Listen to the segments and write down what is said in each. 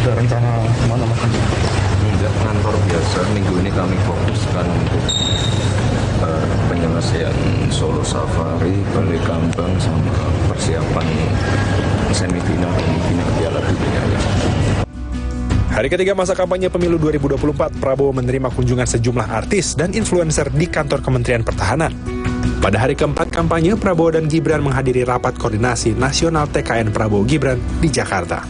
Ada rencana kemana Mas? Enggak, kantor biasa. Minggu ini kami fokuskan untuk penyelesaian Solo Safari, Balai Kambang, sama persiapan semifinal dan final Piala Dunia. Hari ketiga masa kampanye pemilu 2024, Prabowo menerima kunjungan sejumlah artis dan influencer di kantor Kementerian Pertahanan. Pada hari keempat kampanye, Prabowo dan Gibran menghadiri rapat koordinasi nasional TKN Prabowo Gibran di Jakarta.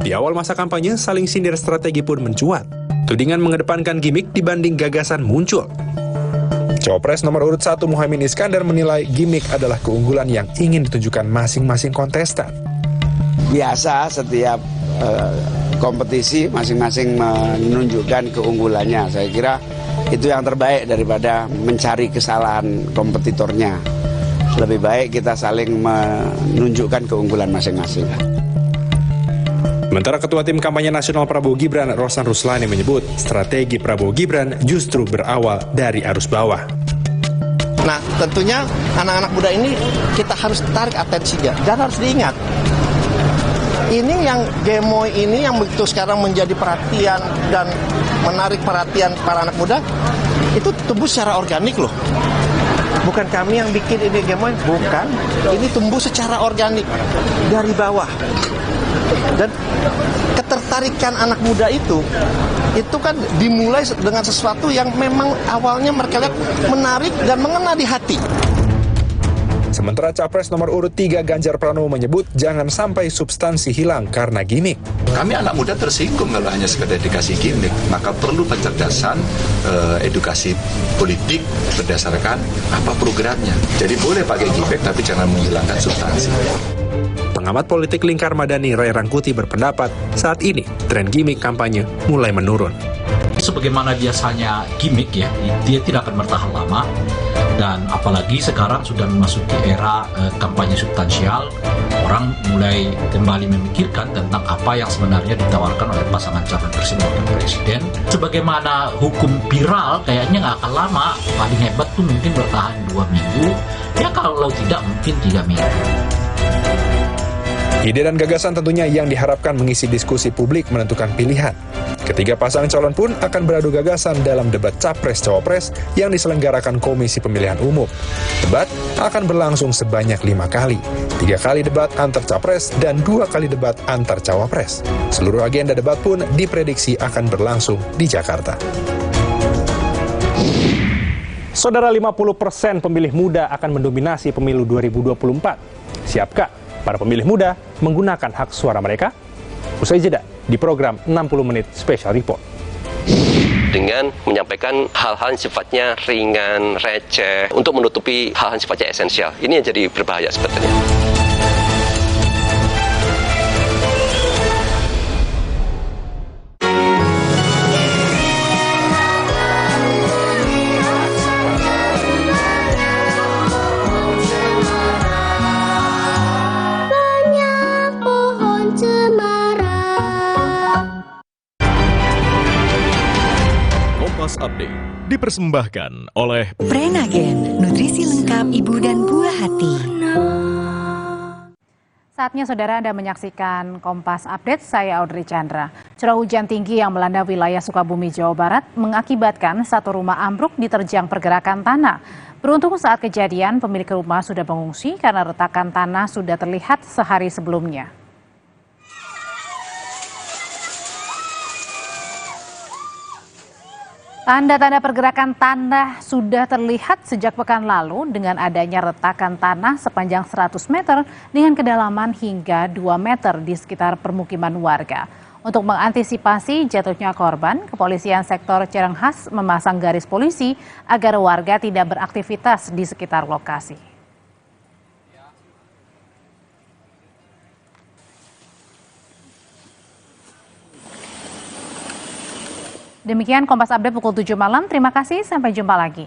Di awal masa kampanye, saling sindir strategi pun mencuat. Tudingan mengedepankan gimmick dibanding gagasan muncul. Cawapres nomor urut 1 Muhaimin Iskandar menilai gimmick adalah keunggulan yang ingin ditunjukkan masing-masing kontestan. Biasa setiap kompetisi masing-masing menunjukkan keunggulannya. Saya kira itu yang terbaik daripada mencari kesalahan kompetitornya. Lebih baik kita saling menunjukkan keunggulan masing-masing. Sementara Ketua Tim Kampanye Nasional Prabowo Gibran, Rosan Ruslani menyebut strategi Prabowo Gibran justru berawal dari arus bawah. Nah, tentunya anak-anak muda ini kita harus tarik atensinya dan harus diingat. Ini yang Gemoy ini yang begitu sekarang menjadi perhatian dan menarik perhatian para anak muda, itu tumbuh secara organik loh. Bukan kami yang bikin ini Gemoy, bukan. Ini tumbuh secara organik dari bawah. Dan ketertarikan anak muda itu kan dimulai dengan sesuatu yang memang awalnya mereka lihat menarik dan mengena di hati. Sementara Capres nomor urut 3 Ganjar Pranowo menyebut jangan sampai substansi hilang karena gimmick. Kami anak muda tersinggung kalau hanya sekedar dikasih gimmick, maka perlu pencerdasan edukasi politik berdasarkan apa programnya. Jadi boleh pakai gimmick tapi jangan menghilangkan substansi. Pengamat politik Lingkar Madani Ray Rangkuti berpendapat saat ini tren gimmick kampanye mulai menurun. Sebagaimana biasanya gimmick ya, dia tidak akan bertahan lama. Dan apalagi sekarang sudah memasuki era kampanye substansial, orang mulai kembali memikirkan tentang apa yang sebenarnya ditawarkan oleh pasangan calon presiden dan presiden. Sebagaimana hukum viral kayaknya nggak akan lama, paling hebat tuh mungkin bertahan 2 minggu, ya kalau tidak mungkin 3 minggu. Ide dan gagasan tentunya yang diharapkan mengisi diskusi publik menentukan pilihan. Ketiga pasangan calon pun akan beradu gagasan dalam debat Capres-Cawapres yang diselenggarakan Komisi Pemilihan Umum. Debat akan berlangsung sebanyak 5 kali. 3 kali debat antar Capres dan 2 kali debat antar Cawapres. Seluruh agenda debat pun diprediksi akan berlangsung di Jakarta. Saudara, 50% pemilih muda akan mendominasi pemilu 2024. Siapkah para pemilih muda menggunakan hak suara mereka? Usai jeda di program 60 Menit Special Report. Dengan menyampaikan hal-hal yang sifatnya ringan, receh, untuk menutupi hal-hal yang sifatnya esensial. Ini yang jadi berbahaya sebetulnya. Update dipersembahkan oleh Prenagen, nutrisi lengkap ibu dan buah hati. Saatnya saudara Anda menyaksikan Kompas Update, saya Audrey Chandra. Curah hujan tinggi yang melanda wilayah Sukabumi, Jawa Barat mengakibatkan satu rumah ambruk diterjang pergerakan tanah. Beruntung saat kejadian pemilik rumah sudah mengungsi karena retakan tanah sudah terlihat sehari sebelumnya. Tanda-tanda pergerakan tanah sudah terlihat sejak pekan lalu dengan adanya retakan tanah sepanjang 100 meter dengan kedalaman hingga 2 meter di sekitar permukiman warga. Untuk mengantisipasi jatuhnya korban, Kepolisian Sektor Cirenghas memasang garis polisi agar warga tidak beraktivitas di sekitar lokasi. Demikian Kompas Update pukul 7 malam. Terima kasih, sampai jumpa lagi.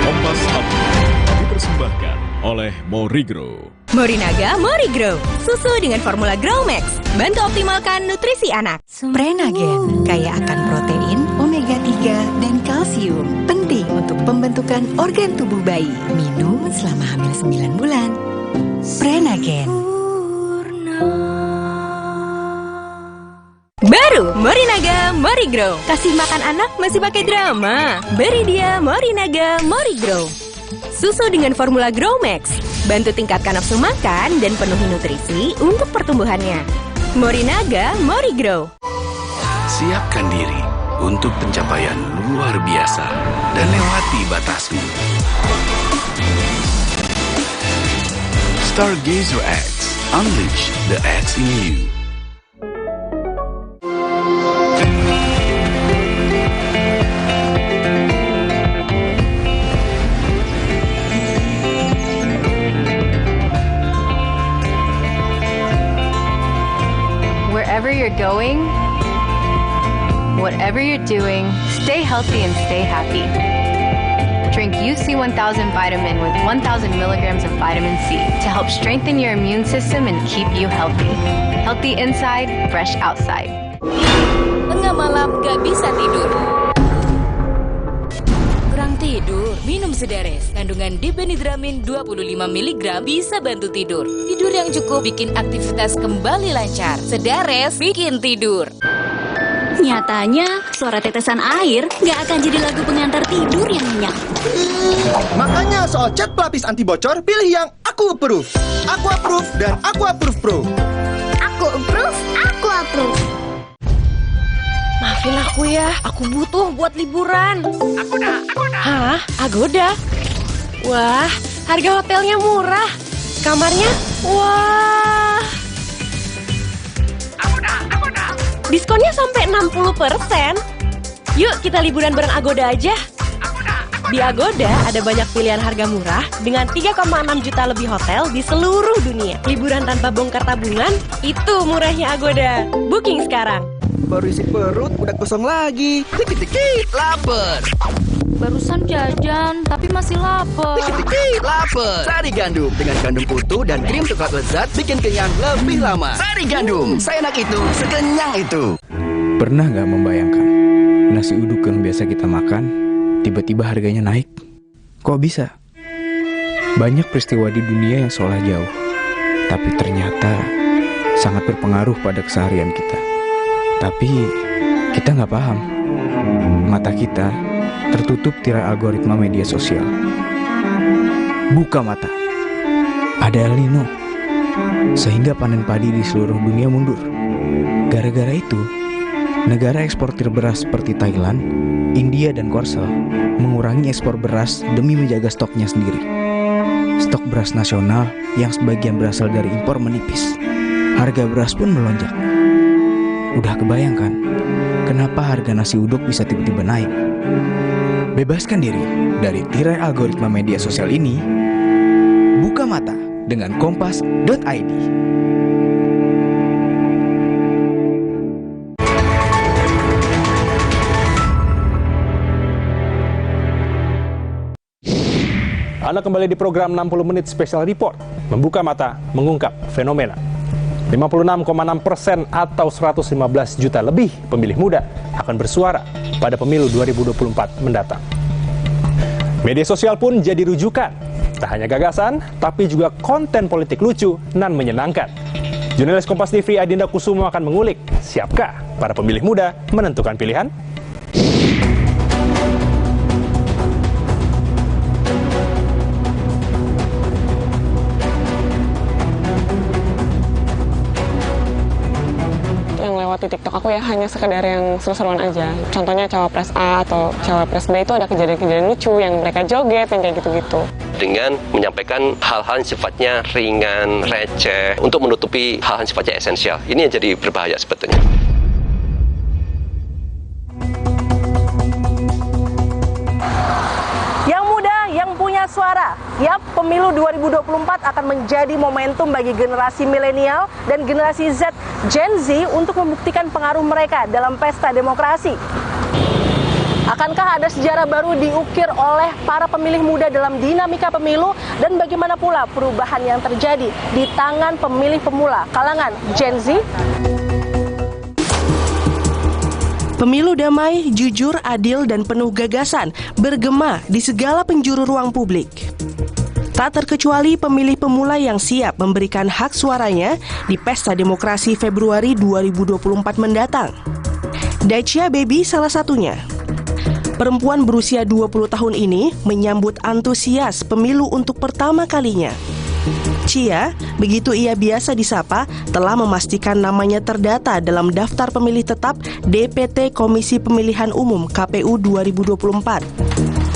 Kompas Update dipersembahkan oleh Morigro. Morinaga Morigro, susu dengan formula Grow Max, bantu optimalkan nutrisi anak. Prenagen, kaya akan protein, omega 3, dan kalsium. Penting untuk pembentukan organ tubuh bayi. Minum selama hamil 9 bulan. Morinagen. Baru Morinaga Morigrow. Kasih makan anak masih pakai drama. Beri dia Morinaga Morigrow. Susu dengan formula Growmax. Bantu tingkatkan nafsu makan dan penuhi nutrisi untuk pertumbuhannya. Morinaga Morigrow. Siapkan diri untuk pencapaian luar biasa dan lewati batasmu. Stargazer X. Unleash the X in you. Wherever you're going, whatever you're doing, stay healthy and stay happy. Drink UC 1000 vitamin with 1000 milligrams of vitamin C to help strengthen your immune system and keep you healthy. Healthy inside, fresh outside. Tengah malam gak bisa tidur. Kurang tidur, minum Sedares. Kandungan dipenidramin 25 mg bisa bantu tidur. Tidur yang cukup bikin aktivitas kembali lancar. Sedares bikin tidur. Nyatanya, suara tetesan air nggak akan jadi lagu pengantar tidur yang nyenyak. Makanya soal cat pelapis anti bocor, pilih yang Aku Approve. Aku Approve dan Aku Approve Pro. Aku approve, aku approve. Maafin aku ya, aku butuh buat liburan. Agoda. Hah? Agoda? Wah, harga hotelnya murah. Kamarnya? Wah. Agoda. Diskonnya sampai 60%. Yuk kita liburan bareng Agoda aja. Di Agoda ada banyak pilihan harga murah dengan 3,6 juta lebih hotel di seluruh dunia. Liburan tanpa bongkar tabungan, itu murahnya Agoda. Booking sekarang. Baru isi perut, udah kosong lagi. Dikit-dikit, lapar. Barusan jajan, tapi masih lapar. Dikit-dikit, lapar. Sari Gandum dengan gandum utuh dan krim coklat lezat bikin kenyang lebih lama. Sari Gandum, seenak itu, sekenyang itu. Pernah nggak membayangkan nasi uduk yang biasa kita makan tiba-tiba harganya naik? Kok bisa? Banyak peristiwa di dunia yang seolah jauh, tapi ternyata sangat berpengaruh pada keseharian kita. Tapi kita nggak paham. Mata kita tertutup tirai algoritma media sosial. Buka mata. Ada El Nino. Sehingga panen padi di seluruh dunia mundur. Gara-gara itu, negara eksportir beras seperti Thailand, India, dan Korsel mengurangi ekspor beras demi menjaga stoknya sendiri. Stok beras nasional yang sebagian berasal dari impor menipis. Harga beras pun melonjak. Udah kebayangkan kenapa harga nasi uduk bisa tiba-tiba naik? Bebaskan diri dari tirai algoritma media sosial ini. Buka mata dengan kompas.id. Anda kembali di program 60 Menit Special Report. Membuka mata, mengungkap fenomena. 56,6% atau 115 juta lebih pemilih muda akan bersuara pada pemilu 2024 mendatang. Media sosial pun jadi rujukan. Tak hanya gagasan, tapi juga konten politik lucu dan menyenangkan. Jurnalis Kompas TV Adinda Kusumo akan mengulik, siapkah para pemilih muda menentukan pilihan? Di TikTok aku ya hanya sekedar yang seru-seruan aja. Contohnya cawapres A atau cawapres B itu ada kejadian-kejadian lucu yang mereka joget yang kayak gitu-gitu. Dengan menyampaikan hal-hal yang sifatnya ringan, receh, untuk menutupi hal-hal yang sifatnya esensial. Ini yang jadi berbahaya sebetulnya. Yang muda, yang punya suara. Yap, pemilu 2024 akan menjadi momentum bagi generasi milenial dan generasi Z, Gen Z untuk membuktikan pengaruh mereka dalam pesta demokrasi. Akankah ada sejarah baru diukir oleh para pemilih muda dalam dinamika pemilu dan bagaimana pula perubahan yang terjadi di tangan pemilih pemula kalangan Gen Z? Pemilu damai, jujur, adil, dan penuh gagasan bergema di segala penjuru ruang publik. Tak terkecuali pemilih pemula yang siap memberikan hak suaranya di Pesta Demokrasi Februari 2024 mendatang. Dacia Baby salah satunya. Perempuan berusia 20 tahun ini menyambut antusias pemilu untuk pertama kalinya. Cia, begitu ia biasa disapa, telah memastikan namanya terdata dalam daftar pemilih tetap DPT Komisi Pemilihan Umum KPU 2024.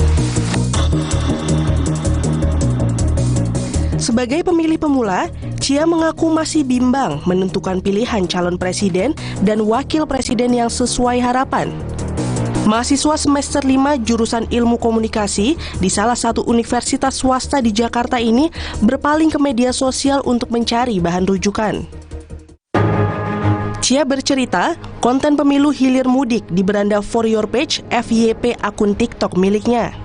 Sebagai pemilih pemula, Cia mengaku masih bimbang menentukan pilihan calon presiden dan wakil presiden yang sesuai harapan. Mahasiswa semester 5 jurusan Ilmu Komunikasi di salah satu universitas swasta di Jakarta ini berpaling ke media sosial untuk mencari bahan rujukan. Cia bercerita, konten pemilu hilir mudik di beranda For Your Page FYP akun TikTok miliknya.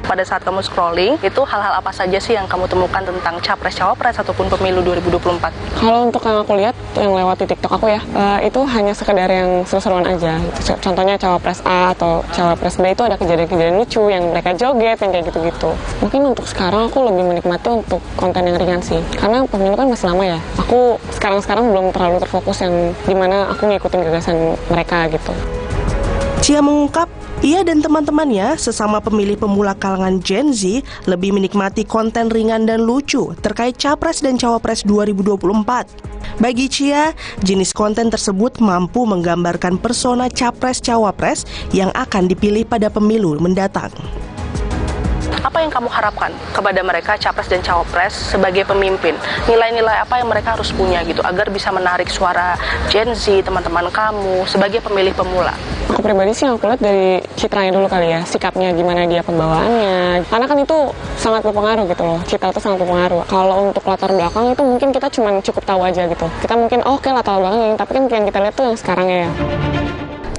Pada saat kamu scrolling, itu hal-hal apa saja sih yang kamu temukan tentang capres-cawapres ataupun pemilu 2024? Kalau untuk yang aku lihat, yang lewat di TikTok aku ya, itu hanya sekedar yang seru-seruan aja. Contohnya cawapres A atau cawapres B itu ada kejadian-kejadian lucu yang mereka joget, yang kayak gitu-gitu. Mungkin untuk sekarang aku lebih menikmati untuk konten yang ringan sih. Karena pemilu kan masih lama ya. Aku sekarang belum terlalu terfokus yang dimana aku ngikutin gagasan mereka gitu. Cia mengungkap, ia dan teman-temannya sesama pemilih pemula kalangan Gen Z lebih menikmati konten ringan dan lucu terkait Capres dan Cawapres 2024. Bagi Cia, jenis konten tersebut mampu menggambarkan persona Capres-Cawapres yang akan dipilih pada pemilu mendatang. Apa yang kamu harapkan kepada mereka Capres dan Cawapres sebagai pemimpin? Nilai-nilai apa yang mereka harus punya gitu agar bisa menarik suara Gen Z, teman-teman kamu sebagai pemilih pemula? Aku pribadi sih aku lihat dari citranya dulu kali ya, sikapnya gimana dia pembawaannya. Karena kan itu sangat berpengaruh gitu loh, citra itu sangat berpengaruh. Kalau untuk latar belakang itu mungkin kita cuma cukup tahu aja gitu. Kita mungkin oke latar belakang, tapi kan yang kita lihat tuh yang sekarangnya ya.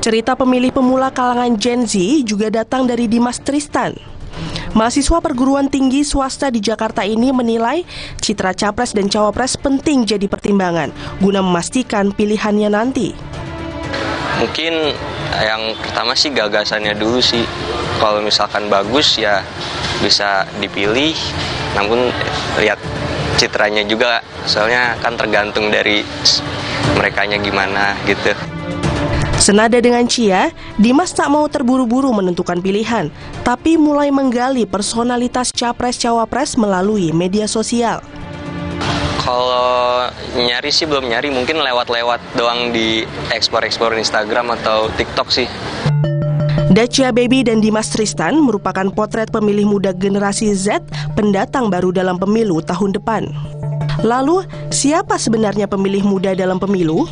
Cerita pemilih pemula kalangan Gen Z juga datang dari Dimas Tristan. Mahasiswa perguruan tinggi swasta di Jakarta ini menilai citra Capres dan Cawapres penting jadi pertimbangan guna memastikan pilihannya nanti. Mungkin yang pertama sih gagasannya dulu sih. Kalau misalkan bagus ya bisa dipilih, namun lihat citranya juga, soalnya kan tergantung dari merekanya gimana gitu. Senada dengan Cia, Dimas tak mau terburu-buru menentukan pilihan, tapi mulai menggali personalitas Capres-Cawapres melalui media sosial. Kalau nyari sih belum nyari, mungkin lewat-lewat doang di explore Instagram atau TikTok sih. Dacia Baby dan Dimas Tristan merupakan potret pemilih muda generasi Z pendatang baru dalam pemilu tahun depan. Lalu, siapa sebenarnya pemilih muda dalam pemilu?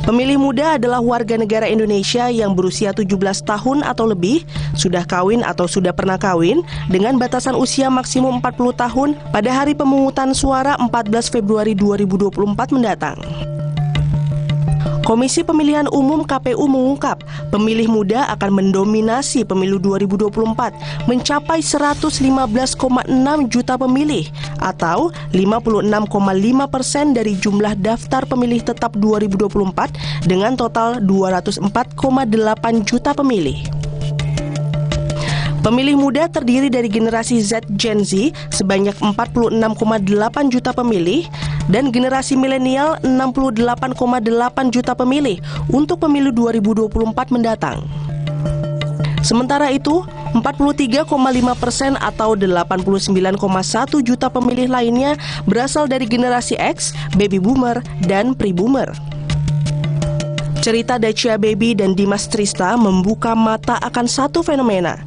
Pemilih muda adalah warga negara Indonesia yang berusia 17 tahun atau lebih, sudah kawin atau sudah pernah kawin, dengan batasan usia maksimum 40 tahun pada hari pemungutan suara 14 Februari 2024 mendatang. Komisi Pemilihan Umum KPU mengungkap, pemilih muda akan mendominasi pemilu 2024, mencapai 115,6 juta pemilih, atau 56,5% dari jumlah daftar pemilih tetap 2024 dengan total 204,8 juta pemilih. Pemilih muda terdiri dari generasi Z Gen Z sebanyak 46,8 juta pemilih dan generasi milenial 68,8 juta pemilih untuk pemilu 2024 mendatang. Sementara itu, 43,5% atau 89,1 juta pemilih lainnya berasal dari generasi X, Baby Boomer, dan Pre-Boomer. Cerita Dacia Baby dan Dimas Trista membuka mata akan satu fenomena.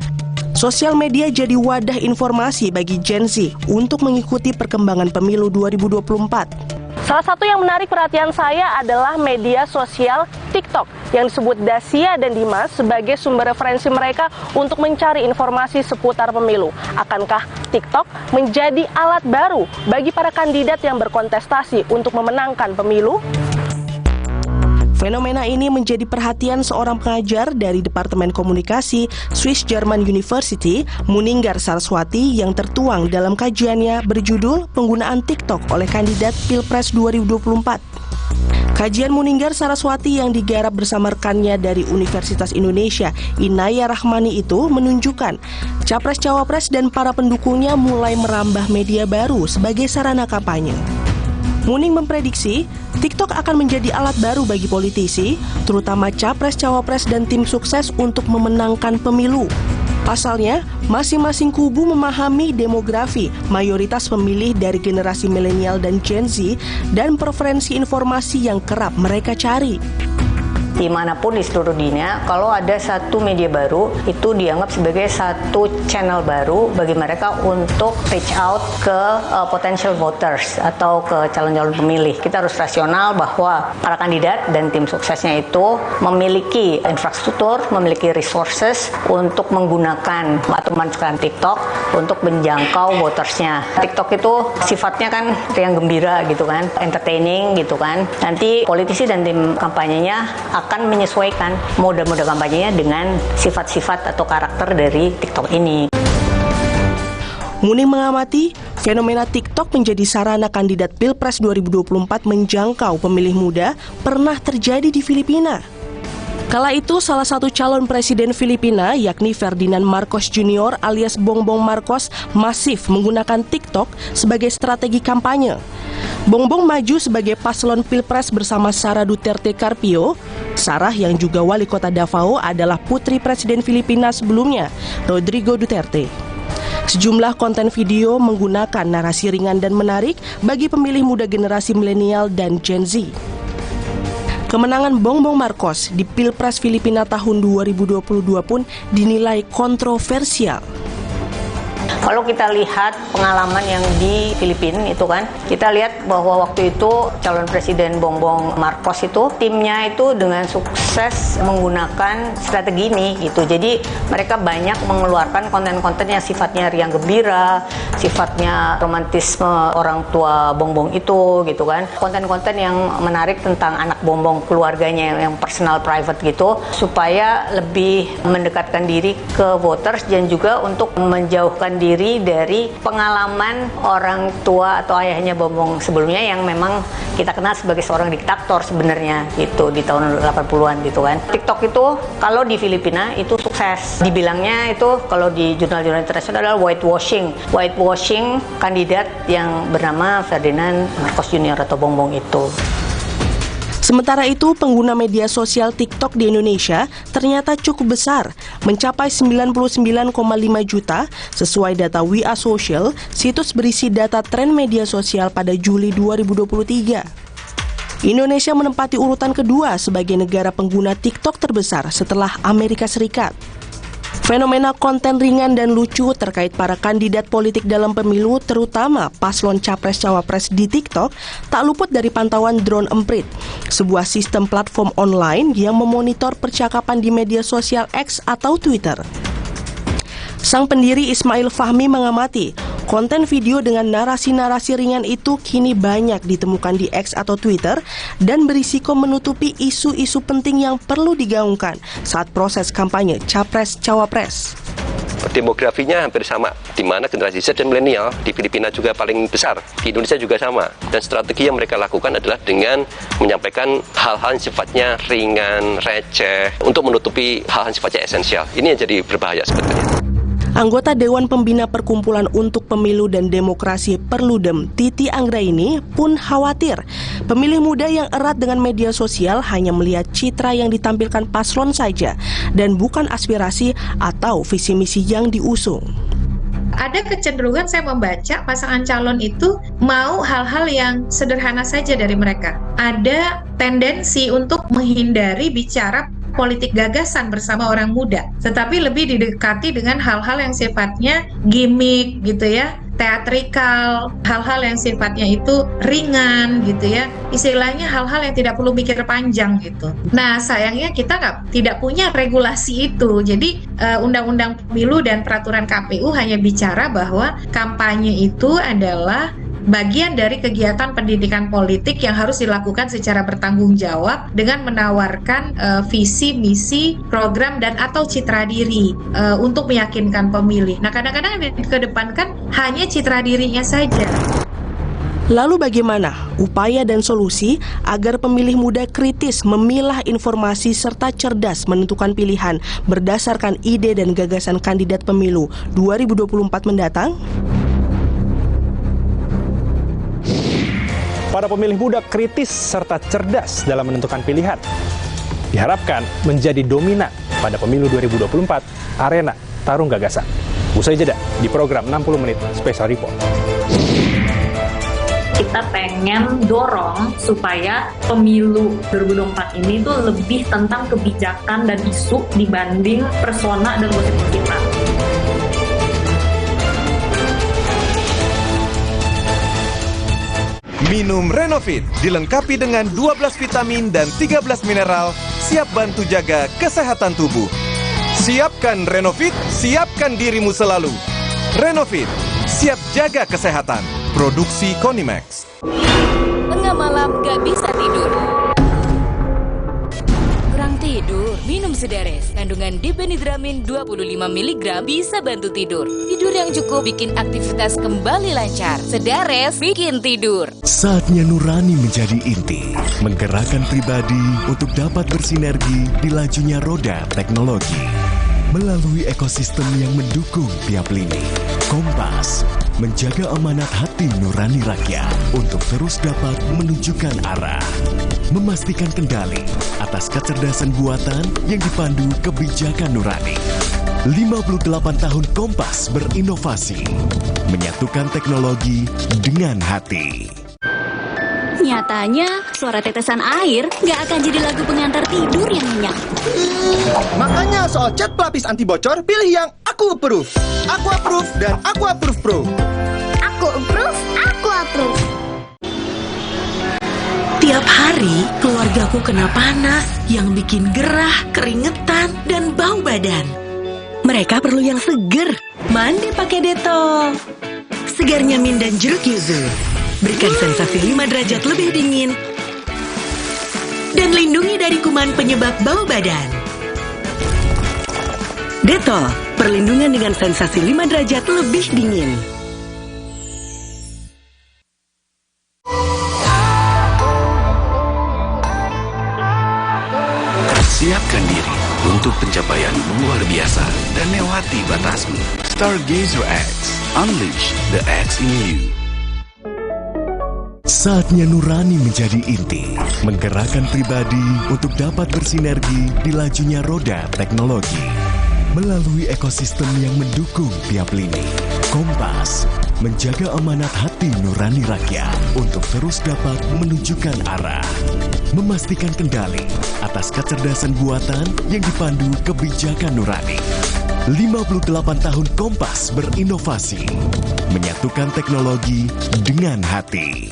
Sosial media jadi wadah informasi bagi Gen Z untuk mengikuti perkembangan pemilu 2024. Salah satu yang menarik perhatian saya adalah media sosial TikTok yang disebut Dacia dan Dimas sebagai sumber referensi mereka untuk mencari informasi seputar pemilu. Akankah TikTok menjadi alat baru bagi para kandidat yang berkontestasi untuk memenangkan pemilu? Fenomena ini menjadi perhatian seorang pengajar dari Departemen Komunikasi Swiss German University, Muninggar Saraswati, yang tertuang dalam kajiannya berjudul Penggunaan TikTok oleh Kandidat Pilpres 2024. Kajian Muninggar Saraswati yang digarap bersama rekannya dari Universitas Indonesia, Inaya Rahmani itu menunjukkan Capres-Cawapres dan para pendukungnya mulai merambah media baru sebagai sarana kampanye. Muning memprediksi TikTok akan menjadi alat baru bagi politisi, terutama Capres-Cawapres dan tim sukses untuk memenangkan pemilu. Pasalnya, masing-masing kubu memahami demografi, mayoritas pemilih dari generasi milenial dan Gen Z, dan preferensi informasi yang kerap mereka cari. Dimanapun di seluruh dunia, kalau ada satu media baru, itu dianggap sebagai satu channel baru bagi mereka untuk reach out ke potential voters atau ke calon-calon pemilih. Kita harus rasional bahwa para kandidat dan tim suksesnya itu memiliki infrastruktur, memiliki resources untuk menggunakan atau memanfaatkan TikTok untuk menjangkau votersnya. TikTok itu sifatnya kan riang gembira gitu kan, entertaining gitu kan. Nanti politisi dan tim kampanyenya akan menyesuaikan mode-mode kampanyenya dengan sifat-sifat atau karakter dari TikTok ini. Muning mengamati fenomena TikTok menjadi sarana kandidat Pilpres 2024 menjangkau pemilih muda pernah terjadi di Filipina. Kala itu salah satu calon presiden Filipina yakni Ferdinand Marcos Jr. alias Bongbong Marcos masif menggunakan TikTok sebagai strategi kampanye. Bongbong maju sebagai paslon Pilpres bersama Sara Duterte Carpio. Sarah yang juga wali kota Davao adalah putri presiden Filipina sebelumnya, Rodrigo Duterte. Sejumlah konten video menggunakan narasi ringan dan menarik bagi pemilih muda generasi milenial dan Gen Z. Kemenangan Bongbong Marcos di Pilpres Filipina tahun 2022 pun dinilai kontroversial. Kalau kita lihat pengalaman yang di Filipina itu kan, kita lihat bahwa waktu itu calon presiden Bongbong Marcos itu timnya itu dengan sukses menggunakan strategi ini gitu. Jadi mereka banyak mengeluarkan konten-konten yang sifatnya riang gembira, sifatnya romantisme orang tua Bongbong itu gitu kan. Konten-konten yang menarik tentang anak Bongbong, keluarganya yang personal private gitu, supaya lebih mendekatkan diri ke voters dan juga untuk menjauhkan diri dari pengalaman orang tua atau ayahnya Bongbong sebelumnya yang memang kita kenal sebagai seorang diktator sebenarnya gitu di tahun 80-an gitu kan. TikTok itu kalau di Filipina itu sukses. Dibilangnya itu kalau di jurnal-jurnal internasional adalah whitewashing kandidat yang bernama Ferdinand Marcos Jr. atau Bongbong itu. Sementara itu, pengguna media sosial TikTok di Indonesia ternyata cukup besar, mencapai 99,5 juta sesuai data We Are Social, situs berisi data tren media sosial pada Juli 2023. Indonesia menempati urutan kedua sebagai negara pengguna TikTok terbesar setelah Amerika Serikat. Fenomena konten ringan dan lucu terkait para kandidat politik dalam pemilu, terutama paslon Capres-Cawapres di TikTok, tak luput dari pantauan Drone Emprit, sebuah sistem platform online yang memonitor percakapan di media sosial X atau Twitter. Sang pendiri Ismail Fahmi mengamati, konten video dengan narasi-narasi ringan itu kini banyak ditemukan di X atau Twitter dan berisiko menutupi isu-isu penting yang perlu digaungkan saat proses kampanye Capres-Cawapres. Demografinya hampir sama, di mana generasi Z dan milenial di Filipina juga paling besar, di Indonesia juga sama. Dan strategi yang mereka lakukan adalah dengan menyampaikan hal-hal yang sifatnya ringan, receh, untuk menutupi hal-hal yang sifatnya esensial. Ini yang jadi berbahaya sebetulnya. Anggota Dewan Pembina Perkumpulan untuk Pemilu dan Demokrasi Perludem, Titi Anggraini, pun khawatir pemilih muda yang erat dengan media sosial hanya melihat citra yang ditampilkan paslon saja dan bukan aspirasi atau visi misi yang diusung. Ada kecenderungan saya membaca pasangan calon itu mau hal-hal yang sederhana saja dari mereka. Ada tendensi untuk menghindari bicara politik gagasan bersama orang muda, tetapi lebih didekati dengan hal-hal yang sifatnya gimmick gitu ya, teatrikal, hal-hal yang sifatnya itu ringan gitu ya, istilahnya hal-hal yang tidak perlu mikir panjang gitu. Nah sayangnya kita tidak punya regulasi itu, jadi undang-undang pemilu dan peraturan KPU hanya bicara bahwa kampanye itu adalah bagian dari kegiatan pendidikan politik yang harus dilakukan secara bertanggung jawab dengan menawarkan visi, misi, program, dan atau citra diri untuk meyakinkan pemilih. Nah kadang-kadang yang dikedepankan hanya citra dirinya saja. Lalu bagaimana upaya dan solusi agar pemilih muda kritis memilah informasi serta cerdas menentukan pilihan berdasarkan ide dan gagasan kandidat pemilu 2024 mendatang? Para pemilih muda kritis serta cerdas dalam menentukan pilihan diharapkan menjadi dominan pada pemilu 2024 arena tarung gagasan. Usai jeda di program 60 menit Special Report. Kita pengen dorong supaya pemilu 2024 ini tuh lebih tentang kebijakan dan isu dibanding persona dan gosip kita. Minum Renovit dilengkapi dengan 12 vitamin dan 13 mineral, siap bantu jaga kesehatan tubuh. Siapkan Renovit, siapkan dirimu selalu. Renovit, siap jaga kesehatan. Produksi Konimax. Tengah malam gak bisa tidur. Kurang tidur, minum Sedares. Kandungan dipenidramin 25 mg bisa bantu tidur. Tidur yang cukup bikin aktivitas kembali lancar. Sedares bikin tidur. Saatnya nurani menjadi inti. Menggerakkan pribadi untuk dapat bersinergi di lajunya roda teknologi. Melalui ekosistem yang mendukung tiap lini. Kompas, menjaga amanat hati nurani rakyat untuk terus dapat menunjukkan arah. Memastikan kendali atas kecerdasan buatan yang dipandu kebijakan nurani. 58 tahun Kompas berinovasi, menyatukan teknologi dengan hati. Nyatanya, suara tetesan air nggak akan jadi lagu pengantar tidur yang nyenyak. Makanya soal cat pelapis anti bocor, pilih yang Aku Approve. Aku Approve dan Aku Approve Pro. Aku approve, aku approve. Tiap hari, keluargaku kena panas yang bikin gerah, keringetan, dan bau badan. Mereka perlu yang seger. Mandi pakai Dettol. Segarnya mint dan jeruk yuzu. Berikan sensasi 5 derajat lebih dingin. Dan lindungi dari kuman penyebab bau badan. Dettol, perlindungan dengan sensasi 5 derajat lebih dingin. Siapkan diri untuk pencapaian luar biasa dan lewati batasmu. Stargazer X, unleash the X in you. Saatnya nurani menjadi inti, menggerakkan pribadi untuk dapat bersinergi di lajunya roda teknologi. Melalui ekosistem yang mendukung tiap lini. Kompas, menjaga amanat hati nurani rakyat untuk terus dapat menunjukkan arah. Memastikan kendali atas kecerdasan buatan yang dipandu kebijakan nurani. 58 tahun Kompas berinovasi, menyatukan teknologi dengan hati.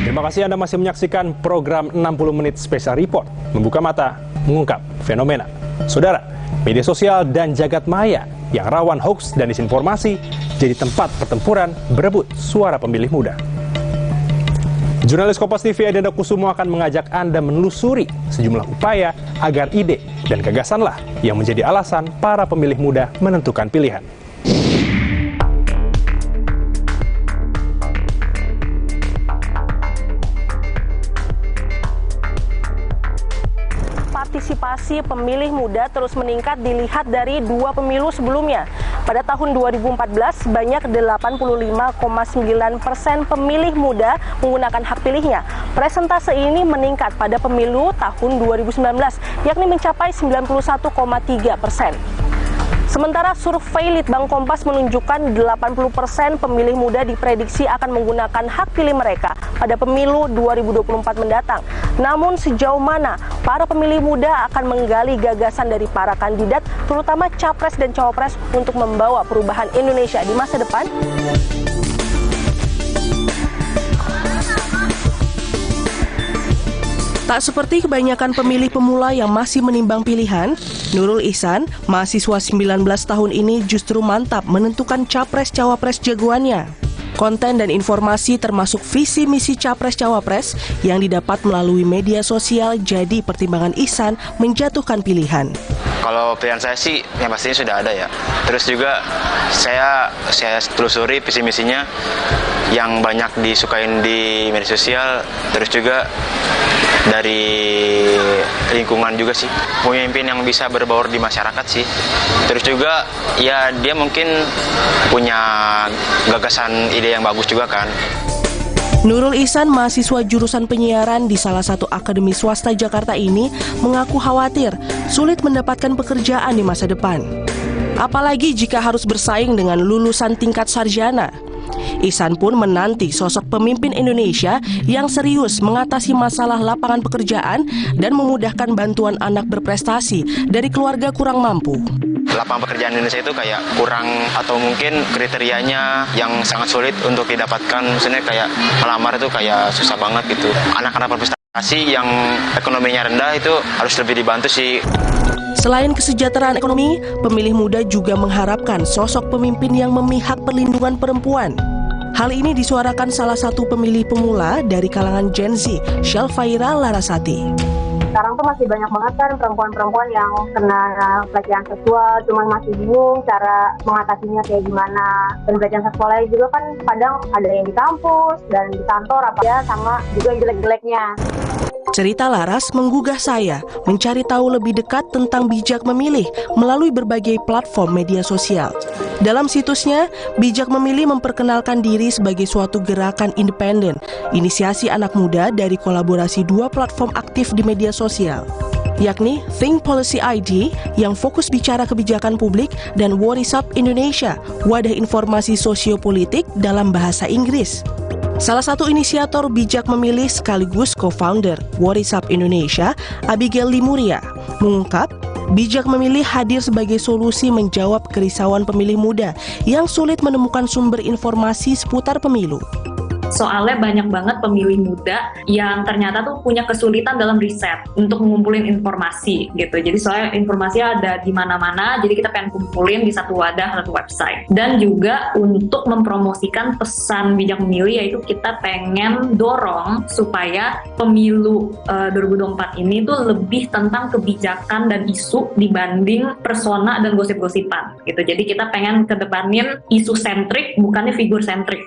Terima kasih Anda masih menyaksikan program 60 menit Special Report. Membuka mata, mengungkap fenomena. Saudara, media sosial dan jagat maya yang rawan hoax dan disinformasi jadi tempat pertempuran berebut suara pemilih muda. Jurnalis Kompas TV Adenda Kusumo akan mengajak Anda menelusuri sejumlah upaya agar ide dan gagasanlah yang menjadi alasan para pemilih muda menentukan pilihan. Partisipasi pemilih muda terus meningkat dilihat dari 2 pemilu sebelumnya. Pada tahun 2014, banyak 85,9% pemilih muda menggunakan hak pilihnya. Presentase ini meningkat pada pemilu tahun 2019, yakni mencapai 91,3%. Sementara survei Litbang Kompas menunjukkan 80% pemilih muda diprediksi akan menggunakan hak pilih mereka pada pemilu 2024 mendatang. Namun sejauh mana para pemilih muda akan menggali gagasan dari para kandidat, terutama capres dan cawapres untuk membawa perubahan Indonesia di masa depan? Tak seperti kebanyakan pemilih pemula yang masih menimbang pilihan, Nurul Ihsan, mahasiswa 19 tahun ini justru mantap menentukan capres-cawapres jagoannya. konten dan informasi termasuk visi misi Capres-Cawapres yang didapat melalui media sosial jadi pertimbangan Ihsan menjatuhkan pilihan. Kalau pilihan saya sih yang pastinya sudah ada ya. Terus juga saya telusuri visi misinya yang banyak disukain di media sosial, terus juga dari lingkungan juga sih. Pemimpin yang bisa berbaur di masyarakat sih. Terus juga ya dia mungkin punya gagasan ide yang bagus juga kan. Nurul Ihsan, mahasiswa jurusan penyiaran di salah satu akademi swasta Jakarta ini, mengaku khawatir sulit mendapatkan pekerjaan di masa depan. Apalagi jika harus bersaing dengan lulusan tingkat sarjana. Ihsan pun menanti sosok pemimpin Indonesia yang serius mengatasi masalah lapangan pekerjaan dan memudahkan bantuan anak berprestasi dari keluarga kurang mampu. Lapangan pekerjaan Indonesia itu kayak kurang atau mungkin kriterianya yang sangat sulit untuk didapatkan. Maksudnya kayak melamar itu kayak susah banget gitu. Anak-anak berprestasi yang ekonominya rendah itu harus lebih dibantu sih. Selain kesejahteraan ekonomi, pemilih muda juga mengharapkan sosok pemimpin yang memihak perlindungan perempuan. Hal ini disuarakan salah satu pemilih pemula dari kalangan Gen Z, Shelfaira Larasati. Sekarang tuh masih banyak banget kan perempuan-perempuan yang kena pelecehan seksual, cuman masih bingung cara mengatasinya kayak gimana. Dan pelecehan seksualnya juga kan kadang ada yang di kampus dan di kantor apa ya, sama juga yang jelek-jeleknya. Cerita Laras menggugah saya mencari tahu lebih dekat tentang bijak memilih melalui berbagai platform media sosial. Dalam situsnya, Bijak Memilih memperkenalkan diri sebagai suatu gerakan independen, inisiasi anak muda dari kolaborasi dua platform aktif di media sosial, yakni Think Policy ID yang fokus bicara kebijakan publik dan WhatsApp Indonesia, wadah informasi sosiopolitik dalam bahasa Inggris. Salah satu inisiator Bijak Memilih sekaligus co-founder WhatsApp Indonesia, Abigail Limuria, mengungkap Bijak Memilih hadir sebagai solusi menjawab kerisauan pemilih muda yang sulit menemukan sumber informasi seputar pemilu. Soalnya banyak banget pemilih muda yang ternyata tuh punya kesulitan dalam riset untuk mengumpulin informasi gitu. Jadi soalnya informasi ada di mana-mana, jadi kita pengen kumpulin di satu wadah, satu website. Dan juga untuk mempromosikan pesan Bijak Memilih, yaitu kita pengen dorong supaya pemilu 2024 ini tuh lebih tentang kebijakan dan isu dibanding persona dan gosip-gosipan gitu. Jadi kita pengen kedepanin isu sentrik bukannya figur sentrik.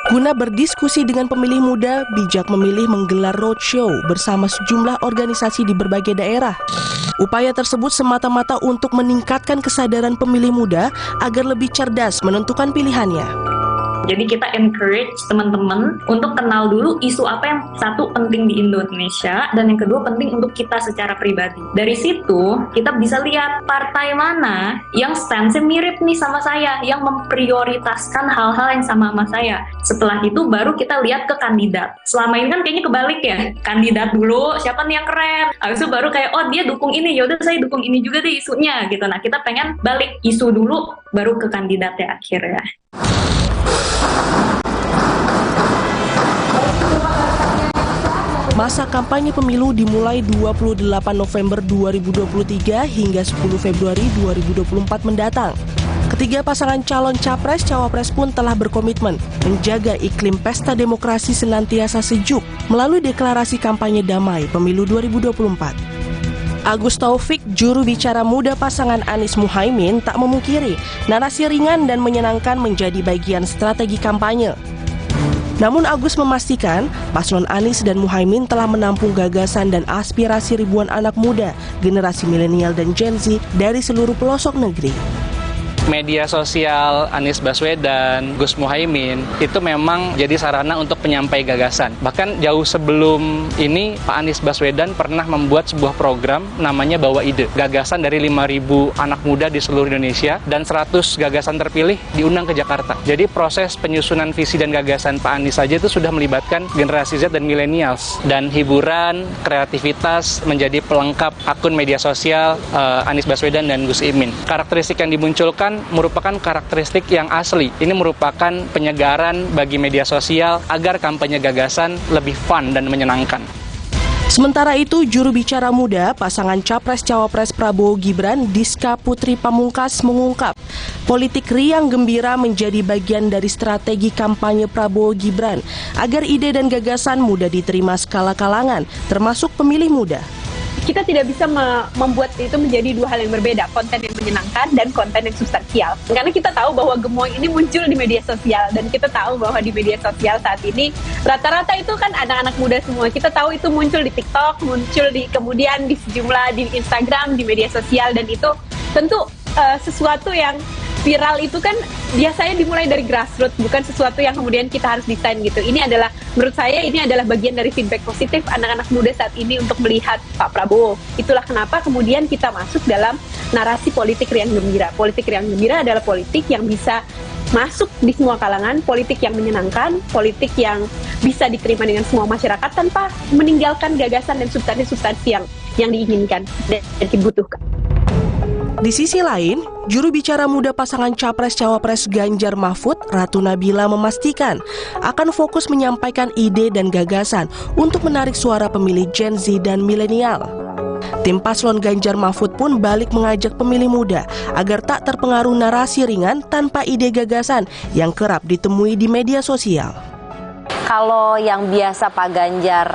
Guna berdiskusi dengan pemilih muda, Bijak Memilih menggelar roadshow bersama sejumlah organisasi di berbagai daerah. Upaya tersebut semata-mata untuk meningkatkan kesadaran pemilih muda agar lebih cerdas menentukan pilihannya. Jadi kita encourage teman-teman untuk kenal dulu isu apa yang satu penting di Indonesia dan yang kedua penting untuk kita secara pribadi. Dari situ kita bisa lihat partai mana yang stance-nya mirip nih sama saya, yang memprioritaskan hal-hal yang sama saya. Setelah itu baru kita lihat ke kandidat. Selama ini kan kayaknya kebalik ya, kandidat dulu siapa nih yang keren, habis itu baru kayak oh dia dukung ini, yaudah saya dukung ini juga deh isunya gitu. Nah kita pengen balik isu dulu baru ke kandidat ya akhirnya. Masa kampanye pemilu dimulai 28 November 2023 hingga 10 Februari 2024 mendatang. Ketiga pasangan calon capres-cawapres pun telah berkomitmen menjaga iklim pesta demokrasi senantiasa sejuk melalui deklarasi kampanye damai pemilu 2024. Agus Taufik, juru bicara muda pasangan Anies Muhaimin, tak memungkiri narasi ringan dan menyenangkan menjadi bagian strategi kampanye. Namun Agus memastikan paslon Anies dan Muhaimin telah menampung gagasan dan aspirasi ribuan anak muda, generasi milenial dan Gen Z dari seluruh pelosok negeri. Media sosial Anies Baswedan, Gus Muhaimin itu memang jadi sarana untuk penyampai gagasan. Bahkan jauh sebelum ini Pak Anies Baswedan pernah membuat sebuah program namanya Bawa Ide. Gagasan dari 5.000 anak muda di seluruh Indonesia dan 100 gagasan terpilih diundang ke Jakarta. Jadi proses penyusunan visi dan gagasan Pak Anies saja itu sudah melibatkan generasi Z dan millennials. Dan hiburan, kreativitas menjadi pelengkap akun media sosial Anies Baswedan dan Gus Imin. Karakteristik yang dimunculkan merupakan karakteristik yang asli. Ini merupakan penyegaran bagi media sosial agar kampanye gagasan lebih fun dan menyenangkan. Sementara itu, juru bicara muda pasangan Capres-Cawapres Prabowo Gibran, Diska Putri Pamungkas, mengungkap Politik riang gembira menjadi bagian dari strategi kampanye Prabowo Gibran agar ide dan gagasan mudah diterima skala kalangan, termasuk pemilih muda. Kita tidak bisa membuat itu menjadi dua hal yang berbeda, konten yang menyenangkan dan konten yang substansial. Karena kita tahu bahwa gemoy ini muncul di media sosial, dan kita tahu bahwa di media sosial saat ini rata-rata itu kan anak-anak muda semua. Kita tahu itu muncul di TikTok, muncul kemudian di sejumlah di Instagram, di media sosial, dan itu tentu sesuatu yang viral itu kan biasanya dimulai dari grassroots, bukan sesuatu yang kemudian kita harus desain gitu. Ini adalah, menurut saya ini adalah bagian dari feedback positif anak-anak muda saat ini untuk melihat Pak Prabowo. Itulah kenapa kemudian kita masuk dalam narasi politik riang gembira. Politik riang gembira adalah politik yang bisa masuk di semua kalangan, politik yang menyenangkan, politik yang bisa diterima dengan semua masyarakat tanpa meninggalkan gagasan dan substansi-substansi yang diinginkan dan dibutuhkan. Di sisi lain, juru bicara muda pasangan Capres-Cawapres Ganjar Mahfud, Ratu Nabila memastikan akan fokus menyampaikan ide dan gagasan untuk menarik suara pemilih Gen Z dan milenial. Tim paslon Ganjar Mahfud pun balik mengajak pemilih muda agar tak terpengaruh narasi ringan tanpa ide gagasan yang kerap ditemui di media sosial. Kalau yang biasa Pak Ganjar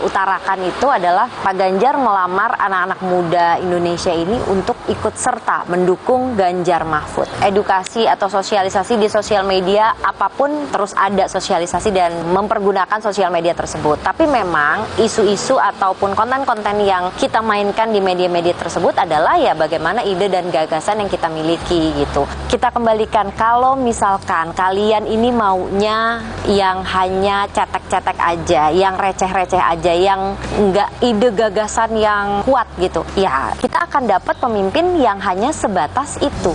utarakan itu adalah Pak Ganjar melamar anak-anak muda Indonesia ini untuk ikut serta mendukung Ganjar Mahfud. Edukasi atau sosialisasi di sosial media apapun terus ada sosialisasi dan mempergunakan sosial media tersebut. Tapi memang isu-isu ataupun konten-konten yang kita mainkan di media-media tersebut adalah ya bagaimana ide dan gagasan yang kita miliki gitu. Kita kembalikan, kalau misalkan kalian ini maunya yang hanya cetek-cetek aja, yang receh-receh aja, yang enggak ide gagasan yang kuat gitu, ya kita akan dapat pemimpin yang hanya sebatas itu.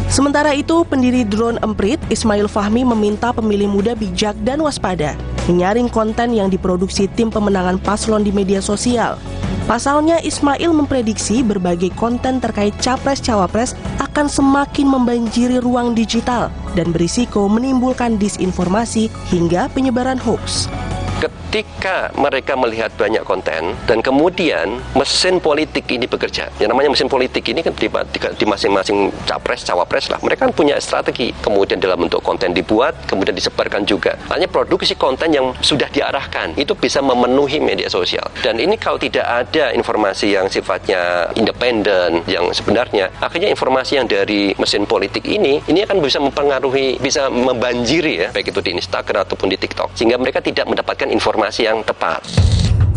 Sementara itu, pendiri Drone Emprit, Ismail Fahmi meminta pemilih muda bijak dan waspada, menyaring konten yang diproduksi tim pemenangan paslon di media sosial. Pasalnya, Ismail memprediksi berbagai konten terkait Capres-Cawapres akan semakin membanjiri ruang digital dan berisiko menimbulkan disinformasi hingga penyebaran hoax. Ketika mereka melihat banyak konten dan kemudian mesin politik ini bekerja, yang namanya mesin politik ini kan di masing-masing capres, cawapres lah, mereka kan punya strategi, kemudian dalam bentuk konten dibuat, kemudian disebarkan juga. Hanya produksi konten yang sudah diarahkan, itu bisa memenuhi media sosial. Dan ini kalau tidak ada informasi yang sifatnya independen, yang sebenarnya, akhirnya informasi yang dari mesin politik ini akan bisa mempengaruhi, bisa membanjiri ya, baik itu di Instagram ataupun di TikTok, sehingga mereka tidak mendapatkan informasi yang tepat.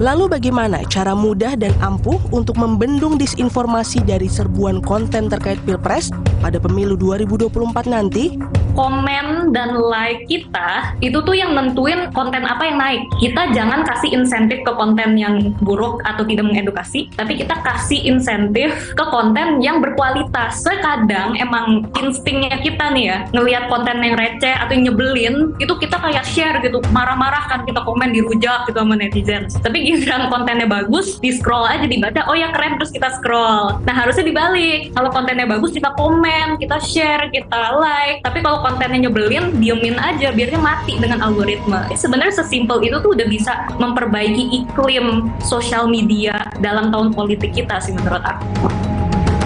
Lalu bagaimana cara mudah dan ampuh untuk membendung disinformasi dari serbuan konten terkait Pilpres pada pemilu 2024 nanti? Komen dan like kita itu tuh yang nentuin konten apa yang naik. Kita jangan kasih insentif ke konten yang buruk atau tidak mengedukasi, tapi kita kasih insentif ke konten yang berkualitas. Kadang emang instingnya kita nih ya, ngelihat konten yang receh atau yang nyebelin, itu kita kayak share gitu, marah-marah kan, kita komen dirujak gitu sama netizen. Tapi giliran kontennya bagus, di scroll aja, dibaca, oh ya keren, terus kita scroll. Nah harusnya dibalik, kalau kontennya bagus kita komen, kita share, kita like. Tapi kalau kontennya nyebelin, diemin aja, biarnya mati dengan algoritma. Sebenarnya sesimpel itu tuh udah bisa memperbaiki iklim sosial media dalam tahun politik kita sih menurut aku.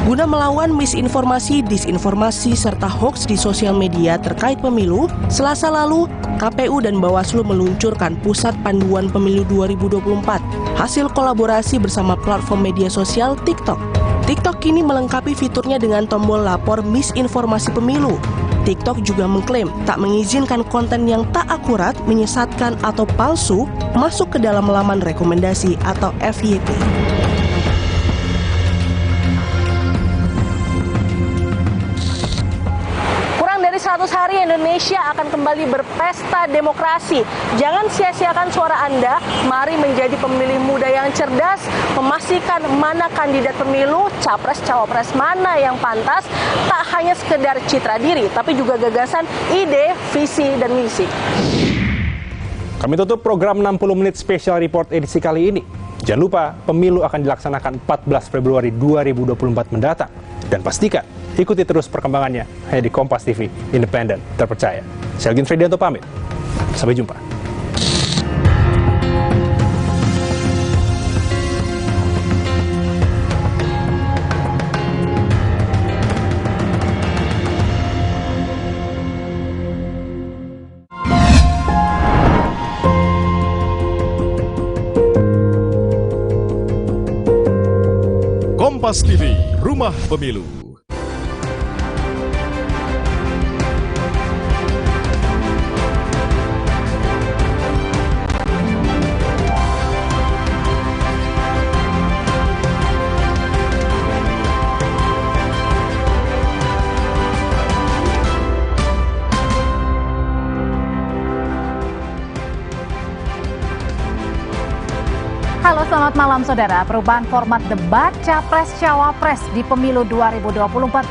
Guna melawan misinformasi, disinformasi, serta hoax di sosial media terkait pemilu, Selasa lalu, KPU dan Bawaslu meluncurkan Pusat Panduan Pemilu 2024, hasil kolaborasi bersama platform media sosial TikTok. TikTok kini melengkapi fiturnya dengan tombol lapor misinformasi pemilu. TikTok juga mengklaim tak mengizinkan konten yang tak akurat, menyesatkan, atau palsu masuk ke dalam laman rekomendasi atau FYP. Dari 100 hari Indonesia akan kembali berpesta demokrasi. Jangan sia-siakan suara Anda. Mari menjadi pemilih muda yang cerdas, memastikan mana kandidat pemilu, capres, cawapres mana yang pantas, tak hanya sekedar citra diri, tapi juga gagasan, ide, visi, dan misi. Kami tutup program 60 menit special report edisi kali ini. Jangan lupa, pemilu akan dilaksanakan 14 Februari 2024 mendatang. Dan pastikan, ikuti terus perkembangannya hanya di Kompas TV, independen, terpercaya. Saya Elgin Fredianto pamit. Sampai jumpa. Kompas TV, Rumah Pemilu. Halo, selamat malam saudara. Perubahan format debat Capres-Cawapres di pemilu 2024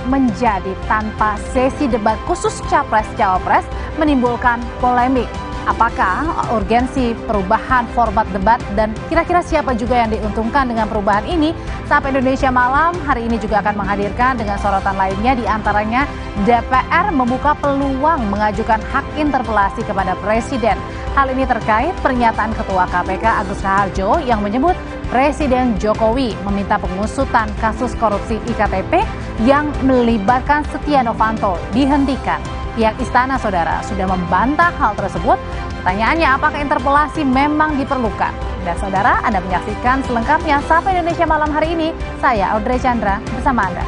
menjadi tanpa sesi debat khusus Capres-Cawapres menimbulkan polemik. Apakah urgensi perubahan format debat dan kira-kira siapa juga yang diuntungkan dengan perubahan ini? Sapa Indonesia Malam hari ini juga akan menghadirkan dengan sorotan lainnya, di antaranya DPR membuka peluang mengajukan hak interpelasi kepada Presiden. Hal ini terkait pernyataan Ketua KPK Agus Raharjo yang menyebut Presiden Jokowi meminta pengusutan kasus korupsi IKTP yang melibatkan Setia Novanto dihentikan. Pihak Istana, saudara, sudah membantah hal tersebut. Pertanyaannya, apakah interpelasi memang diperlukan? Dan saudara, Anda menyaksikan selengkapnya Sapa Indonesia Malam hari ini. Saya Audrey Chandra bersama Anda.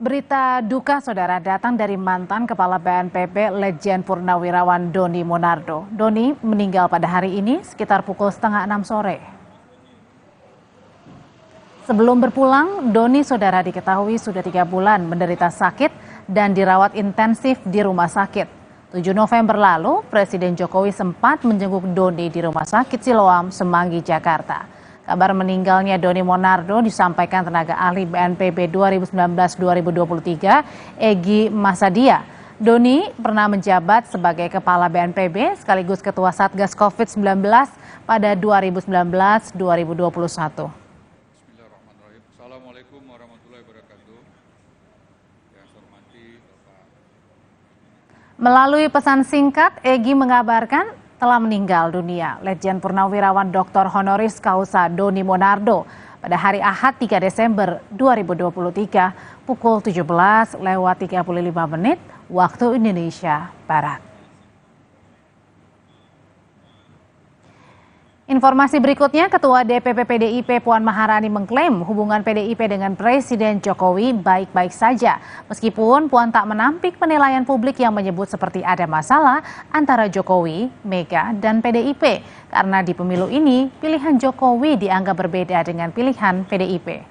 Berita duka saudara datang dari mantan Kepala BNPB Letjen Purnawirawan Doni Monardo. Doni meninggal pada hari ini sekitar pukul 5:30 sore. Sebelum berpulang, Doni saudara diketahui sudah 3 bulan menderita sakit dan dirawat intensif di rumah sakit. 7 November lalu, Presiden Jokowi sempat menjenguk Doni di Rumah Sakit Siloam, Semanggi, Jakarta. Kabar meninggalnya Doni Monardo disampaikan tenaga ahli BNPB 2019-2023, Egy Masadia. Doni pernah menjabat sebagai Kepala BNPB sekaligus Ketua Satgas COVID-19 pada 2019-2021. Assalamualaikum warahmatullahi wabarakatuh. Yang saya hormati Bapak. Melalui pesan singkat, Egy mengabarkan telah meninggal dunia Letjen Purnawirawan Dr. Honoris Causa Doni Monardo pada hari Ahad 3 Desember 2023 pukul 17:35 waktu Indonesia Barat. Informasi berikutnya, Ketua DPP PDIP Puan Maharani mengklaim hubungan PDIP dengan Presiden Jokowi baik-baik saja. Meskipun Puan tak menampik penilaian publik yang menyebut seperti ada masalah antara Jokowi, Mega, dan PDIP. Karena di pemilu ini, pilihan Jokowi dianggap berbeda dengan pilihan PDIP.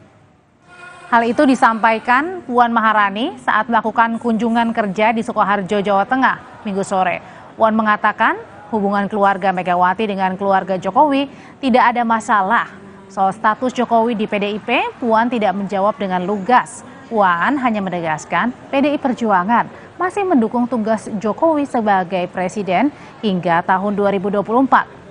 Hal itu disampaikan Puan Maharani saat melakukan kunjungan kerja di Sukoharjo, Jawa Tengah, Minggu sore. Puan mengatakan, hubungan keluarga Megawati dengan keluarga Jokowi tidak ada masalah. Soal status Jokowi di PDIP, Puan tidak menjawab dengan lugas. Puan hanya menegaskan PDI Perjuangan masih mendukung tugas Jokowi sebagai presiden hingga tahun 2024.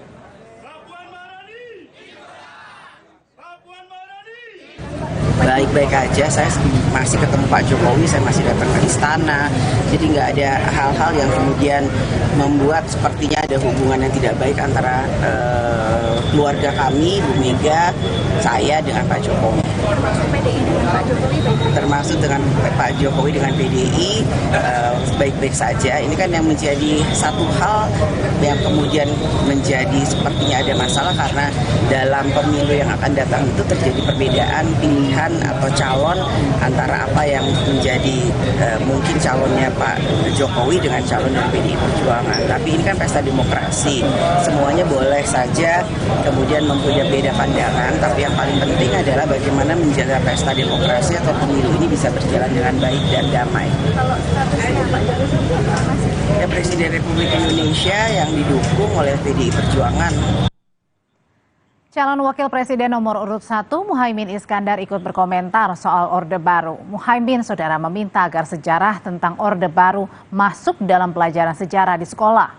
Baik-baik aja, saya masih ketemu Pak Jokowi, saya masih datang ke istana, jadi nggak ada hal-hal yang kemudian membuat sepertinya ada hubungan yang tidak baik antara keluarga kami, Bu Mega, saya dengan Pak Jokowi. Termasuk dengan Pak Jokowi dengan PDI baik-baik saja. Ini kan yang menjadi satu hal yang kemudian menjadi sepertinya ada masalah karena dalam pemilu yang akan datang itu terjadi perbedaan pilihan atau calon antara apa yang menjadi mungkin calonnya Pak Jokowi dengan calon dari PDI Perjuangan. Tapi ini kan pesta demokrasi, semuanya boleh saja kemudian mempunyai beda pandangan, tapi yang paling penting adalah bagaimana menjaga pesta demokrasi atau pemilu ini bisa berjalan dengan baik dan damai. Ya, Presiden Republik Indonesia yang didukung oleh PDI Perjuangan. Calon Wakil Presiden nomor urut 1 Muhaimin Iskandar ikut berkomentar soal Orde Baru. Muhaimin saudara meminta agar sejarah tentang Orde Baru masuk dalam pelajaran sejarah di sekolah.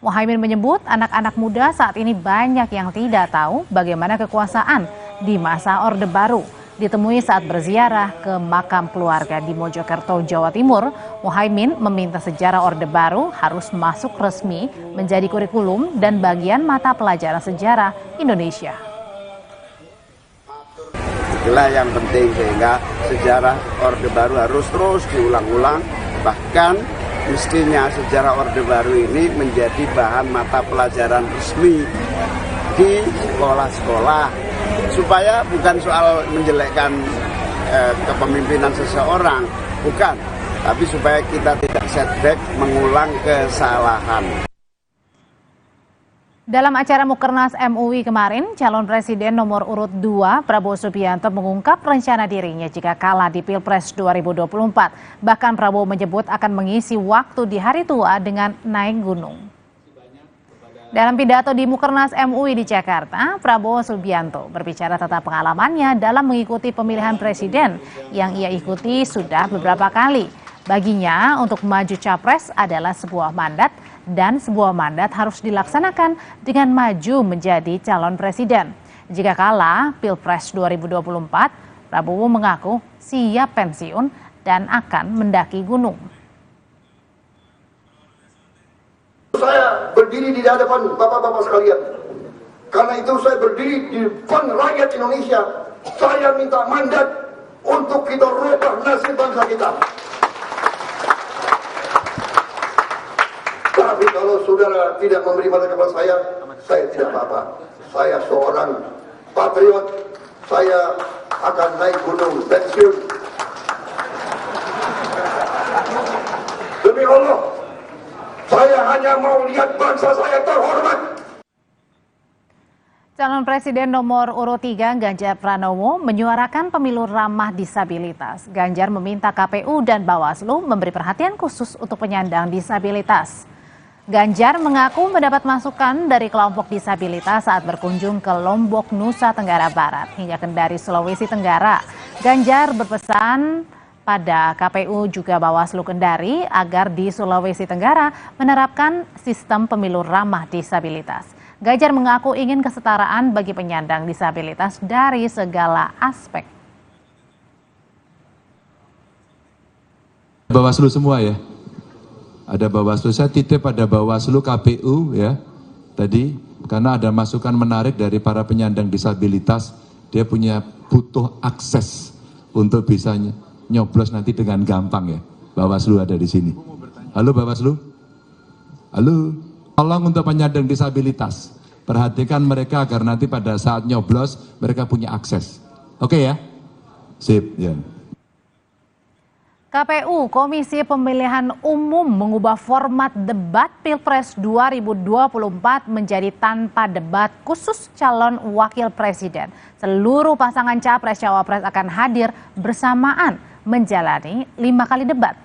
Muhaimin menyebut anak-anak muda saat ini banyak yang tidak tahu bagaimana kekuasaan di masa Orde Baru. Ditemui saat berziarah ke makam keluarga di Mojokerto, Jawa Timur, Muhaimin meminta sejarah Orde Baru harus masuk resmi menjadi kurikulum dan bagian mata pelajaran sejarah Indonesia. Itulah yang penting, sehingga sejarah Orde Baru harus terus diulang-ulang, bahkan mestinya sejarah Orde Baru ini menjadi bahan mata pelajaran resmi di sekolah-sekolah, supaya bukan soal menjelekkan kepemimpinan seseorang, bukan, tapi supaya kita tidak setback mengulang kesalahan. Dalam acara Mukernas MUI kemarin, calon presiden nomor urut 2 Prabowo Subianto mengungkap rencana dirinya jika kalah di Pilpres 2024. Bahkan Prabowo menyebut akan mengisi waktu di hari tua dengan naik gunung. Dalam pidato di Mukernas MUI di Jakarta, Prabowo Subianto berbicara tentang pengalamannya dalam mengikuti pemilihan presiden yang ia ikuti sudah beberapa kali. Baginya, untuk maju capres adalah sebuah mandat, dan sebuah mandat harus dilaksanakan dengan maju menjadi calon presiden. Jika kalah Pilpres 2024, Prabowo mengaku siap pensiun dan akan mendaki gunung. Saya berdiri di hadapan bapak-bapak sekalian. Karena itu saya berdiri di depan rakyat Indonesia. Saya minta mandat untuk kita rubah nasib bangsa kita. Tapi kalau saudara tidak memberi mandat kepada saya tidak apa-apa. Saya seorang patriot. Saya akan naik gunung pensiun. Demi Allah, saya hanya mau lihat bangsa saya terhormat. Calon Presiden nomor urut 3 Ganjar Pranowo menyuarakan pemilu ramah disabilitas. Ganjar meminta KPU dan Bawaslu memberi perhatian khusus untuk penyandang disabilitas. Ganjar mengaku mendapat masukan dari kelompok disabilitas saat berkunjung ke Lombok, Nusa Tenggara Barat hingga Kendari, Sulawesi Tenggara. Ganjar berpesan pada KPU juga Bawaslu Kendari agar di Sulawesi Tenggara menerapkan sistem pemilu ramah disabilitas. Ganjar mengaku ingin kesetaraan bagi penyandang disabilitas dari segala aspek. Bawaslu semua ya. Ada Bawaslu, saya titip pada Bawaslu KPU ya tadi, karena ada masukan menarik dari para penyandang disabilitas. Dia butuh akses untuk bisa nyoblos nanti dengan gampang ya. Bawaslu ada di sini. Halo Bawaslu. Halo. Tolong untuk penyandang disabilitas, perhatikan mereka agar nanti pada saat nyoblos mereka punya akses. Oke ya? Sip ya. KPU Komisi Pemilihan Umum mengubah format debat Pilpres 2024 menjadi tanpa debat khusus calon wakil presiden. Seluruh pasangan capres-cawapres akan hadir bersamaan menjalani 5 kali debat.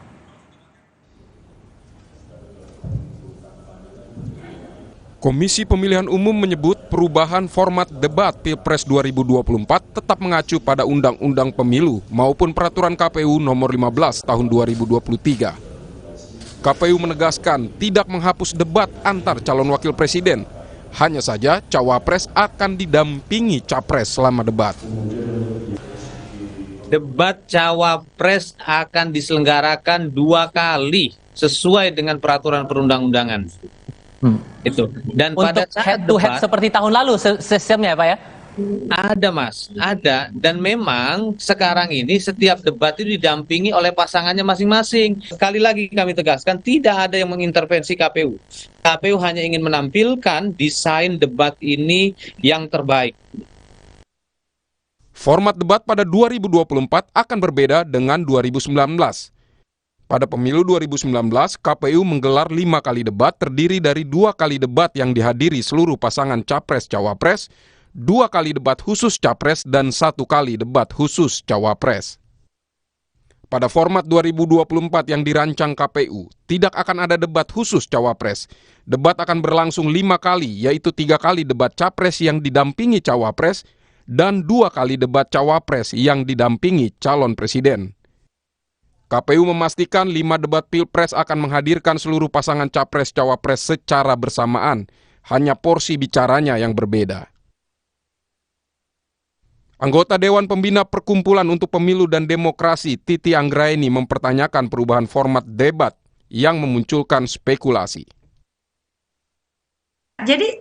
Komisi Pemilihan Umum menyebut perubahan format debat Pilpres 2024 tetap mengacu pada Undang-Undang Pemilu maupun Peraturan KPU nomor 15 tahun 2023. KPU menegaskan tidak menghapus debat antar calon wakil presiden. Hanya saja cawapres akan didampingi capres selama debat. Debat cawapres akan diselenggarakan 2 kali sesuai dengan peraturan perundang-undangan. Itu. Dan untuk pada saat head to head debat, seperti tahun lalu sistemnya ya Pak ya? Ada Mas, ada. Dan memang sekarang ini setiap debat itu didampingi oleh pasangannya masing-masing. Sekali lagi kami tegaskan, tidak ada yang mengintervensi KPU. KPU hanya ingin menampilkan desain debat ini yang terbaik. Format debat pada 2024 akan berbeda dengan 2019. Pada pemilu 2019, KPU menggelar 5 kali debat terdiri dari 2 kali debat yang dihadiri seluruh pasangan capres-cawapres, 2 kali debat khusus capres, dan 1 kali debat khusus cawapres. Pada format 2024 yang dirancang KPU, tidak akan ada debat khusus cawapres. Debat akan berlangsung 5 kali, yaitu 3 kali debat capres yang didampingi cawapres, dan 2 kali debat cawapres yang didampingi calon presiden. KPU memastikan 5 debat Pilpres akan menghadirkan seluruh pasangan capres-cawapres secara bersamaan, hanya porsi bicaranya yang berbeda. Anggota Dewan Pembina Perkumpulan untuk Pemilu dan Demokrasi, Titi Anggraeni, mempertanyakan perubahan format debat yang memunculkan spekulasi. Jadi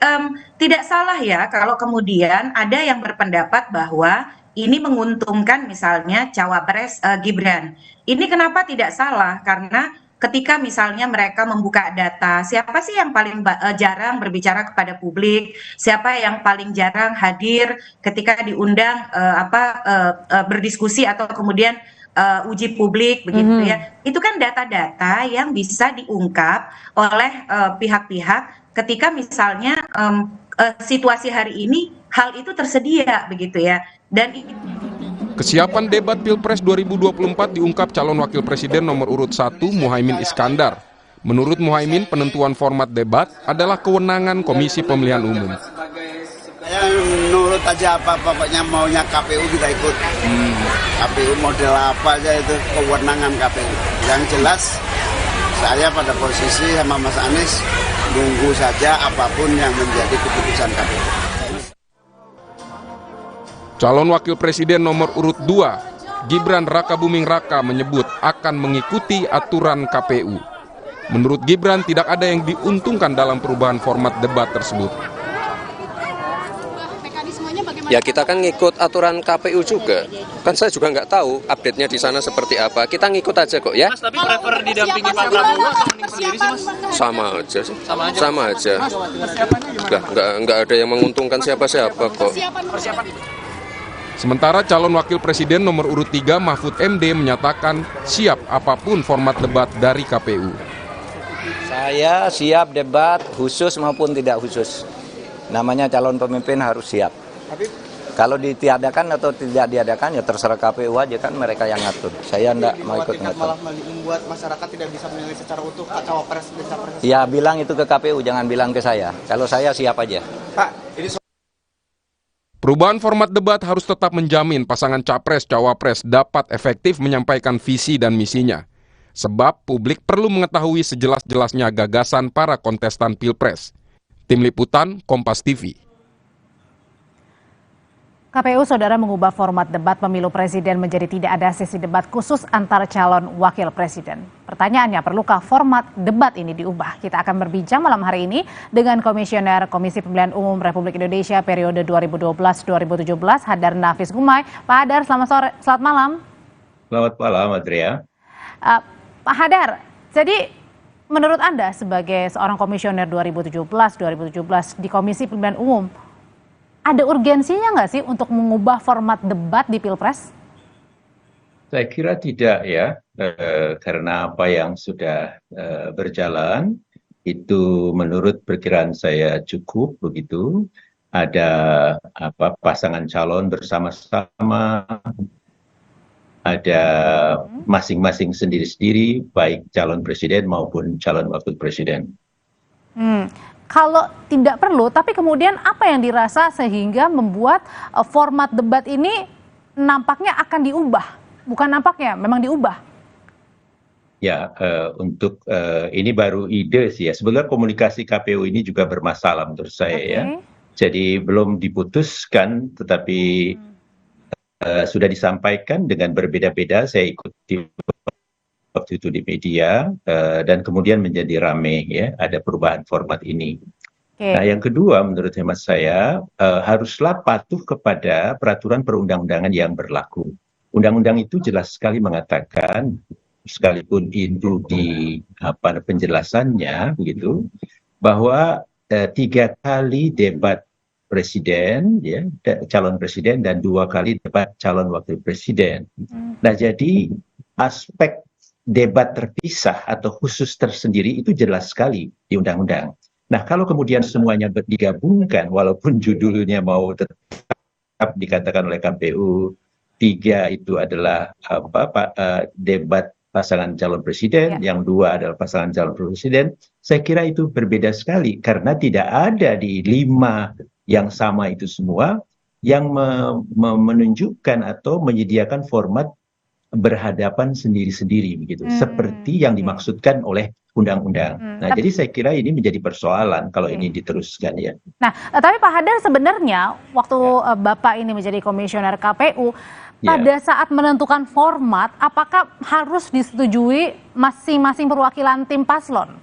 tidak salah ya kalau kemudian ada yang berpendapat bahwa ini menguntungkan misalnya cawapres Gibran. Ini kenapa tidak salah? Karena ketika misalnya mereka membuka data, siapa sih yang paling jarang berbicara kepada publik, siapa yang paling jarang hadir ketika diundang berdiskusi atau kemudian uji publik begitu ya. Itu kan data-data yang bisa diungkap oleh pihak-pihak ketika misalnya situasi hari ini hal itu tersedia begitu ya. Dan Kesiapan debat Pilpres 2024 diungkap calon wakil presiden nomor urut 1 Muhaimin Iskandar. Menurut Muhaimin, penentuan format debat adalah kewenangan Komisi Pemilihan Umum. Saya nurut aja apa, pokoknya maunya KPU kita ikut. KPU model apa aja itu kewenangan KPU. Yang jelas saya pada posisi sama Mas Anies nunggu saja apapun yang menjadi keputusan KPU. Calon wakil presiden nomor urut 2, Gibran Rakabuming Raka menyebut akan mengikuti aturan KPU. Menurut Gibran, tidak ada yang diuntungkan dalam perubahan format debat tersebut. Ya kita kan ngikut aturan KPU juga. Kan saya juga nggak tahu update-nya di sana seperti apa. Kita ngikut aja kok ya. Mas, tapi prefer didampingi Pak Prabowo atau mending sendiri sih Mas? Sama aja sih. Sama aja. Nggak ada yang menguntungkan siapa-siapa kok. Sementara calon wakil presiden nomor urut 3 Mahfud MD menyatakan siap apapun format debat dari KPU. Saya siap debat khusus maupun tidak khusus. Namanya calon pemimpin harus siap. Kalau ditiadakan atau tidak diadakan ya terserah KPU aja, kan mereka yang ngatur. Saya enggak mau ikut ngatur. Malah membuat masyarakat tidak bisa menilai secara utuh cawapres dan capres. Ya bilang itu ke KPU, jangan bilang ke saya. Kalau saya siap aja. Pak, ini Perubahan format debat harus tetap menjamin pasangan capres-cawapres dapat efektif menyampaikan visi dan misinya. Sebab publik perlu mengetahui sejelas-jelasnya gagasan para kontestan Pilpres. Tim Liputan, Kompas TV. KPU Saudara mengubah format debat pemilu presiden menjadi tidak ada sesi debat khusus antar calon wakil presiden. Pertanyaannya, perlukah format debat ini diubah? Kita akan berbincang malam hari ini dengan Komisioner Komisi Pemilihan Umum Republik Indonesia periode 2012-2017, Hadar Nafis Gumai. Pak Hadar, selamat malam. Selamat malam, Adria. Pak Hadar, jadi menurut Anda sebagai seorang komisioner 2017 di Komisi Pemilihan Umum, ada urgensinya nggak sih untuk mengubah format debat di Pilpres? Saya kira tidak ya, karena apa yang sudah berjalan itu menurut perkiraan saya cukup begitu. Ada pasangan calon bersama-sama, ada masing-masing sendiri-sendiri, baik calon presiden maupun calon wakil presiden. Kalau tidak perlu, tapi kemudian apa yang dirasa sehingga membuat format debat ini nampaknya akan diubah? Bukan nampaknya, memang diubah. Ya, untuk ini baru ide sih ya. Sebenarnya komunikasi KPU ini juga bermasalah menurut saya ya. Jadi belum diputuskan, tetapi sudah disampaikan dengan berbeda-beda. Saya ikuti waktu itu di media dan kemudian menjadi rame ya, ada perubahan format ini. Nah yang kedua menurut hemat saya haruslah patuh kepada peraturan perundang-undangan yang berlaku. Undang-undang itu jelas sekali mengatakan, sekalipun itu di penjelasannya begitu, bahwa 3 kali debat presiden ya, calon presiden, dan 2 kali debat calon wakil presiden. Nah jadi aspek debat terpisah atau khusus tersendiri itu jelas sekali di undang-undang. Nah kalau kemudian semuanya digabungkan, walaupun judulnya mau tetap dikatakan oleh KPU 3 itu adalah debat pasangan calon presiden, yang 2 adalah pasangan calon presiden, saya kira itu berbeda sekali karena tidak ada di 5 yang sama itu semua yang menunjukkan atau menyediakan format berhadapan sendiri-sendiri begitu, seperti yang dimaksudkan oleh undang-undang. Nah, jadi saya kira ini menjadi persoalan kalau ini diteruskan ya. Nah, tapi Pak Hadar sebenarnya waktu Bapak ini menjadi komisioner KPU, pada saat menentukan format, apakah harus disetujui masing-masing perwakilan tim paslon?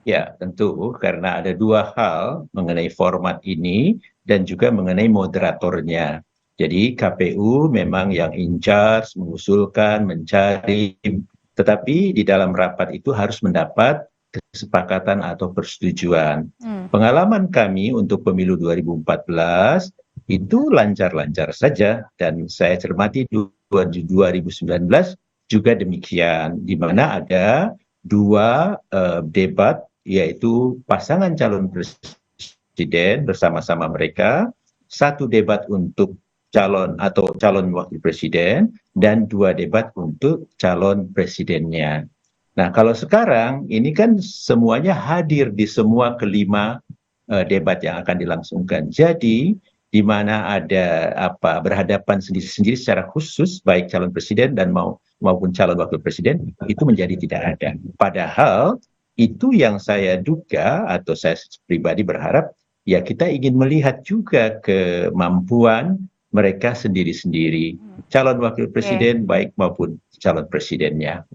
Ya, tentu karena ada 2 hal mengenai format ini dan juga mengenai moderatornya. Jadi KPU memang yang in charge mengusulkan, mencari Tetapi di dalam rapat itu harus mendapat kesepakatan atau persetujuan. Pengalaman kami untuk pemilu 2014 itu lancar-lancar saja, dan saya cermati 2019 juga demikian, di mana ada 2 debat, yaitu pasangan calon presiden bersama-sama mereka, 1 debat untuk calon wakil presiden, dan 2 debat untuk calon presidennya. Nah, kalau sekarang ini kan semuanya hadir di semua kelima debat yang akan dilangsungkan. Jadi di mana ada berhadapan sendiri-sendiri secara khusus, baik calon presiden dan maupun calon wakil presiden, itu menjadi tidak ada. Padahal itu yang saya duga, atau saya pribadi berharap, ya kita ingin melihat juga kemampuan mereka sendiri-sendiri, calon wakil presiden baik maupun calon presidennya.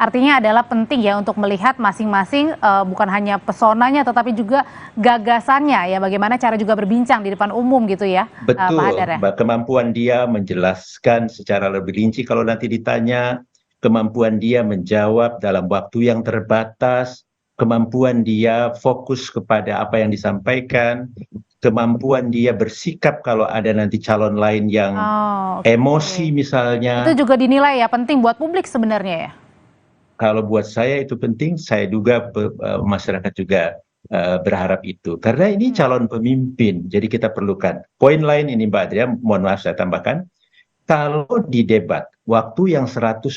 Artinya adalah penting ya untuk melihat masing-masing bukan hanya pesonanya tetapi juga gagasannya ya, bagaimana cara juga berbincang di depan umum gitu ya. Betul, Pak Hadar ya? kemampuan dia menjelaskan secara lebih rinci kalau nanti ditanya, kemampuan dia menjawab dalam waktu yang terbatas, kemampuan dia fokus kepada apa yang disampaikan, kemampuan dia bersikap kalau ada nanti calon lain yang emosi misalnya. Itu juga dinilai ya penting buat publik sebenarnya ya. Kalau buat saya itu penting, saya duga masyarakat juga berharap itu. Karena ini calon pemimpin, jadi kita perlukan. Poin lain ini Mbak Adria, mohon maaf saya tambahkan. Kalau di debat, waktu yang 120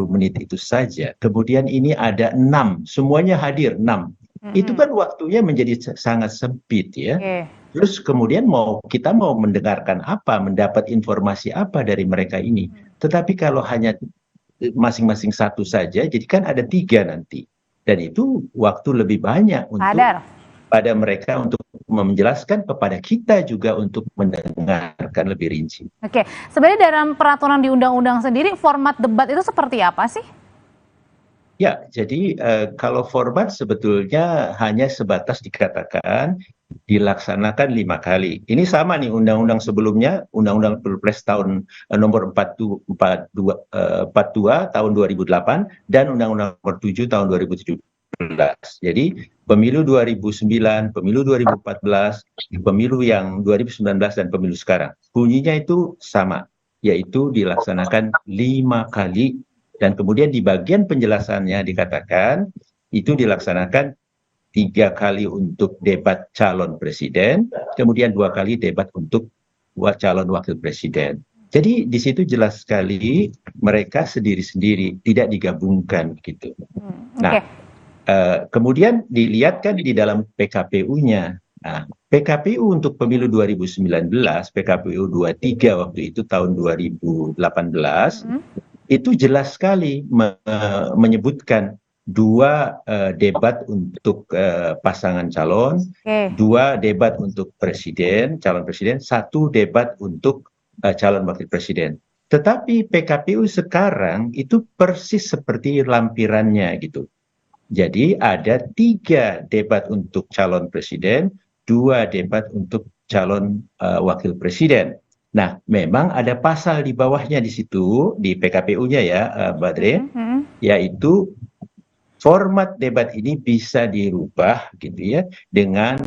menit itu saja, kemudian ini ada 6, semuanya hadir 6. Itu kan waktunya menjadi sangat sempit ya. Terus kemudian kita mau mendengarkan apa, mendapat informasi apa dari mereka ini. Tetapi kalau hanya masing-masing 1 saja, jadi kan ada 3 nanti, dan itu waktu lebih banyak untuk pada mereka untuk menjelaskan, kepada kita juga untuk mendengarkan lebih rinci. Oke, sebenarnya dalam peraturan di undang-undang sendiri format debat itu seperti apa sih? Ya, jadi kalau format sebetulnya hanya sebatas dikatakan dilaksanakan 5 kali. Ini sama nih undang-undang sebelumnya, Undang-Undang Pilpres tahun nomor 42 tahun 2008 dan Undang-Undang nomor 7 tahun 2017. Jadi pemilu 2009, pemilu 2014, pemilu yang 2019 dan pemilu sekarang, bunyinya itu sama, yaitu dilaksanakan 5 kali, dan kemudian di bagian penjelasannya dikatakan itu dilaksanakan 3 kali untuk debat calon presiden, kemudian 2 kali debat untuk calon wakil presiden. Jadi di situ jelas sekali mereka sendiri-sendiri, tidak digabungkan gitu. Nah, kemudian dilihat kan di dalam PKPU-nya. Nah, PKPU untuk pemilu 2019, PKPU 23 waktu itu tahun 2018, itu jelas sekali menyebutkan 2 debat untuk pasangan calon, 2 debat untuk presiden, calon presiden, 1 debat untuk calon wakil presiden. Tetapi PKPU sekarang itu persis seperti lampirannya gitu. Jadi ada 3 debat untuk calon presiden, 2 debat untuk calon wakil presiden. Nah, memang ada pasal di bawahnya di situ, di PKPU-nya ya, Mbak Dre, yaitu format debat ini bisa dirubah gitu ya dengan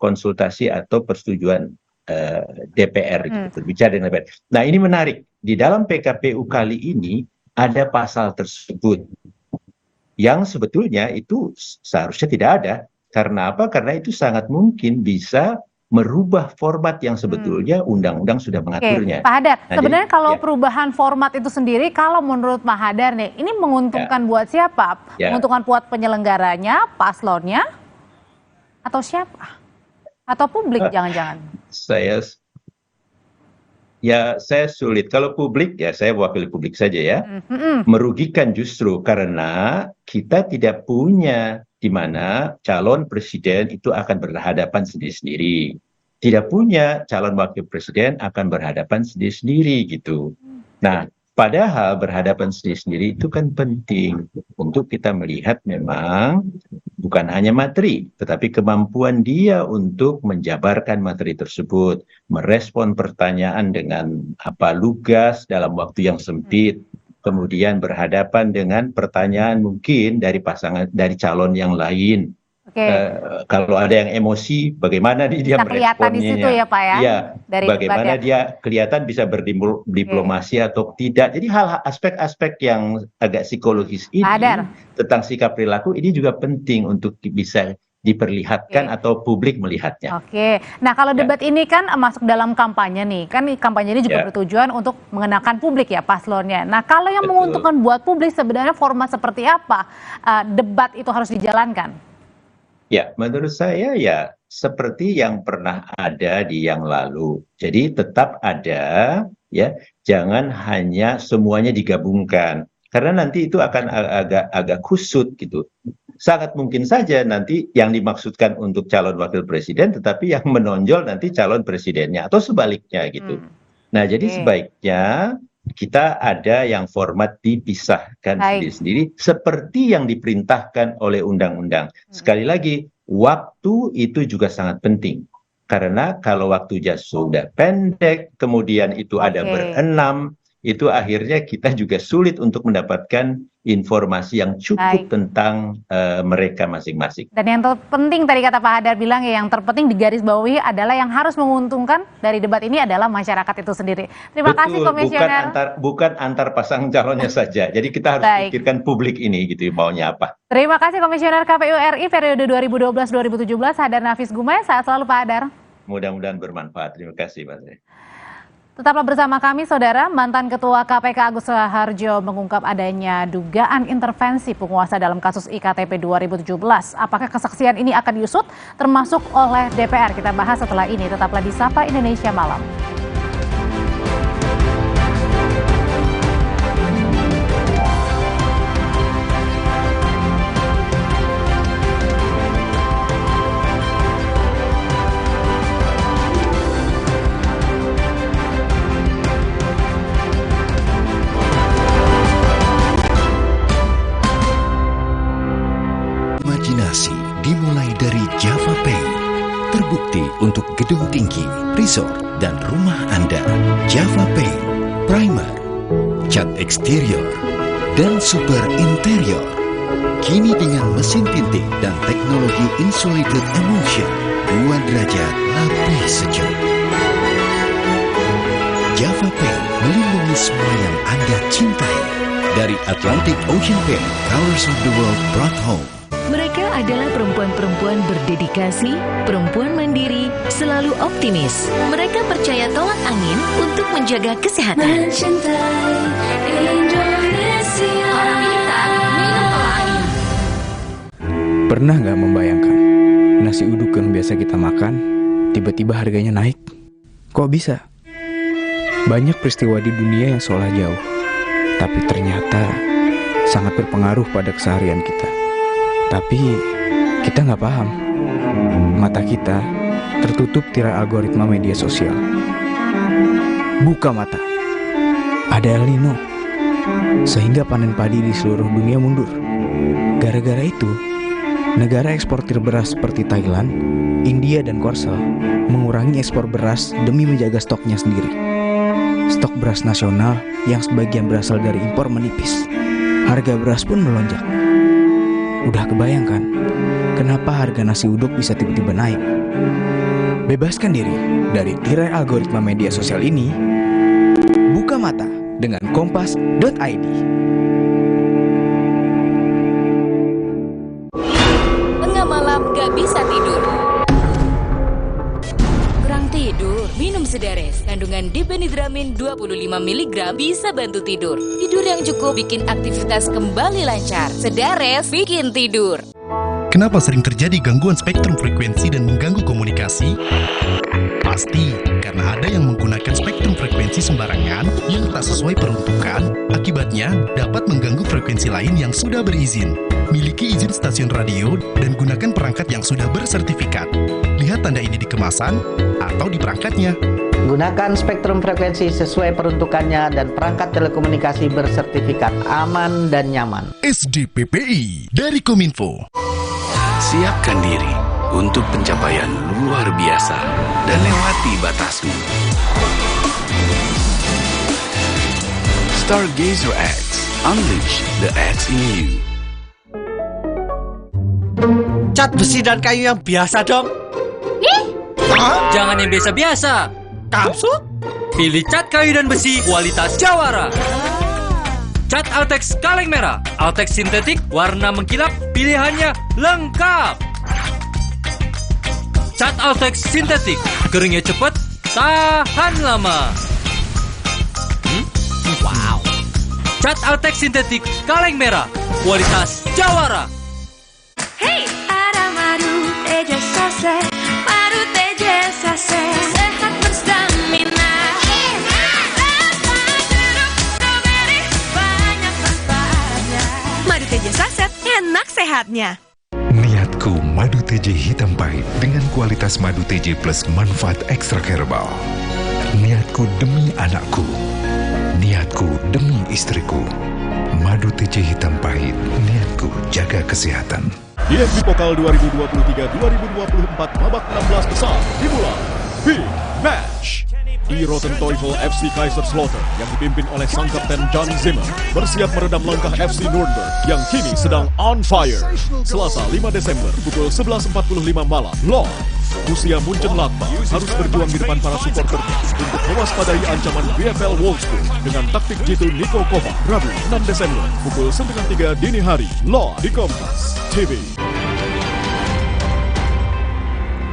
konsultasi atau persetujuan DPR gitu, berbicara dengan DPR. Nah, ini menarik. Di dalam PKPU kali ini ada pasal tersebut yang sebetulnya itu seharusnya tidak ada. Karena apa? Karena itu sangat mungkin bisa merubah format yang sebetulnya undang-undang sudah mengaturnya. Pak Hadar, Nah, sebenarnya jadi, kalau perubahan format itu sendiri, kalau menurut Pak Hadar nih, ini menguntungkan buat siapa? Menguntungkan buat penyelenggaranya, paslonnya, atau siapa? Atau publik jangan-jangan? Saya sulit. Kalau publik, ya saya wakil publik saja ya. Merugikan justru karena kita tidak punya di mana calon presiden itu akan berhadapan sendiri-sendiri. Tidak punya calon wakil presiden akan berhadapan sendiri-sendiri gitu. Nah, padahal berhadapan sendiri-sendiri itu kan penting untuk kita melihat memang bukan hanya materi, tetapi kemampuan dia untuk menjabarkan materi tersebut, merespon pertanyaan dengan lugas dalam waktu yang sempit, kemudian berhadapan dengan pertanyaan mungkin dari calon yang lain. Kalau ada yang emosi, bagaimana dia meresponnya? Di situ ya Pak ya? Iya, dari bagaimana dia kelihatan bisa berdiplomasi atau tidak. Jadi aspek-aspek yang agak psikologis ini tentang sikap perilaku ini juga penting untuk bisa diperlihatkan atau publik melihatnya. Nah kalau debat ini kan masuk dalam kampanye nih, kan kampanye ini juga bertujuan untuk mengenakan publik ya paslonnya. Nah kalau yang menguntungkan buat publik sebenarnya format seperti apa debat itu harus dijalankan? Ya, menurut saya ya seperti yang pernah ada di yang lalu. Jadi tetap ada, ya, jangan hanya semuanya digabungkan. Karena nanti itu akan agak kusut gitu. Sangat mungkin saja nanti yang dimaksudkan untuk calon wakil presiden, tetapi yang menonjol nanti calon presidennya atau sebaliknya gitu. Nah, jadi sebaiknya kita ada yang format dipisahkan sendiri-sendiri seperti yang diperintahkan oleh undang-undang. Sekali lagi, waktu itu juga sangat penting. Karena kalau waktunya sudah pendek, kemudian itu ada berenam, itu akhirnya kita juga sulit untuk mendapatkan informasi yang cukup tentang mereka masing-masing. Dan yang terpenting tadi kata Pak Hadar bilang ya, yang terpenting digarisbawahi adalah yang harus menguntungkan dari debat ini adalah masyarakat itu sendiri. Terima kasih Komisioner. Bukan antar pasang calonnya saja. Jadi kita harus pikirkan publik ini gitu maunya apa. Terima kasih Komisioner KPU RI periode 2012-2017 Hadar Nafis Gumai. Sehat selalu Pak Hadar. Mudah-mudahan bermanfaat. Terima kasih Pak. Tetaplah bersama kami, Saudara. Mantan Ketua KPK Agus Raharjo mengungkap adanya dugaan intervensi penguasa dalam kasus IKTP 2017. Apakah kesaksian ini akan diusut termasuk oleh DPR? Kita bahas setelah ini. Tetaplah di Sapa Indonesia Malam. Imajinasi dimulai dari Java Pay. Terbukti untuk gedung tinggi, resort, dan rumah Anda. Java Pay, primer, cat eksterior, dan super interior. Kini dengan mesin tinting dan teknologi insulated emulsion, 2 derajat lebih sejuk. Java Pay melindungi semua yang Anda cintai. Dari Atlantic Ocean Paint, Colors of the World brought home. Mereka adalah perempuan-perempuan berdedikasi, perempuan mandiri, selalu optimis. Mereka percaya tolak angin untuk menjaga kesehatan. Mencintai Indonesia. Orang pintar minum tolak angin. Pernah nggak membayangkan nasi uduk yang biasa kita makan tiba-tiba harganya naik? Kok bisa? Banyak peristiwa di dunia yang seolah jauh, tapi ternyata sangat berpengaruh pada keseharian kita. Tapi kita nggak paham. Mata kita tertutup tirai algoritma media sosial. Buka mata. Ada El Nino. Sehingga panen padi di seluruh dunia mundur. Gara-gara itu, negara eksportir beras seperti Thailand, India, dan Korsel mengurangi ekspor beras demi menjaga stoknya sendiri. Stok beras nasional yang sebagian berasal dari impor menipis. Harga beras pun melonjak. Udah kebayangkan kenapa harga nasi uduk bisa tiba-tiba naik? Bebaskan diri dari tirai algoritma media sosial ini. Buka mata dengan kompas.id. Tengah malam gak bisa tidur. Kurang tidur, minum Sedares. Kandungan dipenidramin 25 mg bisa bantu tidur. Tidur yang cukup bikin aktivitas kembali lancar. Sedares bikin tidur. Kenapa sering terjadi gangguan spektrum frekuensi dan mengganggu komunikasi? Pasti karena ada yang menggunakan spektrum frekuensi sembarangan yang tak sesuai peruntukan. Akibatnya dapat mengganggu frekuensi lain yang sudah berizin. Miliki izin stasiun radio dan gunakan perangkat yang sudah bersertifikat. Lihat tanda ini di kemasan atau di perangkatnya. Gunakan spektrum frekuensi sesuai peruntukannya dan perangkat telekomunikasi bersertifikat aman dan nyaman. SDPPI dari Kominfo. Siapkan diri untuk pencapaian luar biasa dan lewati batasmu. Stargazer X, unleash the X in you. Cat besi dan kayu yang biasa dong. Jangan yang biasa-biasa. Maksud? Pilih cat kayu dan besi kualitas Jawara. Cat Altex kaleng merah, Altex sintetik, warna mengkilap, pilihannya lengkap. Cat Altex sintetik, keringnya cepat, tahan lama. Wow. Cat Altex sintetik kaleng merah, kualitas Jawara. Hey, ada madu teja sase, madu teja sase, sehat berstamina. Banyak manfaatnya. Madu teja saset, enak sehatnya. Niatku madu TJ hitam pahit dengan kualitas madu TJ plus manfaat ekstra herbal. Niatku demi anakku. Niatku demi istriku. Madu TJ hitam pahit, niatku jaga kesehatan. DFB Pokal 2023-2024 babak 16 besar dimulai. Big Match. Di Roten Teufel FC Kaiserslautern yang dipimpin oleh sang kapten Jan Zimmer bersiap meredam langkah FC Nuremberg yang kini sedang on fire. Selasa 5 Desember pukul 11.45 malam live. Borussia Mönchengladbach harus berjuang di depan para supporternya untuk mewaspadai ancaman VfL Wolfsburg dengan taktik jitu Niko Kovac. Rabu 6 Desember pukul 9.03 dini hari live di Kompas TV.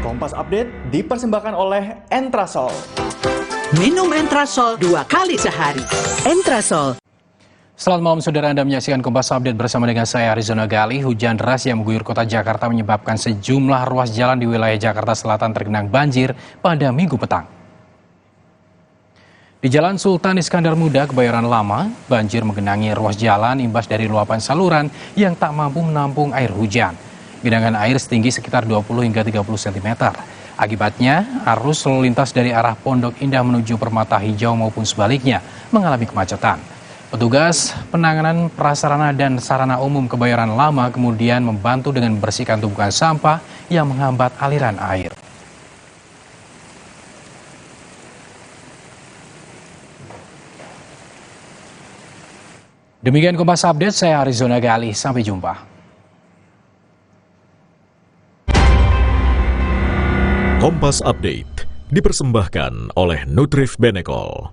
Kompas Update dipersembahkan oleh Entrasol. Minum Entrasol 2 kali sehari. Entrasol. Selamat malam saudara, Anda menyaksikan Kompas Update bersama dengan saya Arizona Gali. Hujan deras yang mengguyur kota Jakarta menyebabkan sejumlah ruas jalan di wilayah Jakarta Selatan tergenang banjir pada Minggu petang. Di Jalan Sultan Iskandar Muda, Kebayoran Lama, banjir menggenangi ruas jalan imbas dari luapan saluran yang tak mampu menampung air hujan. Genangan air setinggi sekitar 20 hingga 30 cm. Akibatnya, arus lalu lintas dari arah Pondok Indah menuju Permata Hijau maupun sebaliknya mengalami kemacetan. Petugas penanganan prasarana dan sarana umum Kebayoran Lama kemudian membantu dengan membersihkan tumpukan sampah yang menghambat aliran air. Demikian Kompas Update, saya Arizona Gali. Sampai jumpa. Kompas Update dipersembahkan oleh Nutrif Benecol.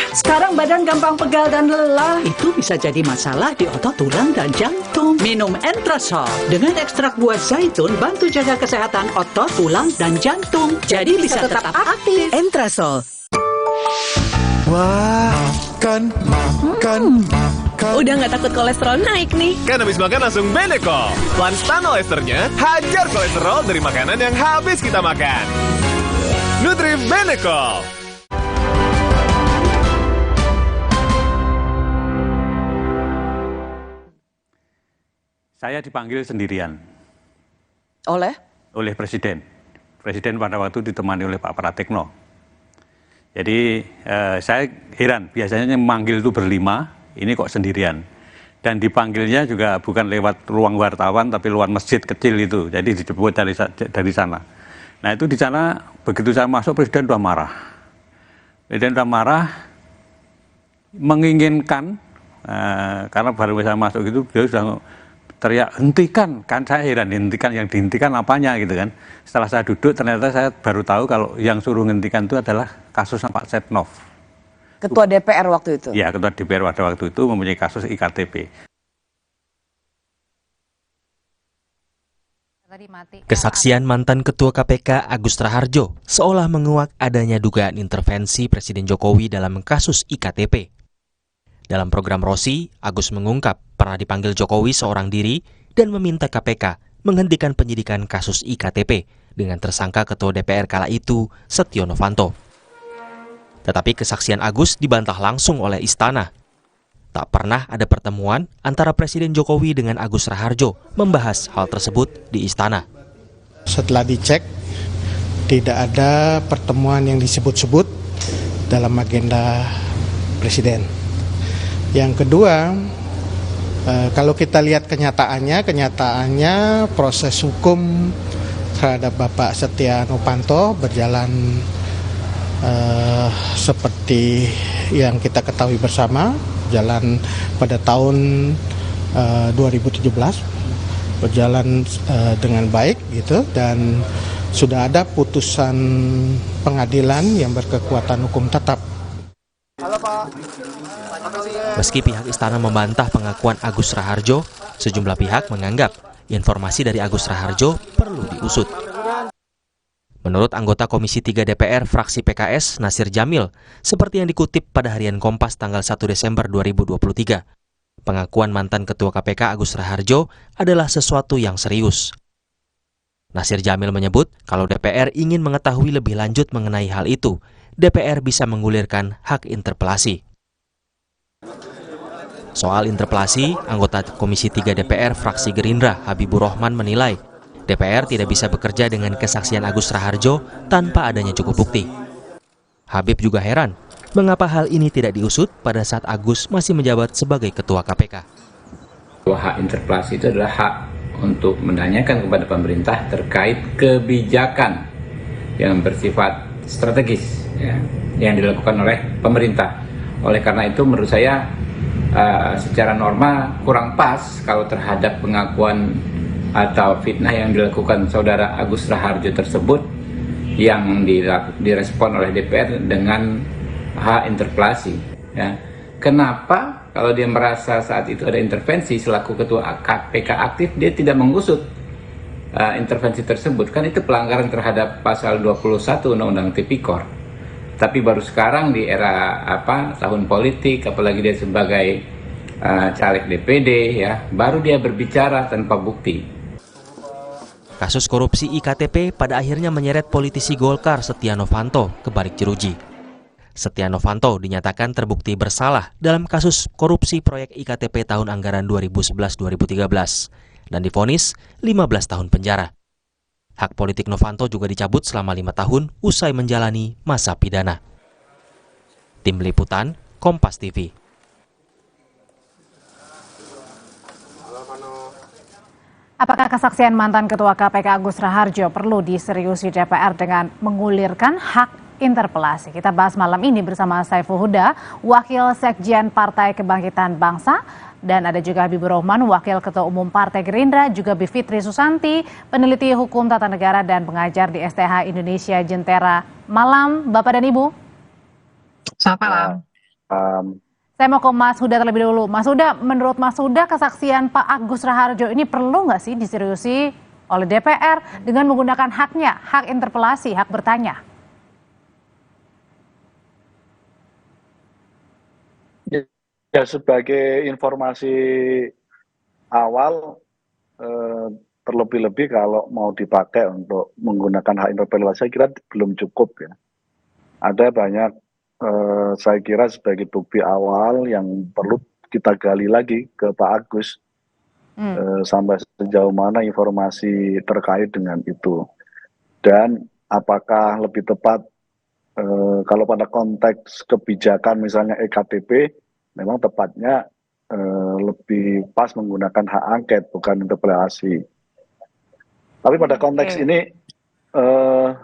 Sekarang badan gampang pegal dan lelah. Itu bisa jadi masalah di otot, tulang, dan jantung. Minum Entrasol. Dengan ekstrak buah zaitun, bantu jaga kesehatan otot, tulang, dan jantung. Jadi bisa tetap aktif. Entrasol. Wah, makan. Udah nggak takut kolesterol naik nih. Kan habis makan langsung Benecol. Lanstan esternya, hajar kolesterol dari makanan yang habis kita makan. Nutrif Benecol. Saya dipanggil sendirian. Oleh Presiden. Presiden pada waktu ditemani oleh Pak Pratikno. Jadi saya heran, biasanya yang memanggil itu berlima, ini kok sendirian. Dan dipanggilnya juga bukan lewat ruang wartawan, tapi lewat masjid kecil itu. Jadi dijemput dari sana. Nah itu di sana, begitu saya masuk, Presiden sudah marah. Presiden sudah marah, menginginkan, karena baru saya masuk itu, dia sudah teriak, hentikan. Kan saya heran, hentikan, yang dihentikan apanya gitu kan. Setelah saya duduk, ternyata saya baru tahu kalau yang suruh hentikan itu adalah kasus Pak Setnov. Ketua DPR waktu itu? Ya, Ketua DPR pada waktu itu mempunyai kasus IKTP. Kesaksian mantan Ketua KPK Agus Raharjo seolah menguak adanya dugaan intervensi Presiden Jokowi dalam kasus IKTP. Dalam program Rosi, Agus mengungkap pernah dipanggil Jokowi seorang diri dan meminta KPK menghentikan penyidikan kasus IKTP dengan tersangka Ketua DPR kala itu, Setio Novanto. Tetapi kesaksian Agus dibantah langsung oleh Istana. Tak pernah ada pertemuan antara Presiden Jokowi dengan Agus Raharjo membahas hal tersebut di Istana. Setelah dicek, tidak ada pertemuan yang disebut-sebut dalam agenda Presiden. Yang kedua, kalau kita lihat kenyataannya proses hukum terhadap Bapak Setia Novanto berjalan seperti yang kita ketahui bersama, jalan pada tahun 2017 berjalan dengan baik gitu, dan sudah ada putusan pengadilan yang berkekuatan hukum tetap. Meski pihak istana membantah pengakuan Agus Raharjo, sejumlah pihak menganggap informasi dari Agus Raharjo perlu diusut. Menurut anggota Komisi 3 DPR fraksi PKS Nasir Jamil, seperti yang dikutip pada harian Kompas tanggal 1 Desember 2023, pengakuan mantan Ketua KPK Agus Raharjo adalah sesuatu yang serius. Nasir Jamil menyebut kalau DPR ingin mengetahui lebih lanjut mengenai hal itu, DPR bisa menggulirkan hak interpelasi. Soal interpelasi, anggota Komisi 3 DPR fraksi Gerindra Habibur Rahman menilai DPR tidak bisa bekerja dengan kesaksian Agus Raharjo tanpa adanya cukup bukti. Habib juga heran, mengapa hal ini tidak diusut pada saat Agus masih menjabat sebagai Ketua KPK. Hak interpelasi itu adalah hak untuk menanyakan kepada pemerintah terkait kebijakan yang bersifat strategis ya, yang dilakukan oleh pemerintah. Oleh karena itu menurut saya secara norma kurang pas kalau terhadap pengakuan atau fitnah yang dilakukan saudara Agus Raharjo tersebut yang direspon oleh DPR dengan hak interpelasi. Ya. Kenapa kalau dia merasa saat itu ada intervensi selaku ketua KPK aktif, dia tidak mengusut intervensi tersebut? Kan itu pelanggaran terhadap pasal 21 Undang-Undang Tipikor. Tapi baru sekarang di era tahun politik, apalagi dia sebagai caleg DPD, ya, baru dia berbicara tanpa bukti. Kasus korupsi IKTP pada akhirnya menyeret politisi Golkar Setia Novanto ke balik jeruji. Setia Novanto dinyatakan terbukti bersalah dalam kasus korupsi proyek IKTP tahun anggaran 2011-2013 dan divonis 15 tahun penjara. Hak politik Novanto juga dicabut selama 5 tahun usai menjalani masa pidana. Tim Liputan, Kompas TV. Apakah kesaksian mantan Ketua KPK Agus Raharjo perlu diseriusi DPR dengan mengulirkan hak interpelasi? Kita bahas malam ini bersama Saiful Huda, Wakil Sekjen Partai Kebangkitan Bangsa, dan ada juga Habibur Rahman, Wakil Ketua Umum Partai Gerindra, juga Bivitri Susanti, peneliti hukum tata negara dan pengajar di STH Indonesia Jentera. Malam Bapak dan Ibu. Selamat malam. Saya mau ke Mas Huda terlebih dulu. Mas Huda, menurut Mas Huda kesaksian Pak Agus Raharjo ini perlu nggak sih diseriusi oleh DPR dengan menggunakan haknya, hak interpelasi, hak bertanya? Ya, sebagai informasi awal, terlebih-lebih kalau mau dipakai untuk menggunakan hak interpelasi, saya kira belum cukup ya. Ada banyak saya kira sebagai bukti awal yang perlu kita gali lagi ke Pak Agus sampai sejauh mana informasi terkait dengan itu, dan apakah lebih tepat kalau pada konteks kebijakan misalnya EKTP memang tepatnya lebih pas menggunakan hak angket bukan interpelasi. Tapi pada konteks ini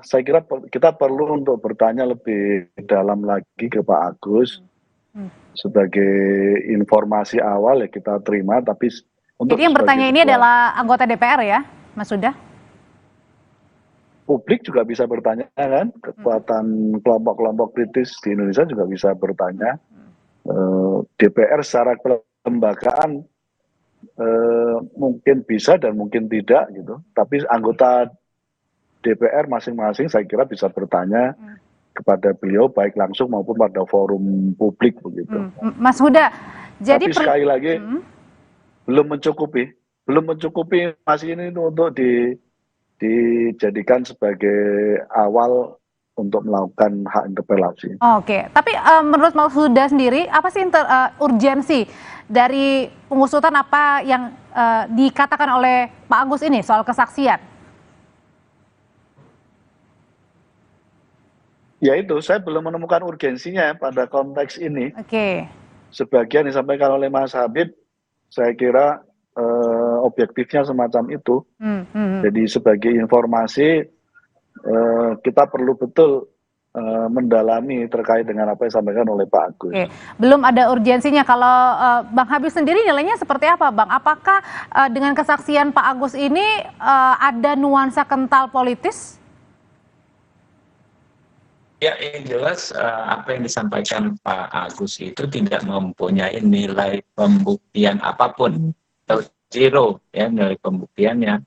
saya kira kita perlu untuk bertanya lebih dalam lagi ke Pak Agus. Sebagai informasi awal ya kita terima, tapi untuk jadi yang bertanya ini adalah anggota DPR ya, Mas Huda? Publik juga bisa bertanya kan, kekuatan kelompok-kelompok kritis di Indonesia juga bisa bertanya. DPR secara kelembagaan mungkin bisa dan mungkin tidak gitu, tapi anggota DPR masing-masing saya kira bisa bertanya kepada beliau baik langsung maupun pada forum publik begitu. Mas Huda, jadi tapi sekali lagi belum mencukupi masih ini untuk dijadikan sebagai awal untuk melakukan hak interpelasi. Oke, tapi menurut Mas Huda sendiri apa sih urgensi dari pengusutan apa yang dikatakan oleh Pak Agus ini soal kesaksian? Ya itu, saya belum menemukan urgensinya pada konteks ini. Oke. Sebagian disampaikan oleh Mas Habib, saya kira objektifnya semacam itu. Jadi sebagai informasi, kita perlu betul mendalami terkait dengan apa yang disampaikan oleh Pak Agus. Oke, belum ada urgensinya. Kalau Bang Habib sendiri nilainya seperti apa, Bang? Apakah dengan kesaksian Pak Agus ini ada nuansa kental politis? Ya, yang jelas apa yang disampaikan Pak Agus itu tidak mempunyai nilai pembuktian apapun, atau zero ya nilai pembuktiannya.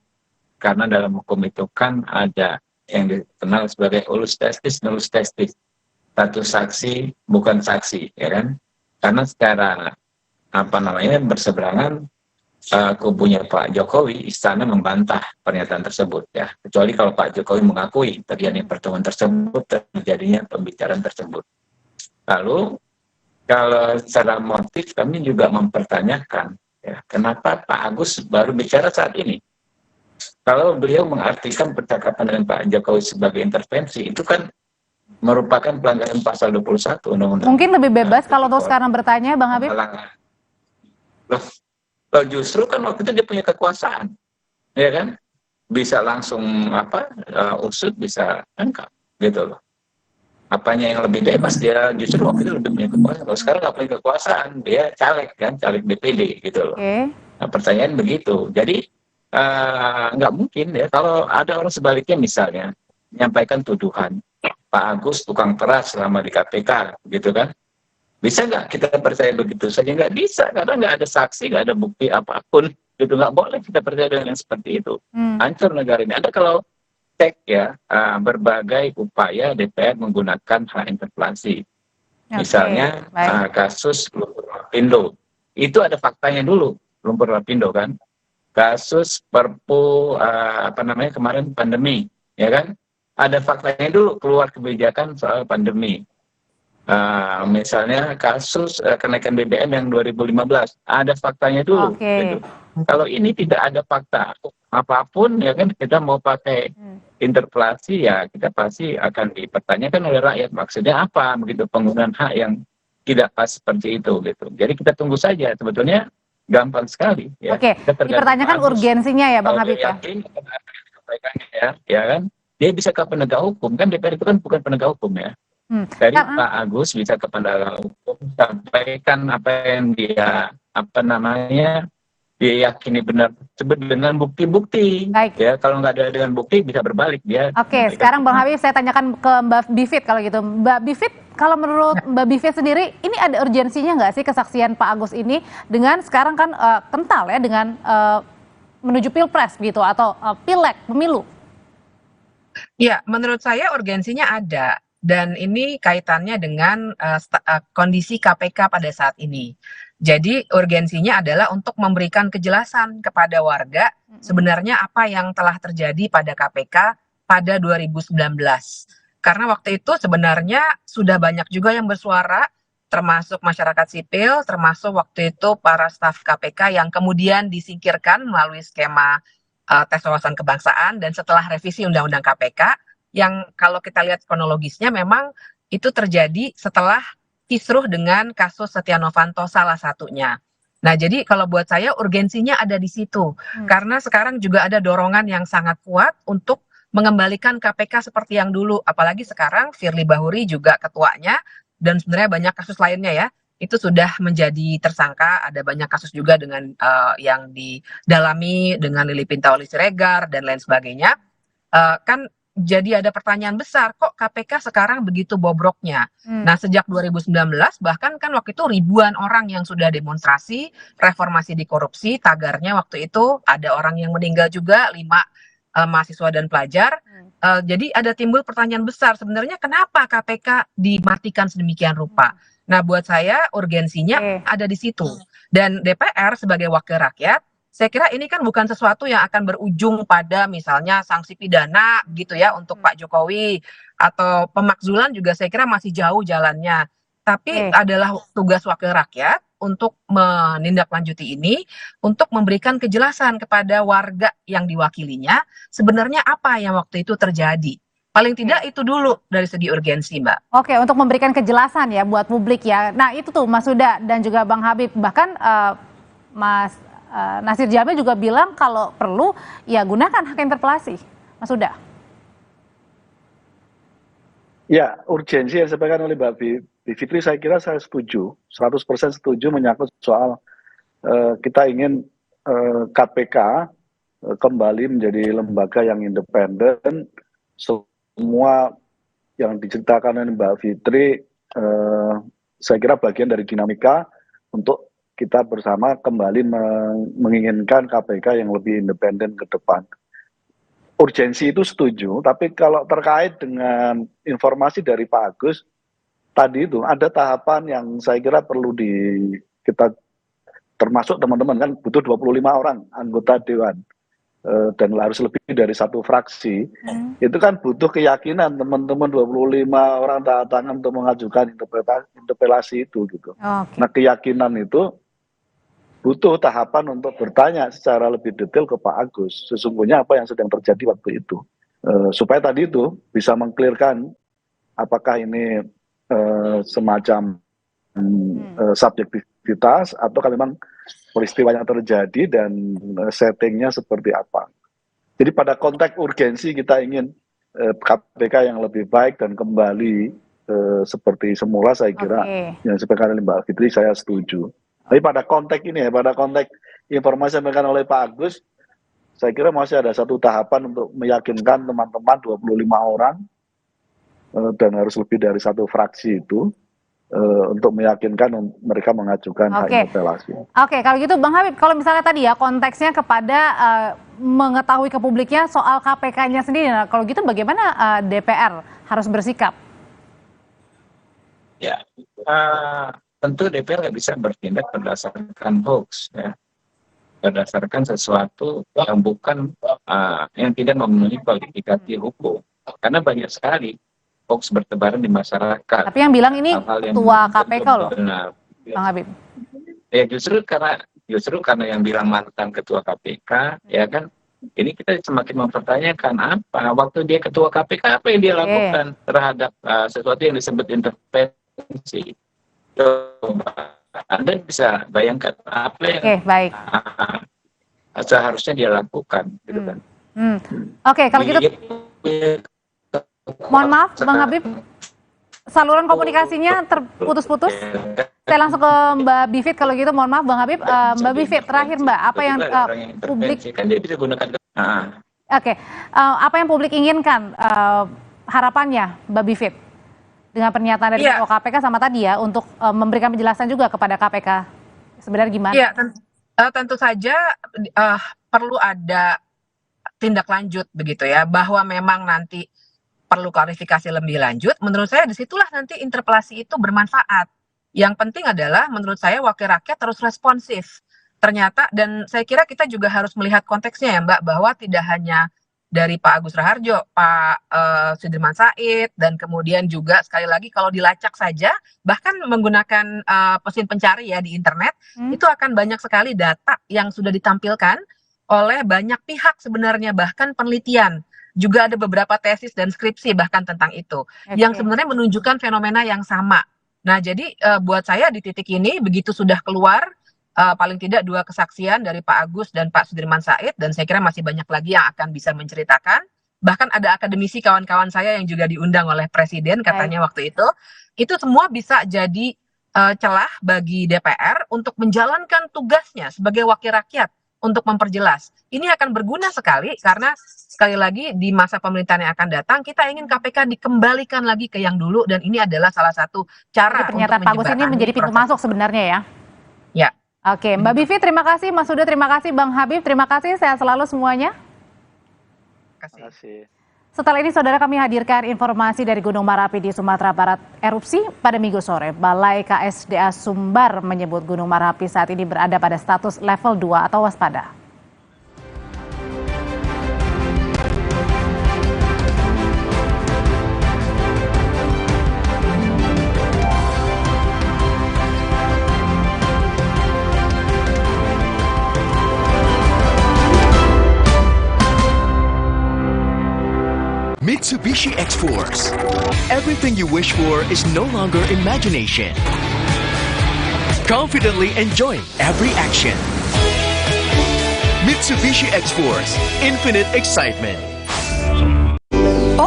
Karena dalam hukum itu kan ada yang dikenal sebagai ulus testis, nullus testis. Satu saksi bukan saksi, ya kan? Karena secara berseberangan kubunya Pak Jokowi, istana membantah pernyataan tersebut ya. Kecuali kalau Pak Jokowi mengakui terjadinya pertemuan tersebut, terjadinya pembicaraan tersebut. Lalu kalau secara motif kami juga mempertanyakan ya, kenapa Pak Agus baru bicara saat ini? Kalau beliau mengartikan percakapan dengan Pak Jokowi sebagai intervensi, itu kan merupakan pelanggaran pasal 21 Undang-Undang. Mungkin lebih bebas kalau untuk sekarang bertanya, Bang Habib? Loh, justru kan waktu itu dia punya kekuasaan, ya kan? Bisa langsung usut, bisa tangkap, gitu loh. Apanya yang lebih bebas, dia justru waktu itu lebih punya kekuasaan. Kalau sekarang nggak punya kekuasaan, dia caleg kan, caleg DPD, gitu loh. Nah, pertanyaan begitu. Jadi nggak mungkin ya kalau ada orang sebaliknya misalnya menyampaikan tuduhan Pak Agus tukang peras selama di KPK gitu kan, bisa nggak kita percaya begitu saja? Nggak bisa, karena nggak ada saksi, nggak ada bukti apapun gitu. Nggak boleh kita percaya dengan yang seperti itu. Hancur negara ini. Ada kalau cek ya berbagai upaya DPR menggunakan hak interpelasi, misalnya kasus lumpur lapindo itu ada faktanya dulu, lumpur lapindo kan. Kasus Perpu kemarin pandemi, ya kan? Ada faktanya dulu, keluar kebijakan soal pandemi. Misalnya kasus kenaikan BBM yang 2015, ada faktanya dulu. Gitu. Kalau ini tidak ada fakta apapun, ya kan, kita mau pakai interpelasi, ya kita pasti akan dipertanyakan oleh rakyat. Maksudnya apa? Begitu penggunaan hak yang tidak pas seperti itu, gitu. Jadi kita tunggu saja. Sebetulnya gampang sekali ya. Oke, dipertanyakan urgensinya ya Bang Habib ya. Ya kan, dia bisa ke penegak hukum kan, DPR itu kan bukan penegak hukum ya. Dari Pak Agus bisa ke penegak hukum, sampaikan apa yang dia dia yakini benar dengan bukti-bukti. Ya, kalau nggak ada dengan bukti bisa berbalik dia. Oke, sekarang Bang Habib saya tanyakan ke Mbak Bivit kalau gitu. Mbak Bivit, kalau menurut Mbak Bivit sendiri, ini ada urgensinya nggak sih kesaksian Pak Agus ini dengan sekarang kan kental ya dengan menuju pilpres gitu atau pileg pemilu? Ya, menurut saya urgensinya ada. Dan ini kaitannya dengan kondisi KPK pada saat ini. Jadi urgensinya adalah untuk memberikan kejelasan kepada warga sebenarnya apa yang telah terjadi pada KPK pada 2019. Karena waktu itu sebenarnya sudah banyak juga yang bersuara, termasuk masyarakat sipil, termasuk waktu itu para staf KPK yang kemudian disingkirkan melalui skema tes wawasan kebangsaan, dan setelah revisi Undang-Undang KPK, yang kalau kita lihat kronologisnya memang itu terjadi setelah kisruh dengan kasus Setia Novanto salah satunya. Nah, jadi kalau buat saya urgensinya ada di situ. Karena sekarang juga ada dorongan yang sangat kuat untuk mengembalikan KPK seperti yang dulu. Apalagi sekarang Firly Bahuri juga ketuanya, dan sebenarnya banyak kasus lainnya ya. Itu sudah menjadi tersangka, ada banyak kasus juga dengan yang didalami dengan Lili Pintauli Siregar dan lain sebagainya. Kan jadi ada pertanyaan besar, kok KPK sekarang begitu bobroknya? Nah, sejak 2019 bahkan kan waktu itu ribuan orang yang sudah demonstrasi reformasi di korupsi, tagarnya waktu itu ada orang yang meninggal juga, 5 mahasiswa dan pelajar. Jadi ada timbul pertanyaan besar, sebenarnya kenapa KPK dimatikan sedemikian rupa? Nah, buat saya urgensinya ada di situ. Dan DPR sebagai wakil rakyat, saya kira ini kan bukan sesuatu yang akan berujung pada misalnya sanksi pidana gitu ya untuk Pak Jokowi, atau pemakzulan juga saya kira masih jauh jalannya. Tapi adalah tugas wakil rakyat untuk menindaklanjuti ini, untuk memberikan kejelasan kepada warga yang diwakilinya sebenarnya apa yang waktu itu terjadi. Paling tidak itu dulu dari segi urgensi, Mbak. Oke, untuk memberikan kejelasan ya buat publik ya. Nah itu tuh Mas Huda dan juga Bang Habib, bahkan Mas Nasir Jamil juga bilang kalau perlu ya gunakan hak interpelasi. Mas Huda. Ya, urgensi yang disampaikan oleh Mbak Bivitri saya kira saya setuju, 100% setuju menyangkut soal kita ingin KPK kembali menjadi lembaga yang independen. Semua yang diceritakan oleh Mbak Fitri saya kira bagian dari dinamika untuk kita bersama kembali menginginkan KPK yang lebih independen ke depan. Urgensi itu setuju, tapi kalau terkait dengan informasi dari Pak Agus, tadi itu ada tahapan yang saya kira perlu kita termasuk teman-teman kan butuh 25 orang anggota Dewan dan harus lebih dari satu fraksi, itu kan butuh keyakinan teman-teman 25 orang tangan untuk mengajukan interpelasi itu gitu. Nah keyakinan itu butuh tahapan untuk bertanya secara lebih detail ke Pak Agus sesungguhnya apa yang sedang terjadi waktu itu, supaya tadi itu bisa mengklirkan apakah ini semacam subjektivitas ataukah memang peristiwa yang terjadi dan settingnya seperti apa. Jadi pada konteks urgensi kita ingin KPK yang lebih baik dan kembali seperti semula, saya kira yang disampaikan oleh Mbak Fitri saya setuju. Tapi pada konteks ini ya, pada konteks informasi yang disampaikan oleh Pak Agus, saya kira masih ada satu tahapan untuk meyakinkan teman-teman 25 orang dan harus lebih dari satu fraksi itu untuk meyakinkan mereka mengajukan hak interpelasi. Oke, kalau gitu Bang Habib, kalau misalnya tadi ya konteksnya kepada mengetahui ke publiknya soal KPK-nya sendiri, nah, kalau gitu bagaimana DPR harus bersikap? Ya, tentu DPR nggak bisa bertindak berdasarkan hoax, ya, berdasarkan sesuatu yang bukan yang tidak memenuhi kualifikasi hukum, karena banyak sekali hoax bertebaran di masyarakat. Tapi yang bilang ini ketua KPK loh, Bang Habib. Ya justru karena yang bilang mantan ketua KPK, ya kan, ini kita semakin mempertanyakan apa waktu dia ketua KPK apa yang dia lakukan terhadap sesuatu yang disebut intervensi. Coba Anda bisa bayangkan apa yang seharusnya dia lakukan, gitu kan? Oke, kalau gitu, mohon maaf, Bang Habib, saluran komunikasinya terputus-putus. Saya langsung ke Mbak Bivit kalau gitu, mohon maaf, Bang Habib. Mbak Bivit, terakhir Mbak, apa yang publik? Kan dia bisa gunakan. Apa yang publik inginkan? Harapannya, Mbak Bivit? Dengan pernyataan dari Ketua KPK sama tadi ya, untuk memberikan penjelasan juga kepada KPK, sebenarnya gimana? Iya, tentu saja perlu ada tindak lanjut begitu ya, bahwa memang nanti perlu klarifikasi lebih lanjut. Menurut saya disitulah nanti interpelasi itu bermanfaat. Yang penting adalah menurut saya wakil rakyat terus responsif. Ternyata, dan saya kira kita juga harus melihat konteksnya ya Mbak, bahwa tidak hanya dari Pak Agus Raharjo, Pak Sudirman Said, dan kemudian juga sekali lagi kalau dilacak saja, bahkan menggunakan mesin pencari ya di internet, itu akan banyak sekali data yang sudah ditampilkan oleh banyak pihak sebenarnya, bahkan penelitian. Juga ada beberapa tesis dan skripsi bahkan tentang itu, yang sebenarnya menunjukkan fenomena yang sama. Nah jadi buat saya di titik ini, begitu sudah keluar, paling tidak 2 kesaksian dari Pak Agus dan Pak Sudirman Said, dan saya kira masih banyak lagi yang akan bisa menceritakan. Bahkan ada akademisi kawan-kawan saya yang juga diundang oleh Presiden katanya waktu itu semua bisa jadi celah bagi DPR untuk menjalankan tugasnya sebagai wakil rakyat untuk memperjelas. Ini akan berguna sekali karena sekali lagi di masa pemerintahan yang akan datang kita ingin KPK dikembalikan lagi ke yang dulu, dan ini adalah salah satu cara untuk pernyataan Pak Agus ini menjadi pintu masuk sebenarnya ya. Ya. Oke, Mbak Bivit terima kasih, Mas Huda terima kasih, Bang Habib terima kasih, sehat selalu semuanya. Terima kasih. Setelah ini saudara kami hadirkan informasi dari Gunung Merapi di Sumatera Barat erupsi pada Minggu sore. Balai KSDA Sumbar menyebut Gunung Merapi saat ini berada pada status level 2 atau waspada. Mitsubishi X-Force. Everything you wish for is no longer imagination. Confidently enjoy every action. Mitsubishi X-Force, infinite excitement.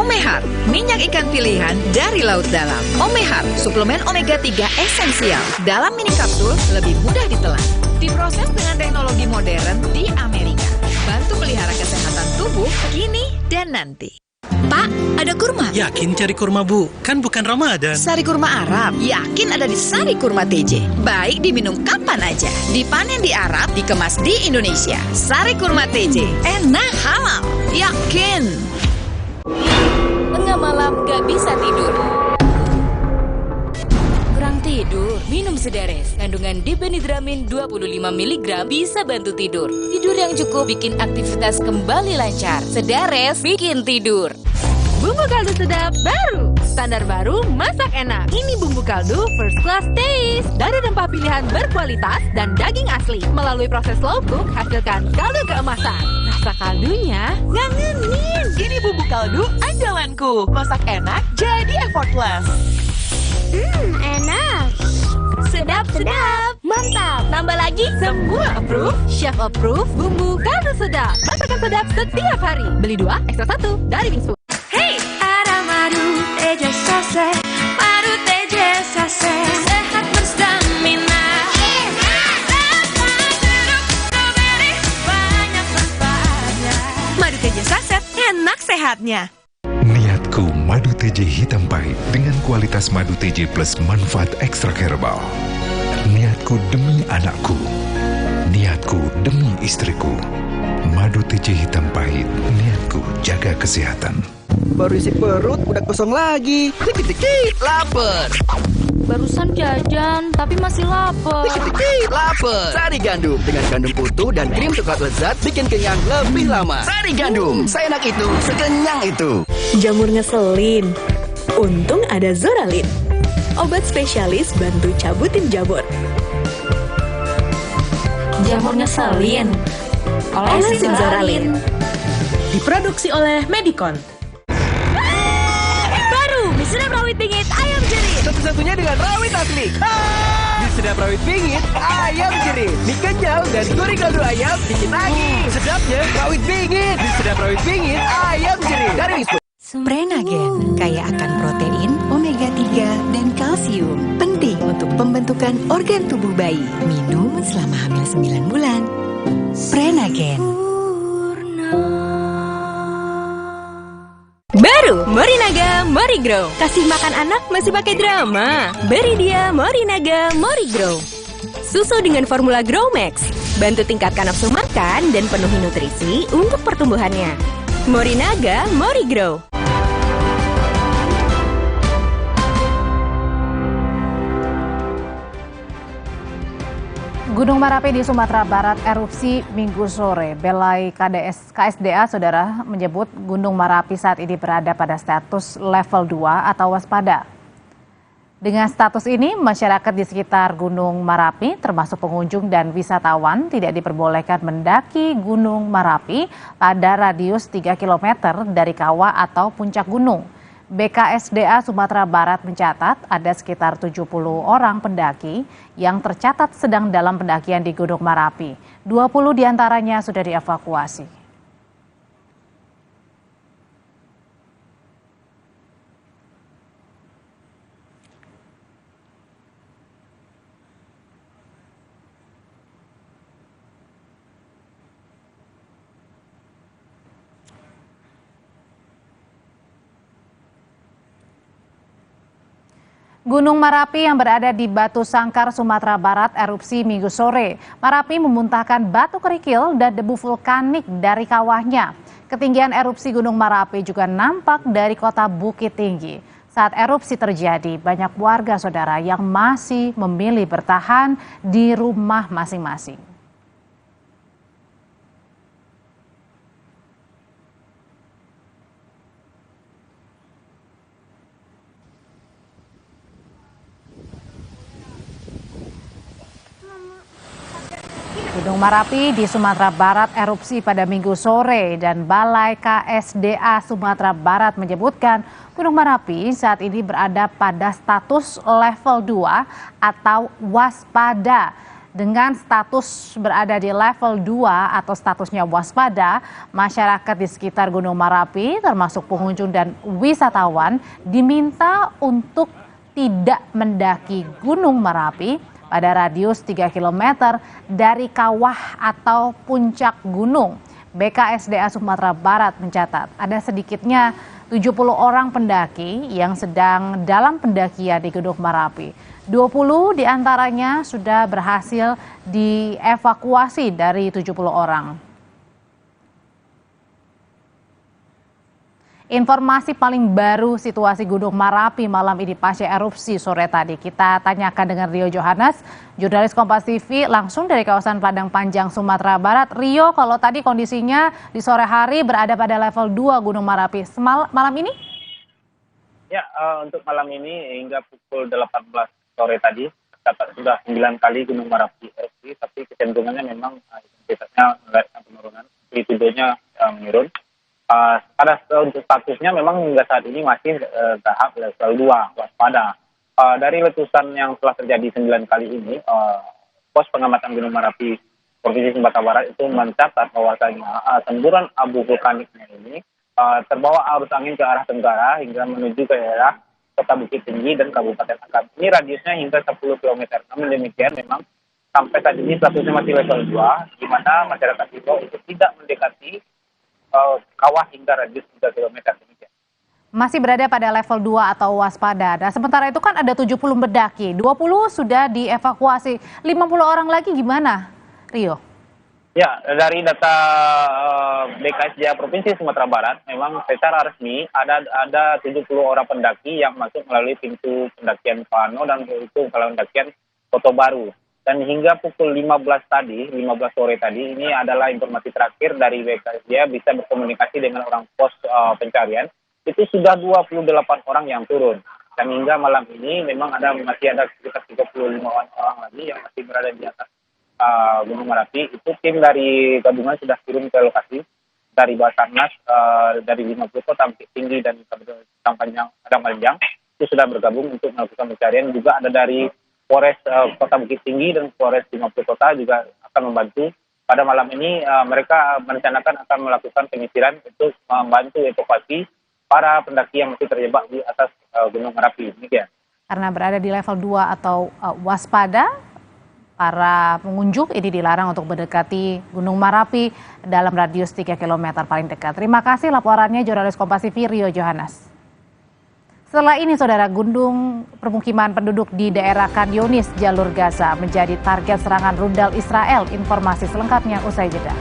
Omehar, minyak ikan pilihan dari laut dalam. Omehar, suplemen omega 3 esensial. Dalam mini kapsul, lebih mudah ditelan. Diproses dengan teknologi modern di Amerika. Bantu pelihara kesehatan tubuh kini dan nanti. Pak, ada kurma. Yakin cari kurma, Bu? Kan bukan Ramadan. Sari kurma Arab, yakin ada di Sari Kurma TJ. Baik diminum kapan aja. Dipanen di Arab, dikemas di Indonesia. Sari Kurma TJ, enak halal, yakin. Tengah malam gak bisa tidur. Kurang tidur, minum Sedares. Kandungan dipenidramin 25 mg bisa bantu tidur. Tidur yang cukup bikin aktivitas kembali lancar. Sedares bikin tidur. Bumbu kaldu sedap baru. Standar baru, masak enak. Ini bumbu kaldu first class taste. Dari rempah pilihan berkualitas dan daging asli. Melalui proses slow cook, hasilkan kaldu keemasan. Rasa kaldunya ngangenin. Ini bumbu kaldu andalanku. Masak enak, jadi effortless. Enak. Sedap. Mantap. Nambah lagi, semua approve. Chef approve, bumbu kaldu sedap. Masakan sedap setiap hari. Beli 2, ekstra 1 dari Wings Food. Hey, ada madu teja sase, madu teja sase, sehat berstamina. Banyak manfaatnya. Madu teja saset, enak sehatnya. Niatku madu TJ hitam pahit dengan kualitas madu TJ plus manfaat ekstrak herbal. Niatku demi anakku. Niatku demi istriku. Madu TJ hitam pahit, niatku jaga kesehatan. Baru isi perut, udah kosong lagi. Dikit-dikit, lapar. Barusan jajan, tapi masih lapar. Dikit-dikit, lapar. Sari gandum dengan gandum utuh dan krim coklat lezat bikin kenyang lebih lama. Sari gandum, seenak itu, sekenyang itu. Jamur ngeselin. Untung ada Zoralin. Obat spesialis bantu cabutin jamur. Jamur ngeselin. Olesin Zoralin. Diproduksi oleh Medicon. Baru, mie sedap rawit bingit ayam jerit. Satu-satunya dengan rawit asli. Mie sedap rawit bingit ayam jerit. Mie kenyal dan gurih kaldu ayam bikin lagi. Sedapnya rawit bingit. Mie sedap rawit bingit ayam jerit. Dari Wings Food. Prenagen, kaya akan protein, omega 3, dan kalsium. Penting untuk pembentukan organ tubuh bayi. Minum selama hamil 9 bulan. Prenagen. Baru Morinaga Morigrow. Kasih makan anak masih pakai drama. Beri dia Morinaga Morigrow. Susu dengan formula Grow Max. Bantu tingkatkan nafsu makan dan penuhi nutrisi untuk pertumbuhannya. Morinaga Morigrow. Gunung Merapi di Sumatera Barat erupsi Minggu sore. Belai KSDA, Saudara, menyebut Gunung Merapi saat ini berada pada status level 2 atau waspada. Dengan status ini, masyarakat di sekitar Gunung Merapi, termasuk pengunjung dan wisatawan, tidak diperbolehkan mendaki Gunung Merapi pada radius 3 km dari kawah atau puncak gunung. BKSDA Sumatera Barat mencatat ada sekitar 70 orang pendaki yang tercatat sedang dalam pendakian di Gunung Merapi. 20 diantaranya sudah dievakuasi. Gunung Merapi yang berada di Batu Sangkar, Sumatera Barat erupsi Minggu sore. Merapi memuntahkan batu kerikil dan debu vulkanik dari kawahnya. Ketinggian erupsi Gunung Merapi juga nampak dari kota Bukit Tinggi. Saat erupsi terjadi, banyak warga saudara yang masih memilih bertahan di rumah masing-masing. Gunung Merapi di Sumatera Barat erupsi pada Minggu sore dan Balai KSDA Sumatera Barat menyebutkan Gunung Merapi saat ini berada pada status level 2 atau waspada. Dengan status berada di level 2 atau statusnya waspada, masyarakat di sekitar Gunung Merapi termasuk pengunjung dan wisatawan diminta untuk tidak mendaki Gunung Merapi pada radius 3 km dari kawah atau puncak gunung. BKSDA Sumatera Barat mencatat ada sedikitnya 70 orang pendaki yang sedang dalam pendakian di Gunung Merapi. 20 diantaranya sudah berhasil dievakuasi dari 70 orang. Informasi paling baru situasi Gunung Merapi malam ini pasca erupsi sore tadi. Kita tanyakan dengan Rio Johannes, jurnalis Kompas TV langsung dari kawasan Padang Panjang, Sumatera Barat. Rio, kalau tadi kondisinya di sore hari berada pada level 2 Gunung Merapi. Malam ini? Ya, untuk malam ini hingga pukul 18 sore tadi tercatat sudah 9 kali Gunung Merapi erupsi, tapi kecenderungannya memang intensitasnya melihat penurunan, amplitudenya menurun. Untuk statusnya memang hingga saat ini masih tahap level 2 waspada. Dari letusan yang telah terjadi 9 kali ini, pos pengamatan Gunung Merapi Provinsi Sumatera Barat itu mencatat bahwasanya semburan abu vulkaniknya ini terbawa arus angin ke arah tenggara hingga menuju ke daerah Kota Bukit Tinggi dan Kabupaten Agam. Ini radiusnya hingga 10 km. Namun demikian memang sampai saat ini statusnya masih level 2, di mana masyarakat itu untuk tidak mendekati kawah hingga radius 3 km. Demikian. Masih berada pada level 2 atau waspada. Dan sementara itu kan ada 70 pendaki, 20 sudah dievakuasi. 50 orang lagi gimana, Rio? Ya, dari data BKSDA Provinsi Sumatera Barat, memang secara resmi ada 70 orang pendaki yang masuk melalui pintu pendakian Pano dan itu pendakian Kota Baru. Dan hingga pukul 15 sore tadi, ini adalah informasi terakhir dari BKSDA bisa berkomunikasi dengan orang pos pencarian. Itu sudah 28 orang yang turun. Dan hingga malam ini memang masih ada sekitar 35 orang lagi yang masih berada di atas Gunung Merapi. Itu tim dari gabungan sudah turun ke lokasi dari Basarnas, dari 50 Kota Bukit Tinggi dan Padang Panjang itu sudah bergabung untuk melakukan pencarian. Juga ada dari Polres Kota Bukit Tinggi dan Polres 50 Kota juga akan membantu. Pada malam ini mereka merencanakan akan melakukan penyisiran untuk membantu evakuasi para pendaki yang masih terjebak di atas Gunung Merapi. Demikian. Karena berada di level 2 atau waspada, para pengunjung ini dilarang untuk mendekati Gunung Merapi dalam radius 3 km paling dekat. Terima kasih laporannya jurnalis Kompas TV Rio Johannes. Setelah ini, saudara, gunung permukiman penduduk di daerah Khan Yunis, jalur Gaza menjadi target serangan rudal Israel. Informasi selengkapnya usai jeda.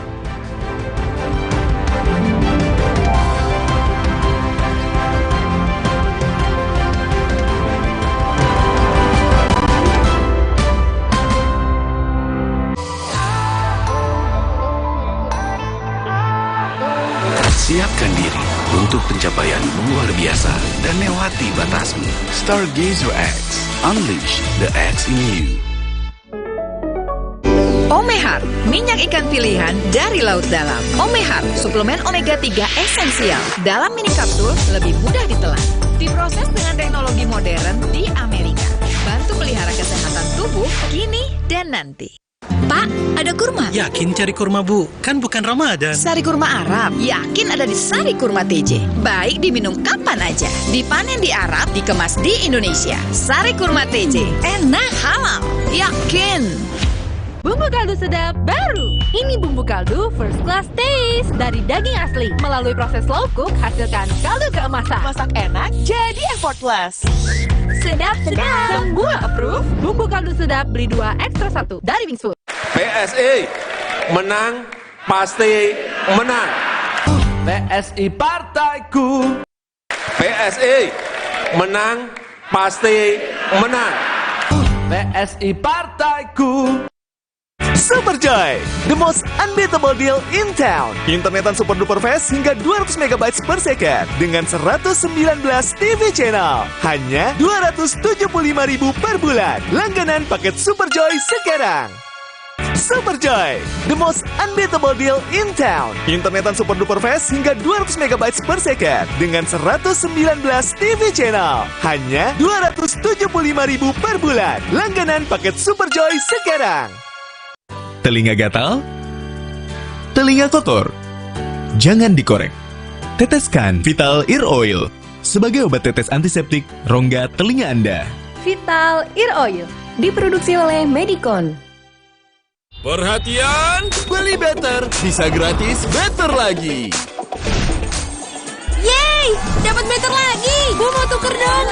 Siapkan diri untuk pencapaian luar biasa dan lewati batasmu. Stargazer X, unleash the X in you. Omehar, minyak ikan pilihan dari laut dalam. Omehar, suplemen omega 3 esensial. Dalam mini kapsul, lebih mudah ditelan. Diproses dengan teknologi modern di Amerika. Bantu pelihara kesehatan tubuh kini dan nanti. Pak, ada kurma? Yakin cari kurma, Bu? Kan bukan Ramadan. Sari kurma Arab? Yakin ada di Sari Kurma TJ. Baik diminum kapan aja. Dipanen di Arab, dikemas di Indonesia. Sari Kurma TJ. Enak, halal. Yakin. Bumbu kaldu sedap baru. Ini bumbu kaldu first class taste dari daging asli. Melalui proses slow cook, hasilkan kaldu keemasan. Masak enak, jadi effortless. Sedap. Semua approve. Bumbu kaldu sedap beli 2 ekstra 1 dari Wings Food. PSI menang pasti menang. PSI partaiku. PSI menang pasti menang. PSI partaiku. Superjoy, the most unbeatable deal in town. Internetan super duper fast hingga 200 MB per second dengan 119 TV channel. Hanya 275.000 per bulan. Langganan paket Superjoy sekarang. Superjoy, the most unbeatable deal in town. Internetan super duper fast hingga 200 MB per second dengan 119 TV channel. Hanya 275.000 per bulan. Langganan paket Superjoy sekarang. Telinga gatal? Telinga kotor? Jangan dikorek. Teteskan Vital Ear Oil sebagai obat tetes antiseptik rongga telinga Anda. Vital Ear Oil diproduksi oleh Medicon. Perhatian, beli better bisa gratis better lagi. Yeay, dapat better lagi. Gue mau tuker dong.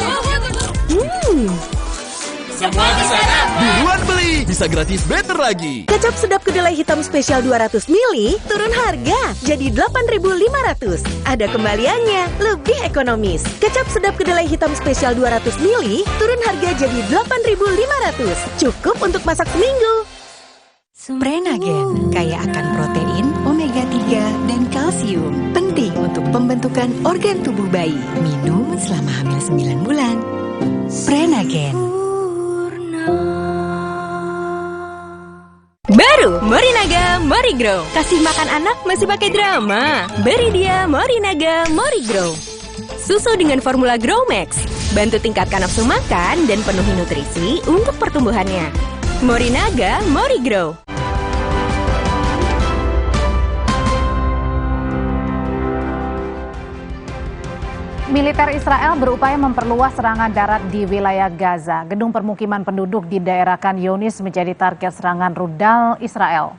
Semua bisa dapat. Buruan beli, bisa gratis better lagi. Kecap sedap kedelai hitam spesial 200 ml turun harga jadi 8.500. Ada kembaliannya, lebih ekonomis. Kecap sedap kedelai hitam spesial 200 ml turun harga jadi 8.500. Cukup untuk masak seminggu. Prenagen kaya akan protein, omega 3, dan kalsium. Penting untuk pembentukan organ tubuh bayi. Minum selama hamil 9 bulan. Prenagen. Baru Morinaga Morigrow. Kasih makan anak masih pakai drama. Beri dia Morinaga Morigrow. Susu dengan formula Growmax. Bantu tingkatkan nafsu makan dan penuhi nutrisi untuk pertumbuhannya. Morinaga Morigrow. Militer Israel berupaya memperluas serangan darat di wilayah Gaza. Gedung permukiman penduduk di daerah Khan Yunis menjadi target serangan rudal Israel.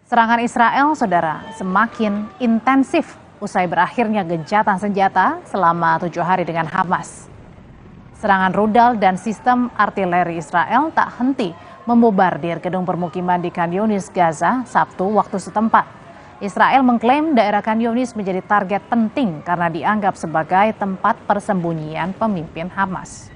Serangan Israel, saudara, semakin intensif usai berakhirnya gencatan senjata selama 7 hari dengan Hamas. Serangan rudal dan sistem artileri Israel tak henti membobardir gedung permukiman di Khan Yunis, Gaza, Sabtu waktu setempat. Israel mengklaim daerah Khan Yunis menjadi target penting karena dianggap sebagai tempat persembunyian pemimpin Hamas.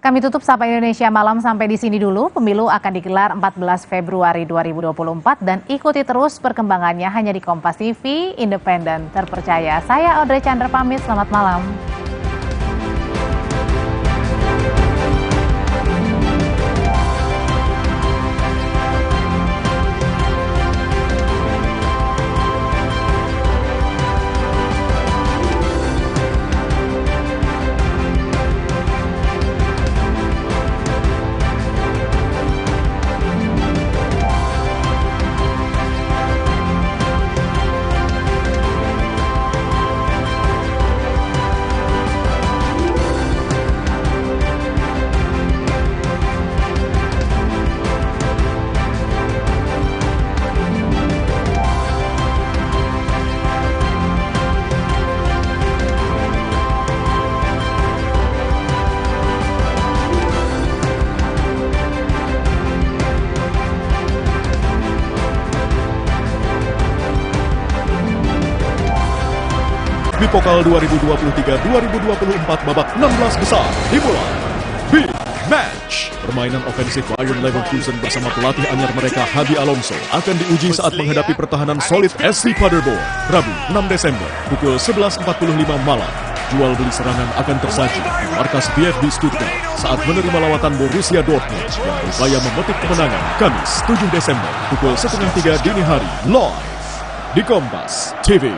Kami tutup Sapa Indonesia Malam sampai di sini dulu. Pemilu akan digelar 14 Februari 2024 dan ikuti terus perkembangannya hanya di Kompas TV, independen, terpercaya. Saya Audrey Chandra pamit, selamat malam. Di Pokal 2023-2024 babak 16 besar dimulai. Big Match. Permainan ofensif Bayer Leverkusen bersama pelatih anyar mereka Xabi Alonso akan diuji saat menghadapi pertahanan solid SC Paderborn. Rabu 6 Desember pukul 11.45 malam. Jual beli serangan akan tersaji di markas VfB Stuttgart saat menerima lawatan Borussia Dortmund yang berupaya memetik kemenangan. Kamis 7 Desember pukul 2:30 dini hari live di Kompas TV.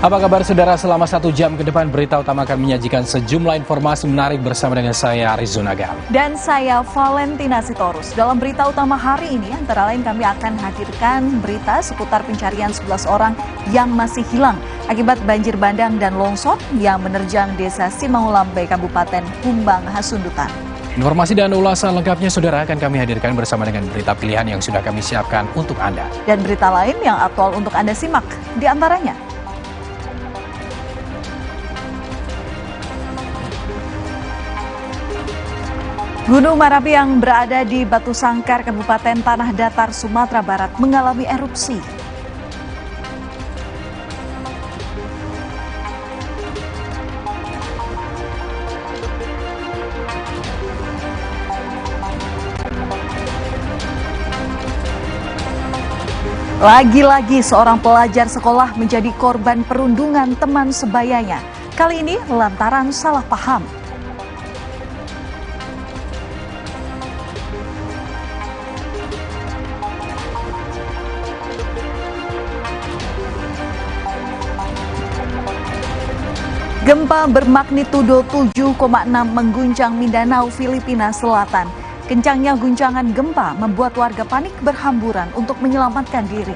Apa kabar saudara? Selama 1 jam ke depan berita utama akan menyajikan sejumlah informasi menarik bersama dengan saya Rizwan Agam. Dan saya Valentina Sitorus. Dalam berita utama hari ini antara lain kami akan hadirkan berita seputar pencarian 11 orang yang masih hilang akibat banjir bandang dan longsor yang menerjang desa Simaulambe, Kabupaten Humbang, Hasundutan. Informasi dan ulasan lengkapnya saudara akan kami hadirkan bersama dengan berita pilihan yang sudah kami siapkan untuk Anda. Dan berita lain yang aktual untuk Anda simak di antaranya. Gunung Merapi yang berada di Batu Sangkar, Kabupaten Tanah Datar, Sumatera Barat mengalami erupsi. Lagi-lagi seorang pelajar sekolah menjadi korban perundungan teman sebayanya. Kali ini lantaran salah paham. Gempa bermagnitudo 7,6 mengguncang Mindanao, Filipina Selatan. Kencangnya guncangan gempa membuat warga panik berhamburan untuk menyelamatkan diri.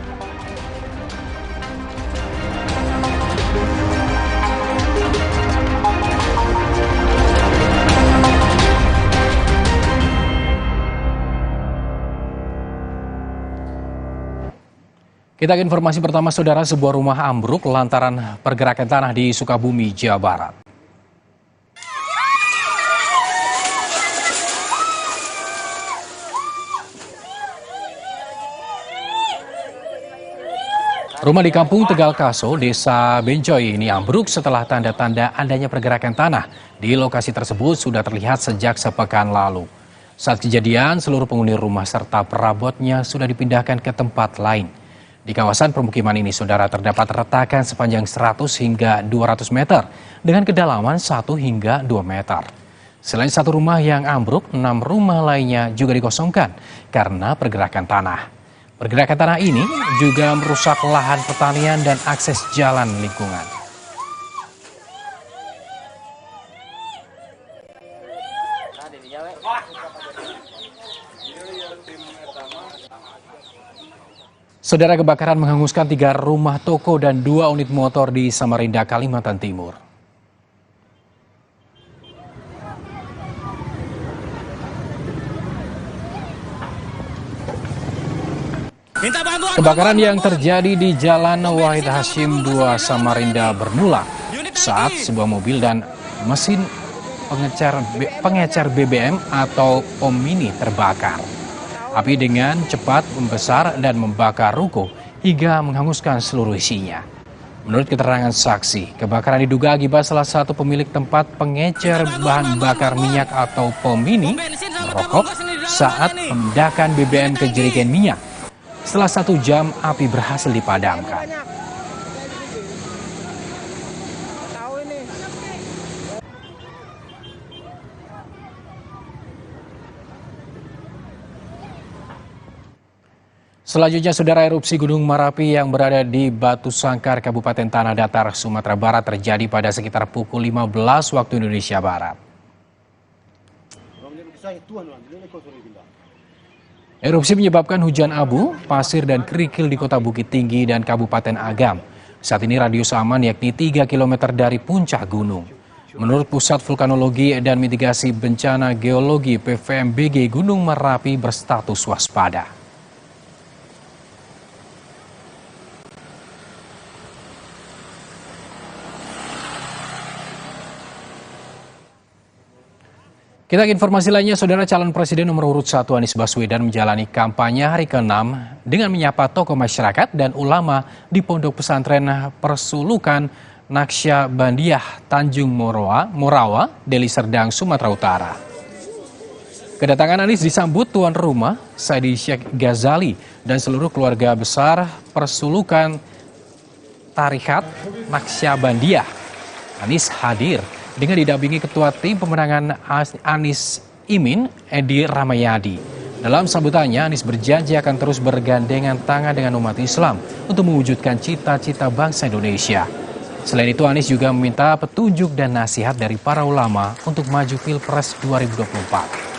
Kita ke informasi pertama, saudara. Sebuah rumah ambruk lantaran pergerakan tanah di Sukabumi, Jawa Barat. Rumah di Kampung Tegal Kaso, Desa Bencoy ini ambruk setelah tanda-tanda adanya pergerakan tanah di lokasi tersebut sudah terlihat sejak sepekan lalu. Saat kejadian, seluruh penghuni rumah serta perabotnya sudah dipindahkan ke tempat lain. Di kawasan permukiman ini, saudara, terdapat retakan sepanjang 100 hingga 200 meter dengan kedalaman 1 hingga 2 meter. Selain satu rumah yang ambruk, 6 rumah lainnya juga dikosongkan karena pergerakan tanah. Pergerakan tanah ini juga merusak lahan pertanian dan akses jalan lingkungan. Saudara, kebakaran menghanguskan 3 rumah toko dan 2 unit motor di Samarinda, Kalimantan Timur. Kebakaran yang terjadi di Jalan Wahid Hashim 2 Samarinda bermula saat sebuah mobil dan mesin pengecer BBM atau pom mini terbakar. Api dengan cepat membesar dan membakar ruko hingga menghanguskan seluruh isinya. Menurut keterangan saksi, kebakaran diduga akibat salah satu pemilik tempat pengecer bahan bakar minyak atau pom mini merokok saat memindahkan BBM ke jerigen minyak. Setelah 1 jam, api berhasil dipadamkan. Selanjutnya, saudara, erupsi Gunung Merapi yang berada di Batu Sangkar, Kabupaten Tanah Datar, Sumatera Barat terjadi pada sekitar pukul 15 waktu Indonesia Barat. Erupsi menyebabkan hujan abu, pasir, dan kerikil di kota Bukit Tinggi dan Kabupaten Agam. Saat ini radius aman yakni 3 km dari puncak gunung. Menurut Pusat Vulkanologi dan Mitigasi Bencana Geologi PVMBG, Gunung Merapi berstatus waspada. Kita ke informasi lainnya, saudara. Calon Presiden nomor urut 1 Anies Baswedan menjalani kampanye hari ke-6 dengan menyapa tokoh masyarakat dan ulama di Pondok Pesantren Persulukan Naksabandiah Tanjung Morawa, Deli Serdang, Sumatera Utara. Kedatangan Anies disambut tuan rumah Saidi Syekh Ghazali dan seluruh keluarga besar Persulukan Tarikat Naksabandiah. Anies hadir dengan didampingi Ketua Tim Pemenangan Anies Imin, Edi Ramayadi. Dalam sambutannya, Anies berjanji akan terus bergandengan tangan dengan umat Islam untuk mewujudkan cita-cita bangsa Indonesia. Selain itu, Anies juga meminta petunjuk dan nasihat dari para ulama untuk maju Pilpres 2024.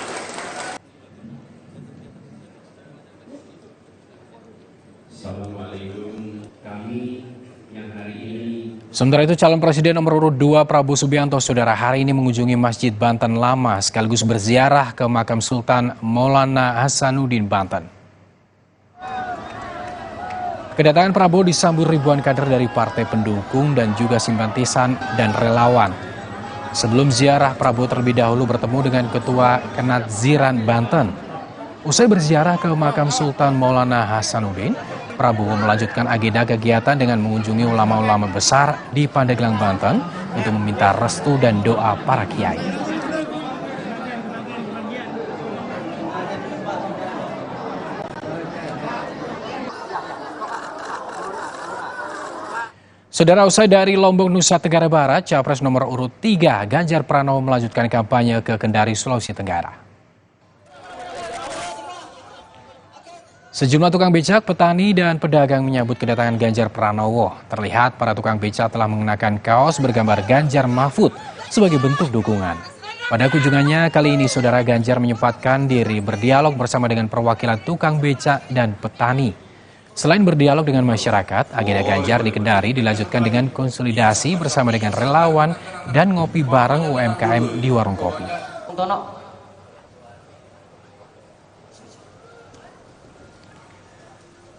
Sementara itu, calon presiden nomor urut 2 Prabowo Subianto, saudara, hari ini mengunjungi Masjid Banten Lama sekaligus berziarah ke makam Sultan Maulana Hasanuddin Banten. Kedatangan Prabowo disambut ribuan kader dari partai pendukung dan juga simpatisan dan relawan. Sebelum ziarah, Prabowo terlebih dahulu bertemu dengan Ketua Kenadziran Banten. Usai berziarah ke makam Sultan Maulana Hasanuddin, Prabowo melanjutkan agenda kegiatan dengan mengunjungi ulama-ulama besar di Pandeglang, Banten untuk meminta restu dan doa para kiai. Saudara, usai dari Lombok, Nusa Tenggara Barat, Capres nomor urut 3 Ganjar Pranowo melanjutkan kampanye ke Kendari, Sulawesi Tenggara. Sejumlah tukang becak, petani, dan pedagang menyambut kedatangan Ganjar Pranowo. Terlihat para tukang becak telah mengenakan kaos bergambar Ganjar Mahfud sebagai bentuk dukungan. Pada kunjungannya kali ini, Saudara, Ganjar menyempatkan diri berdialog bersama dengan perwakilan tukang becak dan petani. Selain berdialog dengan masyarakat, agenda Ganjar di Kendari dilanjutkan dengan konsolidasi bersama dengan relawan dan ngopi bareng UMKM di warung kopi.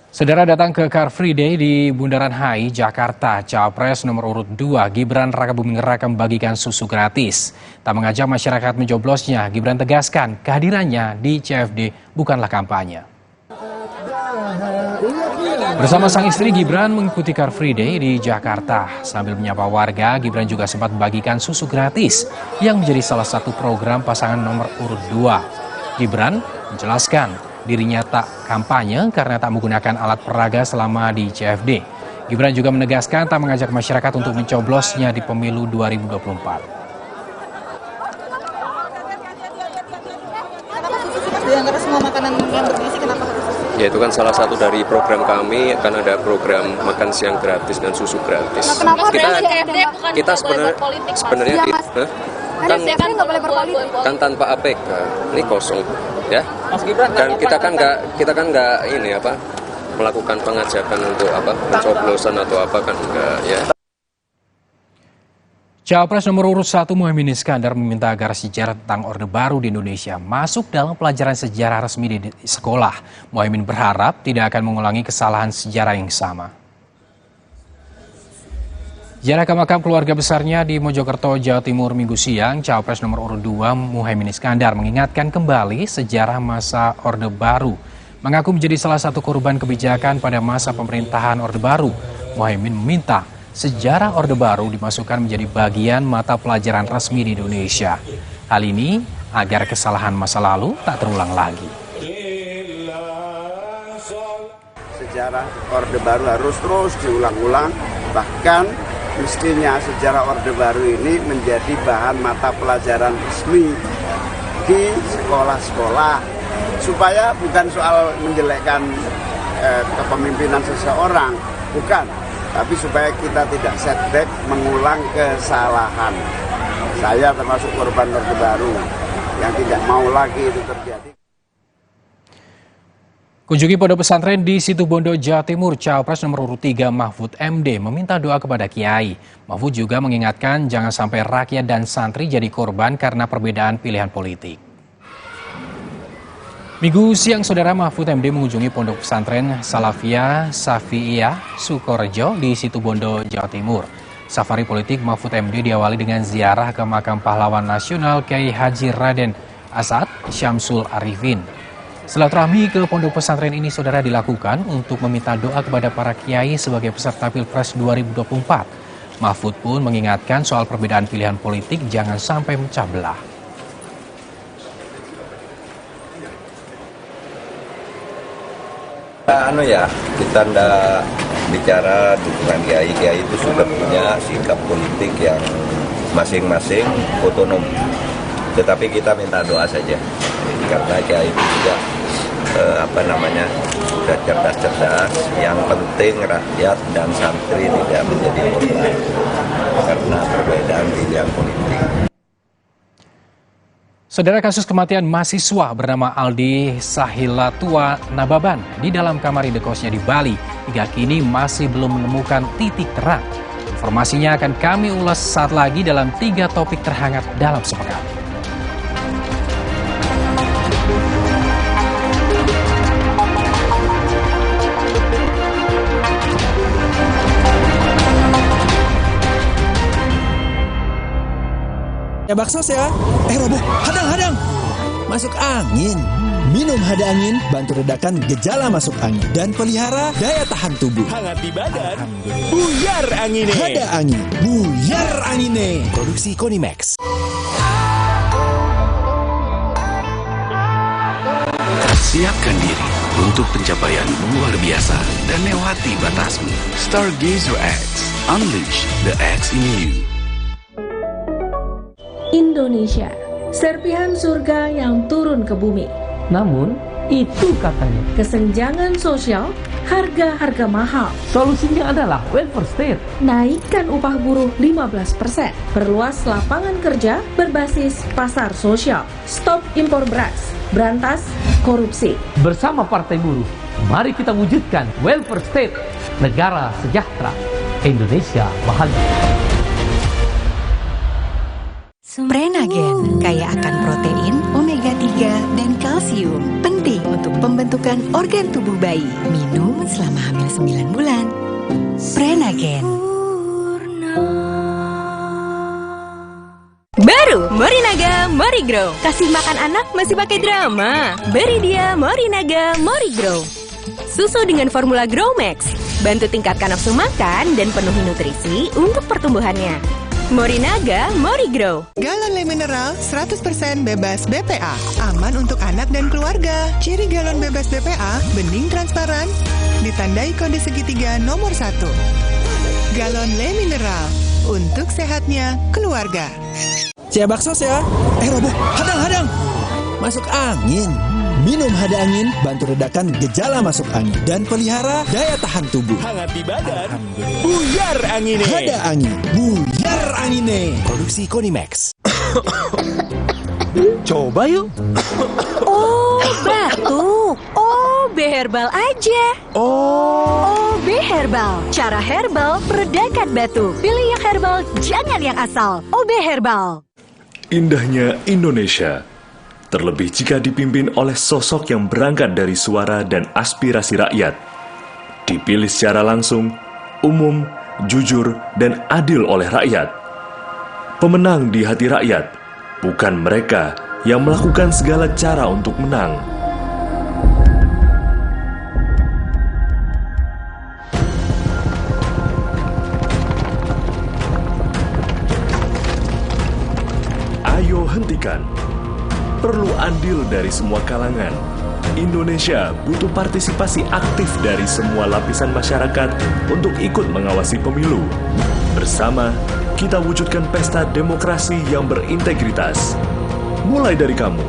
Saudara, datang ke Car Free Day di Bundaran HI, Jakarta, Capres nomor urut 2 Gibran Rakabuming Raka membagikan susu gratis. Tak mengajak masyarakat mencoblosnya, Gibran tegaskan kehadirannya di CFD bukanlah kampanye. Bersama sang istri, Gibran mengikuti Car Free Day di Jakarta. Sambil menyapa warga, Gibran juga sempat membagikan susu gratis yang menjadi salah satu program pasangan nomor urut 2. Gibran menjelaskan dirinya tak kampanye karena tak menggunakan alat peraga selama di CFD. Gibran juga menegaskan tak mengajak masyarakat untuk mencoblosnya di pemilu 2024. Karena semua makanan yang bergizi kenapa harus? Ya, itu kan salah satu dari program kami, akan ada program makan siang gratis dan susu gratis. Nah, kenapa kita sebenarnya kan tanpa APK, ini kosong ya. Dan kita kan nggak ini apa melakukan pengajakan untuk apa pencoblosan atau apa kan enggak ya. Capres nomor urut 1 Muhaimin Iskandar meminta agar sejarah tentang Orde Baru di Indonesia masuk dalam pelajaran sejarah resmi di sekolah. Muhaimin berharap tidak akan mengulangi kesalahan sejarah yang sama. Jarak ke makam keluarga besarnya di Mojokerto, Jawa Timur Minggu siang, Capres nomor urut 2 Muhaimin Iskandar mengingatkan kembali sejarah masa Orde Baru. Mengaku menjadi salah satu korban kebijakan pada masa pemerintahan Orde Baru. Muhaimin meminta sejarah Orde Baru dimasukkan menjadi bagian mata pelajaran resmi di Indonesia. Hal ini agar kesalahan masa lalu tak terulang lagi. Sejarah Orde Baru harus terus diulang-ulang, bahkan mestinya sejarah Orde Baru ini menjadi bahan mata pelajaran resmi di sekolah-sekolah, supaya bukan soal menjelekkan kepemimpinan seseorang, bukan, tapi supaya kita tidak setback mengulang kesalahan. Saya termasuk korban Orde Baru yang tidak mau lagi itu terjadi. Kunjungi pondok pesantren di Situbondo, Jawa Timur, Capres nomor urut 3 Mahfud MD meminta doa kepada Kiai. Mahfud juga mengingatkan jangan sampai rakyat dan santri jadi korban karena perbedaan pilihan politik. Minggu siang, Saudara, Mahfud MD mengunjungi pondok pesantren Salafiyah Safi'iyah Sukorejo di Situbondo, Jawa Timur. Safari politik Mahfud MD diawali dengan ziarah ke makam pahlawan nasional Kiai Haji Raden Asad Syamsul Arifin. Silaturahmi ke pondok pesantren ini, Saudara, dilakukan untuk meminta doa kepada para kiai sebagai peserta Pilpres 2024. Mahfud pun mengingatkan soal perbedaan pilihan politik jangan sampai memecah belah. Kita ndak bicara dukungan kiai itu sudah punya sikap politik yang masing-masing otonom. Tetapi kita minta doa saja, karena kiai itu juga sudah cerdas-cerdas. Yang penting rakyat dan santri tidak menjadi korban karena perbedaan pilihan politik. Saudara, kasus kematian mahasiswa bernama Aldi Sahilatua Nababan di dalam kamar indekosnya di Bali hingga kini masih belum menemukan titik terang. Informasinya akan kami ulas saat lagi dalam 3 topik terhangat dalam sepekan. Ya baksos ya. Roboh, hadang. Masuk angin. Minum hada angin, bantu redakan gejala masuk angin. Dan pelihara daya tahan tubuh. Hangat di badan, buyar angine. Hada angin, buyar angine. Produksi Konimax. Siapkan diri untuk pencapaian luar biasa dan lewati batasmu. Stargazer X, unleash the X in you. Indonesia, serpihan surga yang turun ke bumi. Namun, itu katanya kesenjangan sosial, harga-harga mahal. Solusinya adalah welfare state. Naikkan upah buruh 15%. Perluas lapangan kerja berbasis pasar sosial. Stop impor beras. Berantas korupsi. Bersama Partai Buruh, mari kita wujudkan welfare state. Negara sejahtera, Indonesia bahagia. Prenagen kaya akan protein, omega 3, dan kalsium. Penting untuk pembentukan organ tubuh bayi. Minum selama hamil 9 bulan. Prenagen. Baru Morinaga Morigrow. Kasih makan anak masih pakai drama? Beri dia Morinaga Morigrow. Susu dengan formula Growmax. Bantu tingkatkan nafsu makan dan penuhi nutrisi untuk pertumbuhannya. Morinaga Morigrow. Galon Le Mineral 100% bebas BPA. Aman untuk anak dan keluarga. Ciri galon bebas BPA, bening transparan, ditandai kode segitiga nomor 1. Galon Le Mineral, untuk sehatnya keluarga. Cia bakso ya. Roboh, hadang. Masuk angin. Minum hada angin, bantu redakan gejala masuk angin dan pelihara daya tahan tubuh. Hangat di badan, buyar angine. Hada angin, buyar angine. Produksi Konimax. Coba yuk. Oh, batuk. OB Herbal aja. OB Herbal. Cara herbal meredakan batuk. Pilih yang herbal, jangan yang asal. OB Herbal. Indahnya Indonesia. Terlebih jika dipimpin oleh sosok yang berangkat dari suara dan aspirasi rakyat. Dipilih secara langsung, umum, jujur, dan adil oleh rakyat. Pemenang di hati rakyat, bukan mereka yang melakukan segala cara untuk menang. Ayo hentikan. Perlu andil dari semua kalangan. Indonesia butuh partisipasi aktif dari semua lapisan masyarakat untuk ikut mengawasi pemilu. Bersama, kita wujudkan pesta demokrasi yang berintegritas. Mulai dari kamu,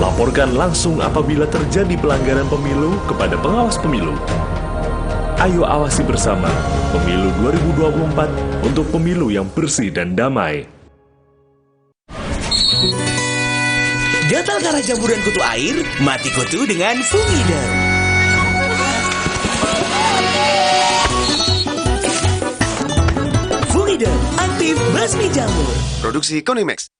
laporkan langsung apabila terjadi pelanggaran pemilu kepada pengawas pemilu. Ayo awasi bersama Pemilu 2024 untuk pemilu yang bersih dan damai. Gatal karena campuran kutu air, mati kutu dengan Fungider. Fungider, aktif basmi jamur. Produksi Konimax.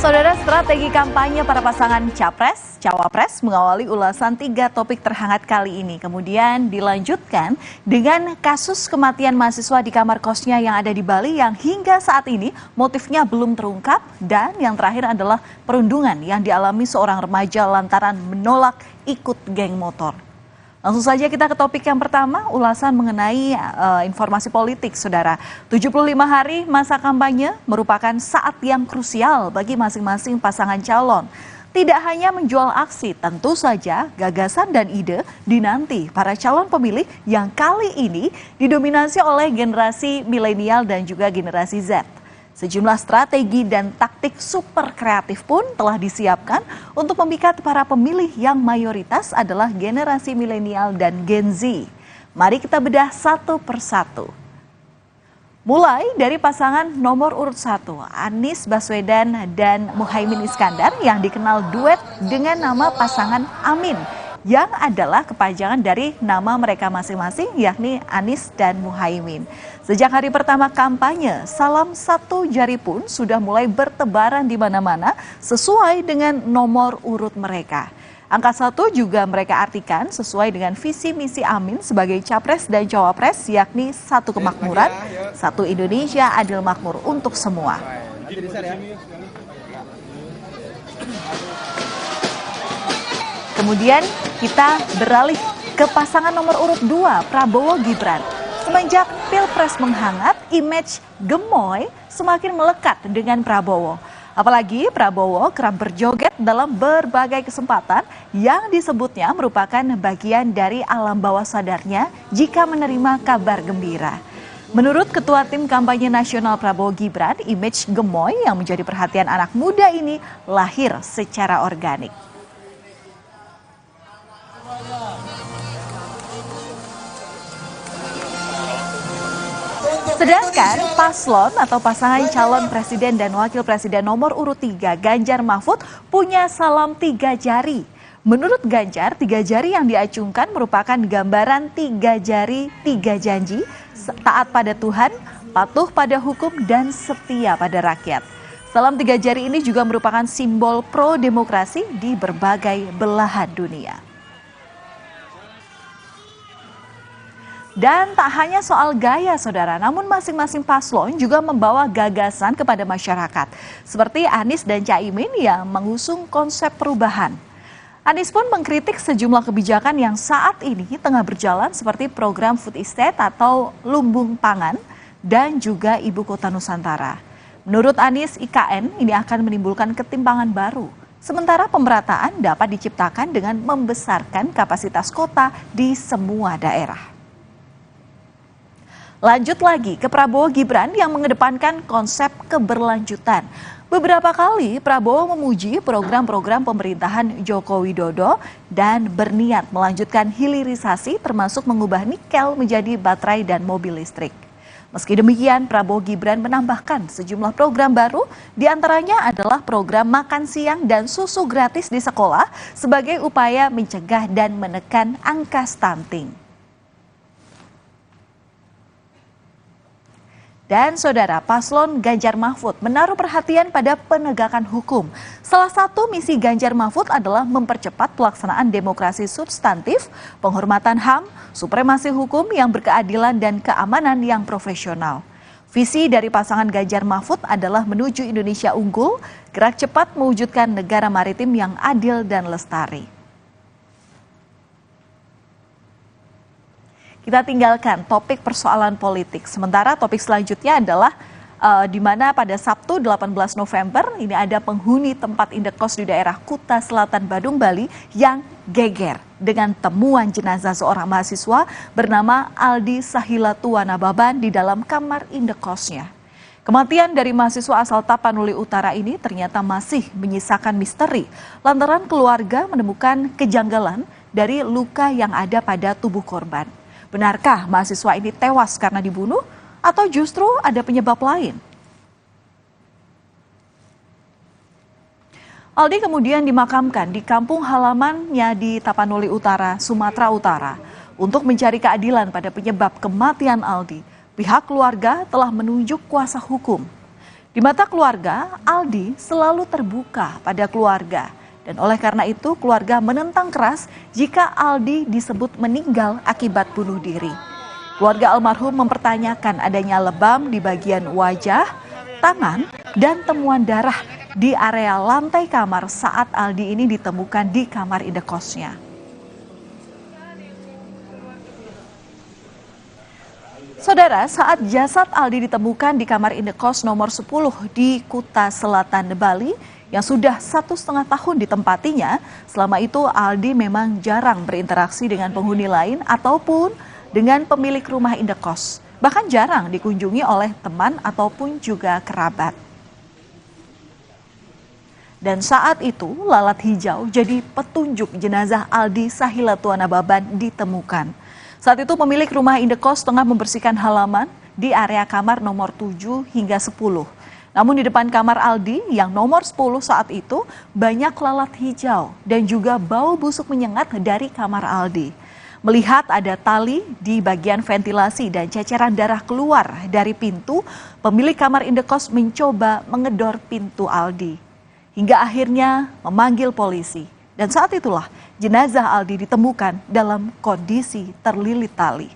Saudara, strategi kampanye para pasangan Capres, Cawapres mengawali ulasan 3 topik terhangat kali ini. Kemudian dilanjutkan dengan kasus kematian mahasiswa di kamar kosnya yang ada di Bali yang hingga saat ini motifnya belum terungkap. Dan yang terakhir adalah perundungan yang dialami seorang remaja lantaran menolak ikut geng motor. Langsung saja kita ke topik yang pertama, ulasan mengenai informasi politik, Saudara. 75 hari masa kampanye merupakan saat yang krusial bagi masing-masing pasangan calon. Tidak hanya menjual aksi, tentu saja gagasan dan ide dinanti para calon pemilih yang kali ini didominasi oleh generasi milenial dan juga generasi Z. Sejumlah strategi dan taktik super kreatif pun telah disiapkan untuk memikat para pemilih yang mayoritas adalah generasi milenial dan Gen Z. Mari kita bedah satu persatu. Mulai dari pasangan nomor urut 1, Anies Baswedan dan Muhaimin Iskandar yang dikenal duet dengan nama pasangan Amin, yang adalah kepanjangan dari nama mereka masing-masing yakni Anies dan Muhaimin. Sejak hari pertama kampanye, salam satu jari pun sudah mulai bertebaran di mana-mana sesuai dengan nomor urut mereka. Angka 1 juga mereka artikan sesuai dengan visi misi Amin sebagai Capres dan Cawapres, yakni 1 kemakmuran, 1 Indonesia adil makmur untuk semua. Kemudian kita beralih ke pasangan nomor urut 2, Prabowo Gibran. Semenjak Pilpres menghangat, image gemoy semakin melekat dengan Prabowo. Apalagi Prabowo kerap berjoget dalam berbagai kesempatan yang disebutnya merupakan bagian dari alam bawah sadarnya jika menerima kabar gembira. Menurut Ketua Tim Kampanye Nasional Prabowo Gibran, image gemoy yang menjadi perhatian anak muda ini lahir secara organik. Sedangkan paslon atau pasangan calon presiden dan wakil presiden nomor urut 3 Ganjar Mahfud punya salam 3 jari. Menurut Ganjar, 3 jari yang diacungkan merupakan gambaran 3 jari 3 janji, taat pada Tuhan, patuh pada hukum, dan setia pada rakyat. Salam 3 jari ini juga merupakan simbol pro-demokrasi di berbagai belahan dunia. Dan tak hanya soal gaya, saudara, namun masing-masing paslon juga membawa gagasan kepada masyarakat. Seperti Anies dan Caimin yang mengusung konsep perubahan. Anies pun mengkritik sejumlah kebijakan yang saat ini tengah berjalan seperti program food estate atau lumbung pangan dan juga Ibu Kota Nusantara. Menurut Anies, IKN ini akan menimbulkan ketimpangan baru. Sementara pemerataan dapat diciptakan dengan membesarkan kapasitas kota di semua daerah. Lanjut lagi ke Prabowo Gibran yang mengedepankan konsep keberlanjutan. Beberapa kali Prabowo memuji program-program pemerintahan Joko Widodo dan berniat melanjutkan hilirisasi termasuk mengubah nikel menjadi baterai dan mobil listrik. Meski demikian, Prabowo Gibran menambahkan sejumlah program baru, diantaranya adalah program makan siang dan susu gratis di sekolah sebagai upaya mencegah dan menekan angka stunting. Dan saudara, paslon Ganjar Mahfud menaruh perhatian pada penegakan hukum. Salah satu misi Ganjar Mahfud adalah mempercepat pelaksanaan demokrasi substantif, penghormatan HAM, supremasi hukum yang berkeadilan dan keamanan yang profesional. Visi dari pasangan Ganjar Mahfud adalah menuju Indonesia unggul, gerak cepat mewujudkan negara maritim yang adil dan lestari. Kita tinggalkan topik persoalan politik. Sementara topik selanjutnya adalah di mana pada Sabtu 18 November ini ada penghuni tempat indekos di daerah Kuta Selatan Badung, Bali yang geger dengan temuan jenazah seorang mahasiswa bernama Aldi Sahila Nababan di dalam kamar indekosnya. Kematian dari mahasiswa asal Tapanuli Utara ini ternyata masih menyisakan misteri lantaran keluarga menemukan kejanggalan dari luka yang ada pada tubuh korban. Benarkah mahasiswa ini tewas karena dibunuh atau justru ada penyebab lain? Aldi kemudian dimakamkan di kampung halamannya di Tapanuli Utara, Sumatera Utara. Untuk mencari keadilan pada penyebab kematian Aldi, pihak keluarga telah menunjuk kuasa hukum. Di mata keluarga, Aldi selalu terbuka pada keluarga. Dan oleh karena itu, keluarga menentang keras jika Aldi disebut meninggal akibat bunuh diri. Keluarga almarhum mempertanyakan adanya lebam di bagian wajah, tangan, dan temuan darah di area lantai kamar saat Aldi ini ditemukan di kamar indekosnya. Saudara, saat jasad Aldi ditemukan di kamar indekos nomor 10 di Kuta Selatan, Bali, yang sudah 1,5 tahun ditempatinya, selama itu Aldi memang jarang berinteraksi dengan penghuni lain ataupun dengan pemilik rumah indekos. Bahkan jarang dikunjungi oleh teman ataupun juga kerabat. Dan saat itu lalat hijau jadi petunjuk jenazah Aldi Sahila Nababan ditemukan. Saat itu pemilik rumah indekos tengah membersihkan halaman di area kamar nomor 7 hingga 10. Namun di depan kamar Aldi yang nomor 10 saat itu banyak lalat hijau dan juga bau busuk menyengat dari kamar Aldi. Melihat ada tali di bagian ventilasi dan ceceran darah keluar dari pintu, pemilik kamar indekos mencoba mengedor pintu Aldi. Hingga akhirnya memanggil polisi. Dan saat itulah jenazah Aldi ditemukan dalam kondisi terlilit tali.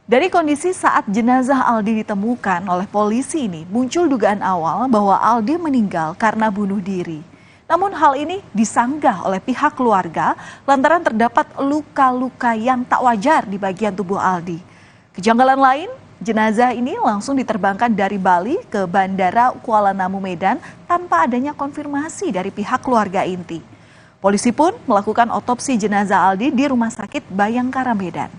Dari kondisi saat jenazah Aldi ditemukan oleh polisi ini, muncul dugaan awal bahwa Aldi meninggal karena bunuh diri. Namun hal ini disanggah oleh pihak keluarga lantaran terdapat luka-luka yang tak wajar di bagian tubuh Aldi. Kejanggalan lain, jenazah ini langsung diterbangkan dari Bali ke Bandara Kuala Namu Medan tanpa adanya konfirmasi dari pihak keluarga inti. Polisi pun melakukan otopsi jenazah Aldi di Rumah Sakit Bayangkara Medan.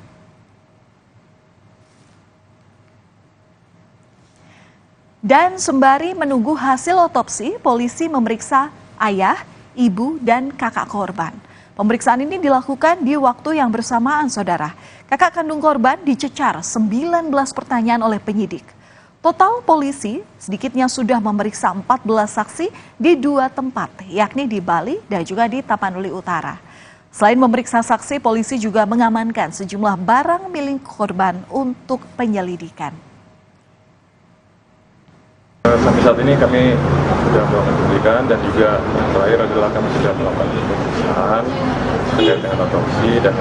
Dan sembari menunggu hasil otopsi, polisi memeriksa ayah, ibu, dan kakak korban. Pemeriksaan ini dilakukan di waktu yang bersamaan, saudara. Kakak kandung korban dicecar 19 pertanyaan oleh penyidik. Total polisi sedikitnya sudah memeriksa 14 saksi di 2 tempat, yakni di Bali dan juga di Tapanuli Utara. Selain memeriksa saksi, polisi juga mengamankan sejumlah barang milik korban untuk penyelidikan. Sampai saat ini kami sudah melakukan penyelidikan dan juga yang terakhir adalah kami sudah melakukan pemeriksaan terkait dengan otopsi dan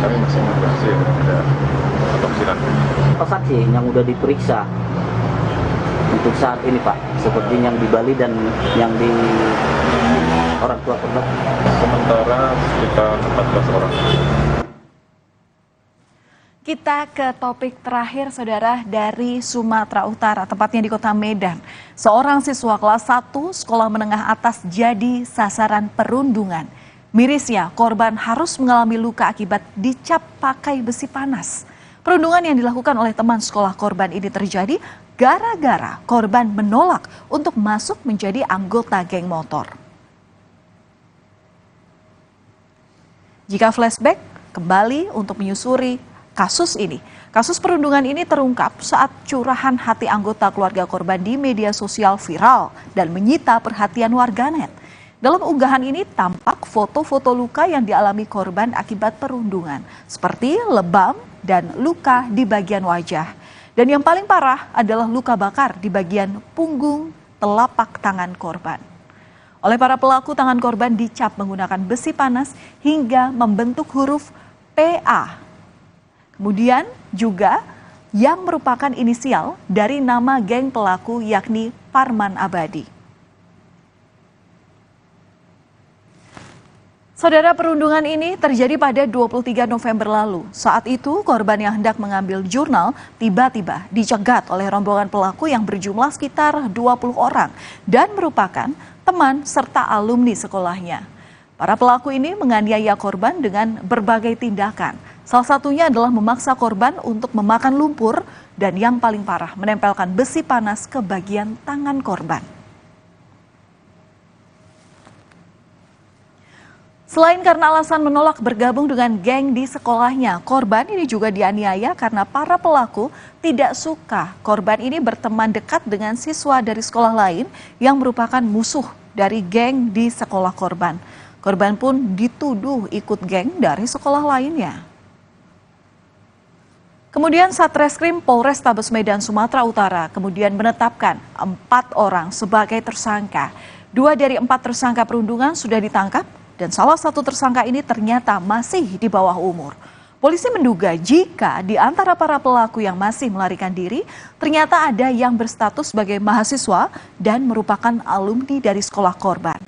kami masih menunggu hasil ada otopsi nanti. Apa saksi yang sudah diperiksa untuk saat ini Pak, seperti yang di Bali dan yang di orang tua korban? Sementara sekitar 14 orang. Kita ke topik terakhir, saudara, dari Sumatera Utara, tepatnya di kota Medan. Seorang siswa kelas 1 sekolah menengah atas jadi sasaran perundungan. Mirisnya, korban harus mengalami luka akibat dicap pakai besi panas. Perundungan yang dilakukan oleh teman sekolah korban ini terjadi gara-gara korban menolak untuk masuk menjadi anggota geng motor. Jika flashback kembali untuk menyusuri kasus ini. Kasus perundungan ini terungkap saat curahan hati anggota keluarga korban di media sosial viral dan menyita perhatian warganet. Dalam unggahan ini tampak foto-foto luka yang dialami korban akibat perundungan, seperti lebam dan luka di bagian wajah. Dan yang paling parah adalah luka bakar di bagian punggung telapak tangan korban. Oleh para pelaku, tangan korban dicap menggunakan besi panas hingga membentuk huruf PA. Kemudian juga yang merupakan inisial dari nama geng pelaku yakni Parman Abadi. Saudara, perundungan ini terjadi pada 23 November lalu. Saat itu korban yang hendak mengambil jurnal tiba-tiba dicegat oleh rombongan pelaku yang berjumlah sekitar 20 orang dan merupakan teman serta alumni sekolahnya. Para pelaku ini menganiaya korban dengan berbagai tindakan. Salah satunya adalah memaksa korban untuk memakan lumpur dan yang paling parah menempelkan besi panas ke bagian tangan korban. Selain karena alasan menolak bergabung dengan geng di sekolahnya, korban ini juga dianiaya karena para pelaku tidak suka korban ini berteman dekat dengan siswa dari sekolah lain yang merupakan musuh dari geng di sekolah korban. Korban pun dituduh ikut geng dari sekolah lainnya. Kemudian Satreskrim Polrestabes Medan Sumatera Utara kemudian menetapkan 4 orang sebagai tersangka. 2 dari 4 tersangka perundungan sudah ditangkap dan salah satu tersangka ini ternyata masih di bawah umur. Polisi menduga jika di antara para pelaku yang masih melarikan diri, ternyata ada yang berstatus sebagai mahasiswa dan merupakan alumni dari sekolah korban.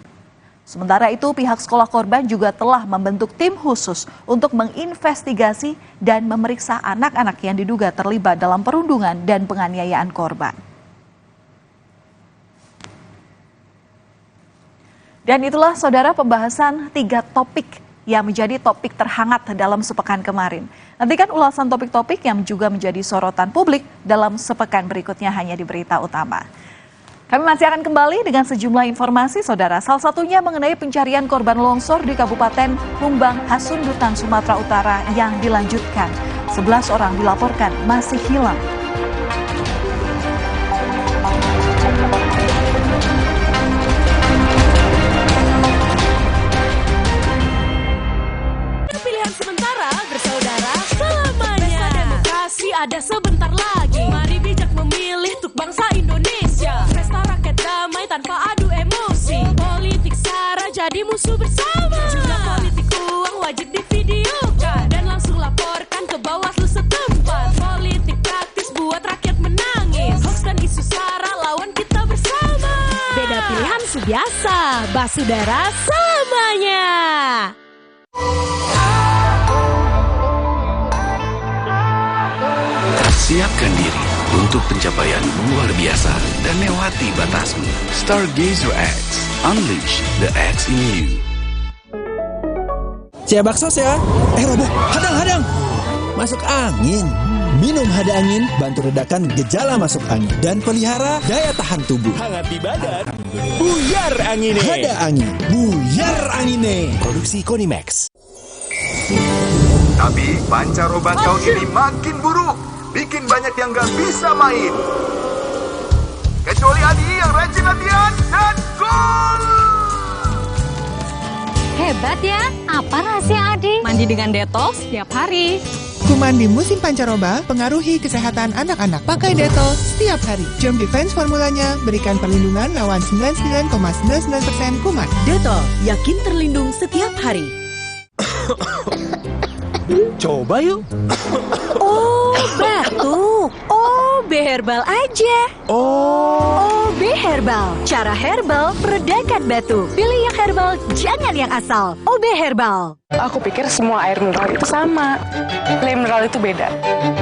Sementara itu, pihak sekolah korban juga telah membentuk tim khusus untuk menginvestigasi dan memeriksa anak-anak yang diduga terlibat dalam perundungan dan penganiayaan korban. Dan itulah, saudara, pembahasan 3 topik yang menjadi topik terhangat dalam sepekan kemarin. Nantikan ulasan topik-topik yang juga menjadi sorotan publik dalam sepekan berikutnya hanya di Berita Utama. Kami masih akan kembali dengan sejumlah informasi, saudara. Salah satunya mengenai pencarian korban longsor di Kabupaten Lumbang, Hasundutan, Sumatera Utara yang dilanjutkan. 11 orang dilaporkan masih hilang. Pilihan sementara bersaudara selamanya. Pesta demokrasi ada sebentar lagi. Mari bijak memilih untuk bangsa Indonesia. Pesta rakyat damai tanpa adu emosi. Politik sara jadi musuh bersama. Juga politik uang wajib divideokan dan langsung laporkan ke Bawaslu setempat. Politik praktis buat rakyat menangis. Hoax dan isu sara lawan kita bersama. Beda pilihan Subianto. saudara selamanya. Siapkan diri untuk pencapaian luar biasa dan lewati batasmu. Stargazer X, unleash the X in you. Cia bakso ya. Robo, hadang. Masuk angin. Minum hada angin, bantu redakan gejala masuk angin dan pelihara daya tahan tubuh. Hangat di badan, buyar angine. Hada angin, buyar angine. Produksi Konimax. Tapi pancaroba tahun ini makin buruk, bikin banyak yang gak bisa main. Kecuali Adi yang rajin latihan dan gol. Hebat ya, apa rahasia Adi? Mandi dengan detox setiap hari. Kuman di musim pancaroba pengaruhi kesehatan anak-anak. Pakai Dettol setiap hari. Germ Defense formulanya berikan perlindungan lawan 99,99% kuman. Dettol, yakin terlindung setiap hari. Coba yuk. Oh, batuk. OB Herbal aja. OB Herbal. Cara herbal meredakan batuk. Pilih yang herbal, jangan yang asal. OB Herbal. Aku pikir semua air mineral itu sama. Le mineral itu beda.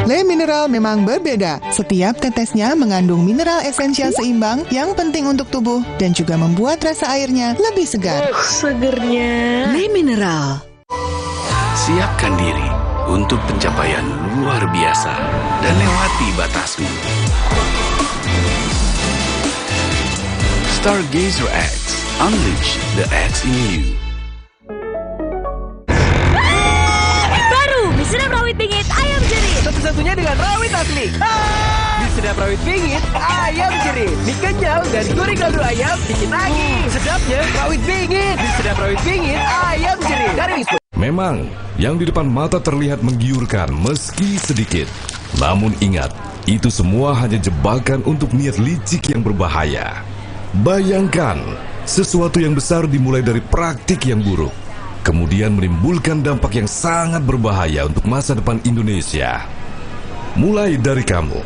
Le mineral memang berbeda. Setiap tetesnya mengandung mineral esensial seimbang yang penting untuk tubuh dan juga membuat rasa airnya lebih segar. Segernya. Le Mineral. Siapkan diri untuk pencapaian luar biasa dan lewati batasmu. Stargazer X, unleash the X in you. Baru, mie sedap rawit bingit ayam jerit. Satu-satunya dengan rawit asli. Mie sedap rawit bingit ayam jerit. Mie kenyal dan gurih kaldu ayam bikin lagi. Sedapnya rawit bingit. Mie sedap rawit bingit ayam jerit. Dari Wisma. Memang, yang di depan mata terlihat menggiurkan meski sedikit. Namun ingat, itu semua hanya jebakan untuk niat licik yang berbahaya. Bayangkan, sesuatu yang besar dimulai dari praktik yang buruk, kemudian menimbulkan dampak yang sangat berbahaya untuk masa depan Indonesia. Mulai dari kamu,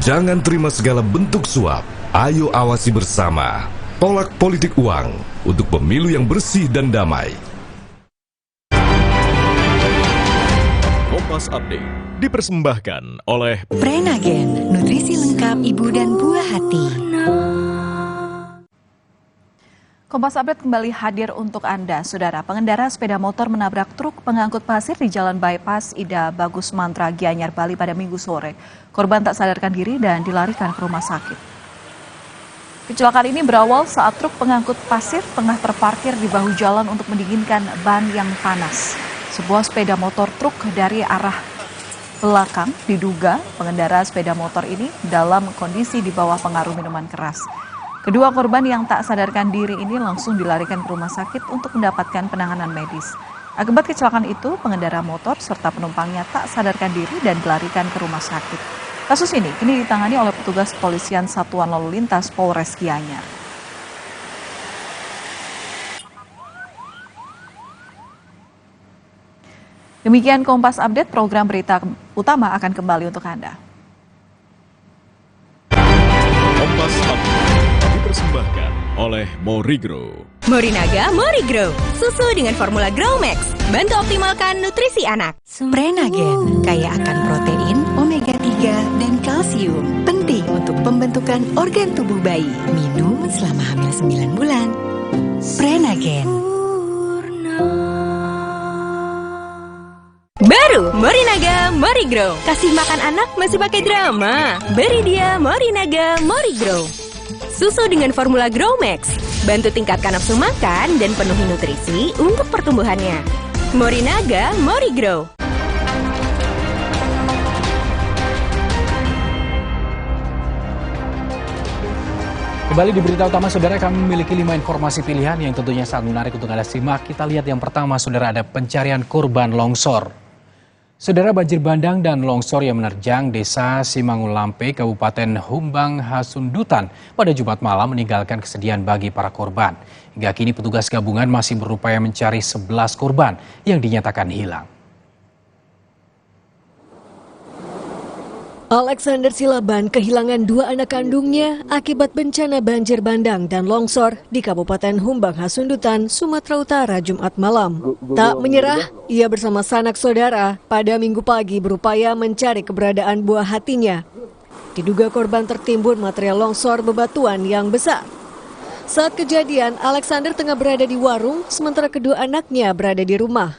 jangan terima segala bentuk suap. Ayo awasi bersama. Tolak politik uang untuk pemilu yang bersih dan damai. Kompas Update dipersembahkan oleh Prenagen, nutrisi lengkap ibu dan buah hati. Kompas Update kembali hadir untuk Anda, Saudara. Pengendara sepeda motor menabrak truk pengangkut pasir di Jalan Bypass Ida Bagus Mantra, Gianyar, Bali pada Minggu sore. Korban tak sadarkan diri dan dilarikan ke rumah sakit. Kecelakaan ini berawal saat truk pengangkut pasir tengah terparkir di bahu jalan untuk mendinginkan ban yang panas. Sebuah sepeda motor truk dari arah belakang diduga pengendara sepeda motor ini dalam kondisi di bawah pengaruh minuman keras. Kedua korban yang tak sadarkan diri ini langsung dilarikan ke rumah sakit untuk mendapatkan penanganan medis. Akibat kecelakaan itu, pengendara motor serta penumpangnya tak sadarkan diri dan dilarikan ke rumah sakit. Kasus ini kini ditangani oleh petugas kepolisian Satuan Lalu Lintas Polres Gianyar. Demikian Kompas Update, program berita utama akan kembali untuk Anda. Kompas Update dipersembahkan oleh Morigro. Morinaga Morigro, susu dengan formula Grow Max, bantu optimalkan nutrisi anak. Prenagen, kaya akan protein, omega 3, dan kalsium. Penting untuk pembentukan organ tubuh bayi. Minum selama hamil 9 bulan. Prenagen. Baru Morinaga Morigro, kasih makan anak masih pakai drama. Beri dia Morinaga Morigro. Susu dengan formula Grow Max, bantu tingkatkan nafsu makan dan penuhi nutrisi untuk pertumbuhannya. Morinaga Morigro. Kembali di berita utama, Saudara, kami memiliki 5 informasi pilihan yang tentunya sangat menarik untuk Anda simak. Kita lihat yang pertama, Saudara, ada pencarian korban longsor. Saudara, banjir bandang dan longsor yang menerjang desa Simangulampe, Kabupaten Humbang Hasundutan pada Jumat malam meninggalkan kesedihan bagi para korban. Hingga kini petugas gabungan masih berupaya mencari 11 korban yang dinyatakan hilang. Alexander Silaban kehilangan 2 anak kandungnya akibat bencana banjir bandang dan longsor di Kabupaten Humbang Hasundutan, Sumatera Utara, Jumat malam. Tak menyerah, ia bersama sanak saudara pada Minggu pagi berupaya mencari keberadaan buah hatinya. Diduga korban tertimbun material longsor bebatuan yang besar. Saat kejadian, Alexander tengah berada di warung, sementara kedua anaknya berada di rumah.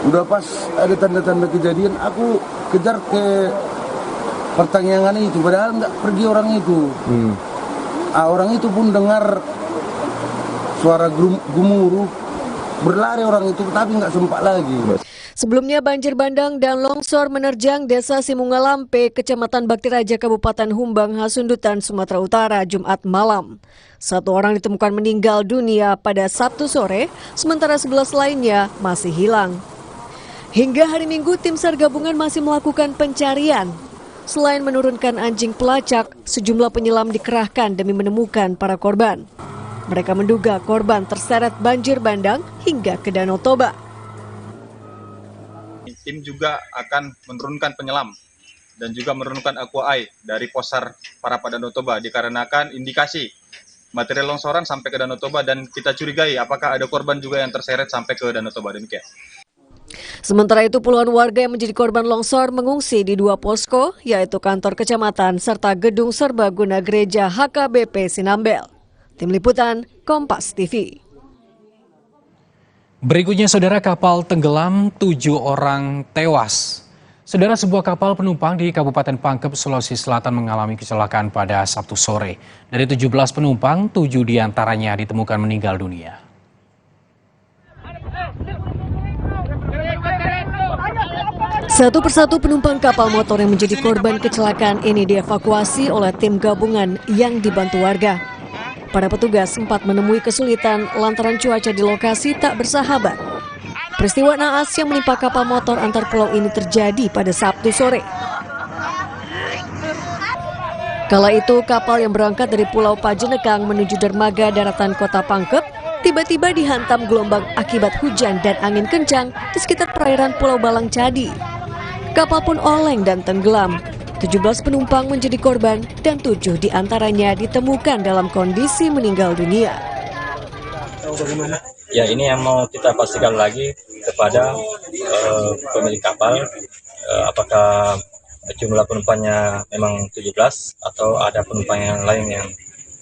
Udah pas ada tanda-tanda kejadian, aku kejar ke pertanyaan itu, padahal nggak pergi orang itu. Orang itu pun dengar suara gemuruh, berlari orang itu, tapi nggak sempat lagi. Sebelumnya banjir bandang dan longsor menerjang Desa Simungalampe, Kecamatan Bakti Raja, Kabupaten Humbang Hasundutan, Sumatera Utara, Jumat malam. 1 orang ditemukan meninggal dunia pada Sabtu sore, sementara 11 lainnya masih hilang. Hingga hari Minggu, tim SAR gabungan masih melakukan pencarian. Selain menurunkan anjing pelacak, sejumlah penyelam dikerahkan demi menemukan para korban. Mereka menduga korban terseret banjir bandang hingga ke Danau Toba. Tim juga akan menurunkan penyelam dan juga menurunkan aqua dari posar para Danau Toba dikarenakan indikasi material longsoran sampai ke Danau Toba dan kita curigai apakah ada korban juga yang terseret sampai ke Danau Toba. Demikian. Sementara itu puluhan warga yang menjadi korban longsor mengungsi di 2 posko, yaitu kantor kecamatan serta gedung serbaguna gereja HKBP Sinambel. Tim Liputan, Kompas TV. Berikutnya saudara, kapal tenggelam, 7 orang tewas. Saudara, sebuah kapal penumpang di Kabupaten Pangkep, Sulawesi Selatan mengalami kecelakaan pada Sabtu sore. Dari 17 penumpang, 7 diantaranya ditemukan meninggal dunia. Satu persatu penumpang kapal motor yang menjadi korban kecelakaan ini dievakuasi oleh tim gabungan yang dibantu warga. Para petugas sempat menemui kesulitan lantaran cuaca di lokasi tak bersahabat. Peristiwa naas yang menimpa kapal motor antar pulau ini terjadi pada Sabtu sore. Kala itu kapal yang berangkat dari Pulau Pajenekang menuju dermaga daratan Kota Pangkep tiba-tiba dihantam gelombang akibat hujan dan angin kencang di sekitar perairan Pulau Balang Cadi. Kapal pun oleng dan tenggelam. 17 penumpang menjadi korban dan 7 diantaranya ditemukan dalam kondisi meninggal dunia. Ya, ini yang mau kita pastikan lagi kepada pemilik kapal, apakah jumlah penumpangnya memang 17 atau ada penumpang yang lain yang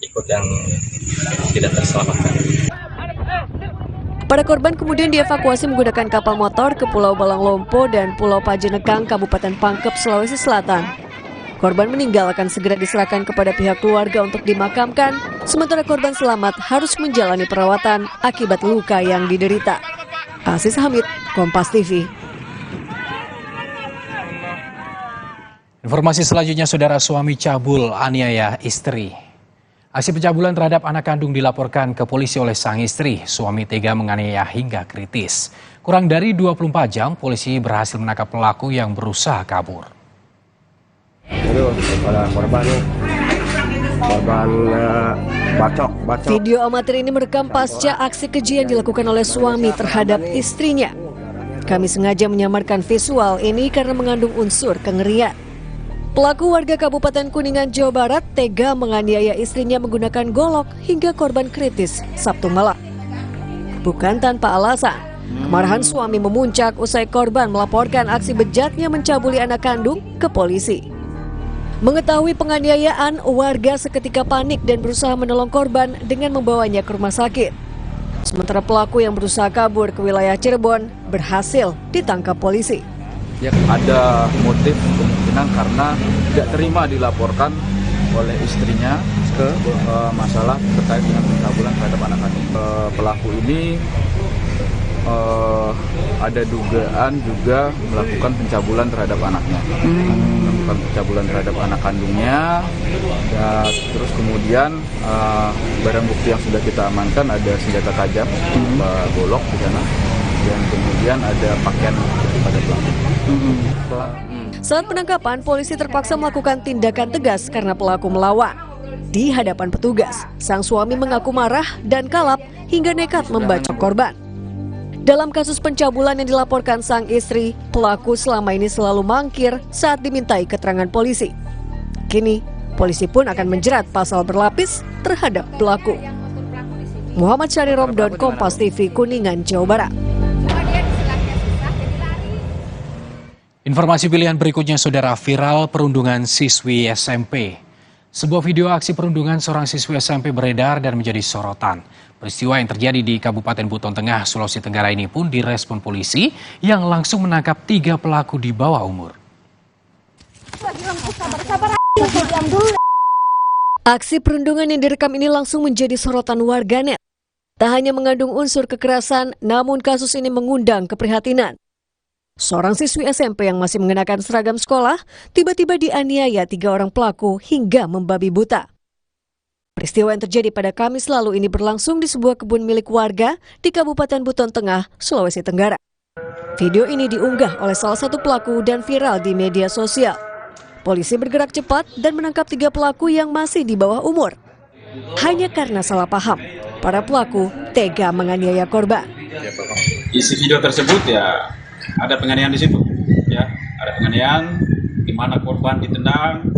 ikut yang tidak terselamatkan. Para korban kemudian dievakuasi menggunakan kapal motor ke Pulau Balang Lompo dan Pulau Pajenekang, Kabupaten Pangkep, Sulawesi Selatan. Korban meninggal akan segera diserahkan kepada pihak keluarga untuk dimakamkan, sementara korban selamat harus menjalani perawatan akibat luka yang diderita. Aziz Hamid, Kompas TV. Informasi selanjutnya, saudara, suami cabul aniaya istri. Aksi pencabulan terhadap anak kandung dilaporkan ke polisi oleh sang istri. Suami tega menganiaya hingga kritis. Kurang dari 24 jam, polisi berhasil menangkap pelaku yang berusaha kabur. Video amatir ini merekam pasca aksi keji yang dilakukan oleh suami terhadap istrinya. Kami sengaja menyamarkan visual ini karena mengandung unsur kengerian. Pelaku warga Kabupaten Kuningan, Jawa Barat tega menganiaya istrinya menggunakan golok hingga korban kritis Sabtu malam. Bukan tanpa alasan, kemarahan suami memuncak usai korban melaporkan aksi bejatnya mencabuli anak kandung ke polisi. Mengetahui penganiayaan, warga seketika panik dan berusaha menolong korban dengan membawanya ke rumah sakit. Sementara pelaku yang berusaha kabur ke wilayah Cirebon berhasil ditangkap polisi. Ya, ada motif kemungkinan karena tidak terima dilaporkan oleh istrinya ke masalah terkait dengan pencabulan terhadap anak kandung. Pelaku ini ada dugaan juga melakukan pencabulan terhadap anaknya, melakukan pencabulan terhadap anak kandungnya. Dan terus kemudian barang bukti yang sudah kita amankan ada senjata tajam, golok di sana, dan kemudian ada pakaian daripada pelaku. Saat penangkapan, polisi terpaksa melakukan tindakan tegas karena pelaku melawan. Di hadapan petugas, sang suami mengaku marah dan kalap hingga nekat membacok korban. Dalam kasus pencabulan yang dilaporkan sang istri, pelaku selama ini selalu mangkir saat dimintai keterangan polisi. Kini, polisi pun akan menjerat pasal berlapis terhadap pelaku. Muhammad Syari Romdon, Kompas TV, Kuningan, Jawa Barat. Informasi pilihan berikutnya, saudara, viral perundungan siswi SMP. Sebuah video aksi perundungan seorang siswi SMP beredar dan menjadi sorotan. Peristiwa yang terjadi di Kabupaten Buton Tengah, Sulawesi Tenggara ini pun direspon polisi yang langsung menangkap 3 pelaku di bawah umur. Aksi perundungan yang direkam ini langsung menjadi sorotan warganet. Tak hanya mengandung unsur kekerasan, namun kasus ini mengundang keprihatinan. Seorang siswi SMP yang masih mengenakan seragam sekolah tiba-tiba dianiaya 3 orang pelaku hingga membabi buta. Peristiwa yang terjadi pada Kamis lalu ini berlangsung di sebuah kebun milik warga di Kabupaten Buton Tengah, Sulawesi Tenggara. Video ini diunggah oleh salah satu pelaku dan viral di media sosial. Polisi bergerak cepat dan menangkap 3 pelaku yang masih di bawah umur. Hanya karena salah paham, para pelaku tega menganiaya korban. Isi video tersebut ya ada penganiayaan di situ, ya ada penganiayaan di mana korban ditendang,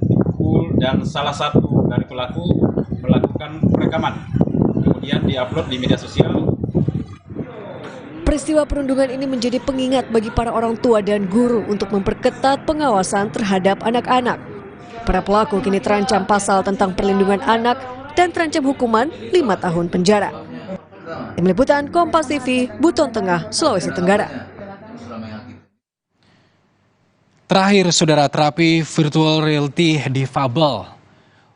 dipukul, dan salah satu dari pelaku melakukan rekaman, kemudian diupload di media sosial. Peristiwa perundungan ini menjadi pengingat bagi para orang tua dan guru untuk memperketat pengawasan terhadap anak-anak. Para pelaku kini terancam pasal tentang perlindungan anak dan terancam hukuman 5 tahun penjara. Tim Liputan Kompas TV, Buton Tengah, Sulawesi Tenggara. Terakhir, saudara, terapi virtual reality difabel.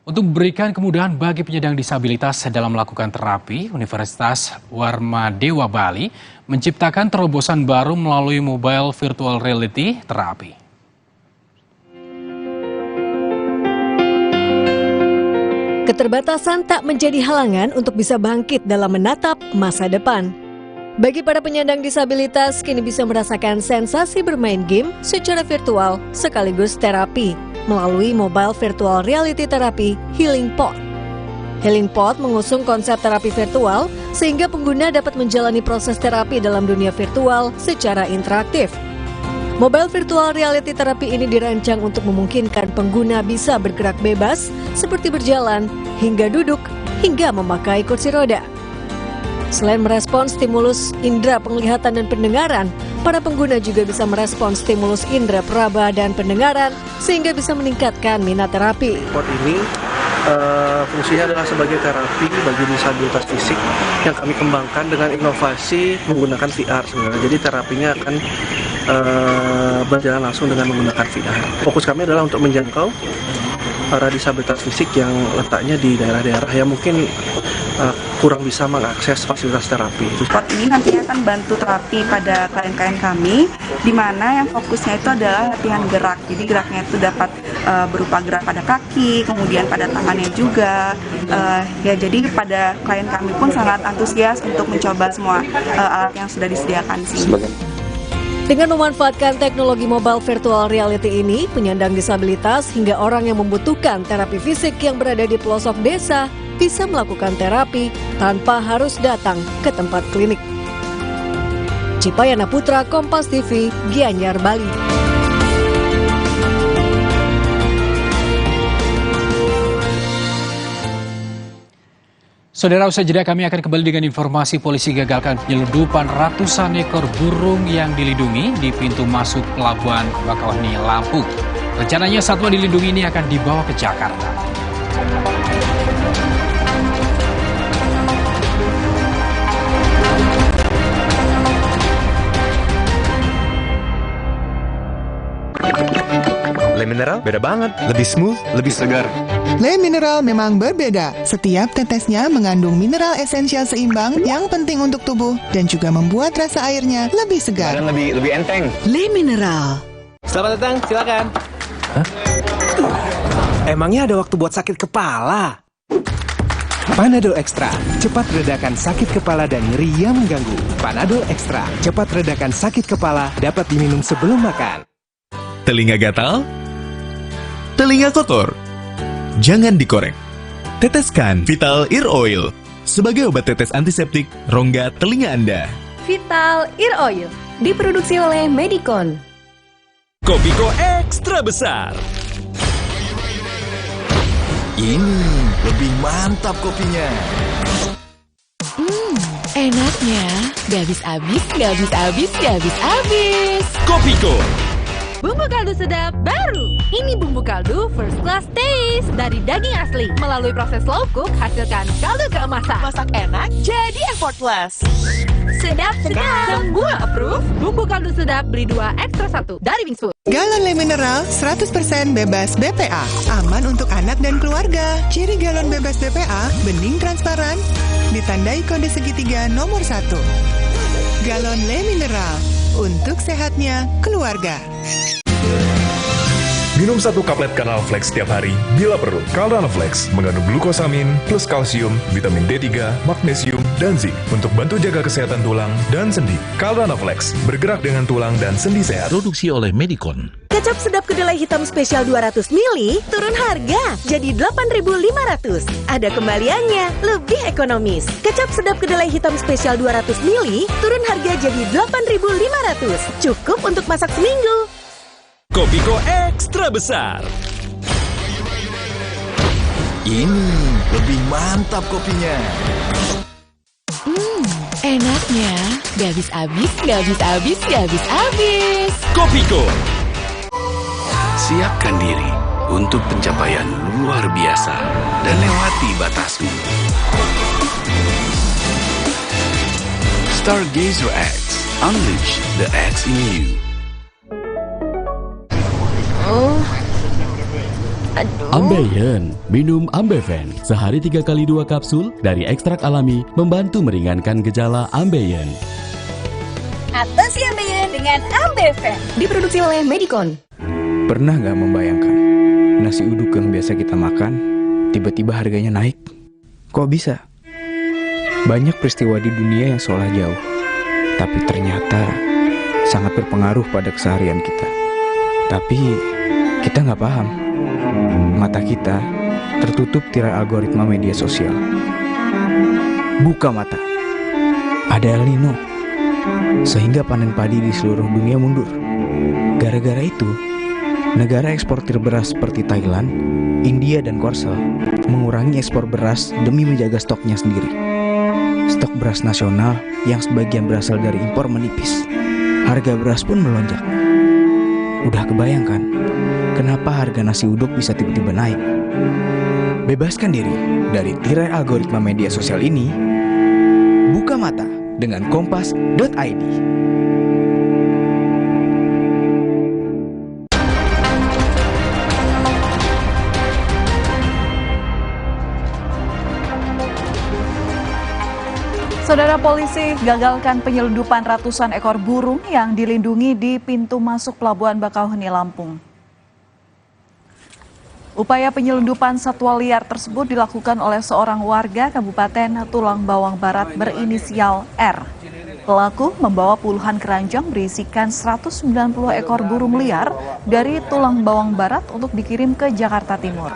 Untuk memberikan kemudahan bagi penyandang disabilitas dalam melakukan terapi, Universitas Warmadewa Bali menciptakan terobosan baru melalui mobile virtual reality terapi. Keterbatasan tak menjadi halangan untuk bisa bangkit dalam menatap masa depan. Bagi para penyandang disabilitas, kini bisa merasakan sensasi bermain game secara virtual sekaligus terapi melalui mobile virtual reality terapi Healing Pod. Healing Pod mengusung konsep terapi virtual sehingga pengguna dapat menjalani proses terapi dalam dunia virtual secara interaktif. Mobile virtual reality terapi ini dirancang untuk memungkinkan pengguna bisa bergerak bebas seperti berjalan, hingga duduk, hingga memakai kursi roda. Selain merespons stimulus indera penglihatan dan pendengaran, para pengguna juga bisa merespons stimulus indera peraba dan pendengaran sehingga bisa meningkatkan minat terapi. Pod ini fungsinya adalah sebagai terapi bagi disabilitas fisik yang kami kembangkan dengan inovasi menggunakan VR sebenarnya. Jadi terapinya akan berjalan langsung dengan menggunakan VR. Fokus kami adalah untuk menjangkau para disabilitas fisik yang letaknya di daerah-daerah yang mungkin kurang bisa mengakses fasilitas terapi. Pod ini nantinya akan bantu terapi pada klien-klien kami, di mana yang fokusnya itu adalah latihan gerak. Jadi geraknya itu dapat berupa gerak pada kaki, kemudian pada tangannya juga. Ya, jadi pada klien kami pun sangat antusias untuk mencoba semua alat yang sudah disediakan di sini. Dengan memanfaatkan teknologi mobile virtual reality ini, penyandang disabilitas hingga orang yang membutuhkan terapi fisik yang berada di pelosok desa bisa melakukan terapi tanpa harus datang ke tempat klinik. Cipayana Putra, Kompas TV, Gianyar, Bali. Saudara, usai jeda kami akan kembali dengan informasi polisi gagalkan penyeludupan ratusan ekor burung yang dilindungi di pintu masuk Pelabuhan Bakauheni, Lampung. Rencananya satwa dilindungi ini akan dibawa ke Jakarta. Le Mineral beda banget, lebih smooth, lebih segar. Le Mineral memang berbeda. Setiap tetesnya mengandung mineral esensial seimbang yang penting untuk tubuh dan juga membuat rasa airnya lebih segar. Dan lebih enteng. Le Mineral. Selamat datang, silakan. Hah? Emangnya ada waktu buat sakit kepala? Panadol Extra, cepat redakan sakit kepala dan nyeri yang mengganggu. Panadol Extra, cepat redakan sakit kepala, dapat diminum sebelum makan. Telinga gatal? Telinga kotor? Jangan dikorek. Teteskan Vital Ear Oil sebagai obat tetes antiseptik rongga telinga Anda. Vital Ear Oil. Diproduksi oleh Medicon. Kopiko ekstra besar. Ini lebih mantap kopinya. Enaknya, gak habis-habis, gak habis-habis, gak habis-habis. Kopiko. Bumbu kaldu sedap baru. Ini bumbu kaldu first class taste dari daging asli. Melalui proses slow cook, hasilkan kaldu keemasan. Masak enak, jadi effortless. Sedap. Semua approve. Bumbu kaldu sedap beli 2 ekstra 1 dari Wings Food. Galon Le Mineral 100% bebas BPA. Aman untuk anak dan keluarga. Ciri galon bebas BPA, bening transparan, ditandai kode segitiga nomor 1. Galon Le Mineral, untuk sehatnya keluarga. Minum 1 kaplet Canalflex setiap hari bila perlu. Canalflex mengandung glukosamin plus kalsium, vitamin D3, magnesium, dan zinc untuk bantu jaga kesehatan tulang dan sendi. Canalflex bergerak dengan tulang dan sendi sehat. Produksi oleh Medicon. Kecap sedap kedelai hitam spesial 200 ml turun harga jadi 8.500. Ada kembaliannya, lebih ekonomis. Kecap sedap kedelai hitam spesial 200 ml turun harga jadi 8.500. Cukup untuk masak seminggu. Kopiko ekstra besar. Ini lebih mantap kopinya. Enaknya, gak habis-habis, gak habis-habis, gak habis-habis. Kopiko. Siapkan diri untuk pencapaian luar biasa dan lewati batasmu. Stargazer X, unleash the X in you. Ambeien, minum Ambeven. Sehari 3 kali 2 kapsul dari ekstrak alami membantu meringankan gejala Ambeien. Atasi Ambeien dengan Ambeven. Diproduksi oleh Medicon. Pernah nggak membayangkan nasi uduk yang biasa kita makan tiba-tiba harganya naik? Kok bisa? Banyak peristiwa di dunia yang seolah jauh, tapi ternyata sangat berpengaruh pada keseharian kita. Tapi kita nggak paham. Mata kita tertutup tirai algoritma media sosial. Buka mata. Ada El Nino. Sehingga panen padi di seluruh dunia mundur. Gara-gara itu, negara eksportir beras seperti Thailand, India, dan Korsel mengurangi ekspor beras demi menjaga stoknya sendiri. Stok beras nasional yang sebagian berasal dari impor menipis. Harga beras pun melonjak. Udah kebayangkan kenapa harga nasi uduk bisa tiba-tiba naik? Bebaskan diri dari tirai algoritma media sosial ini. Buka mata dengan kompas.id. Saudara, polisi gagalkan penyelundupan ratusan ekor burung yang dilindungi di pintu masuk Pelabuhan Bakauheni, Lampung. Upaya penyelundupan satwa liar tersebut dilakukan oleh seorang warga Kabupaten Tulang Bawang Barat berinisial R. Pelaku membawa puluhan keranjang berisikan 190 ekor burung liar dari Tulang Bawang Barat untuk dikirim ke Jakarta Timur.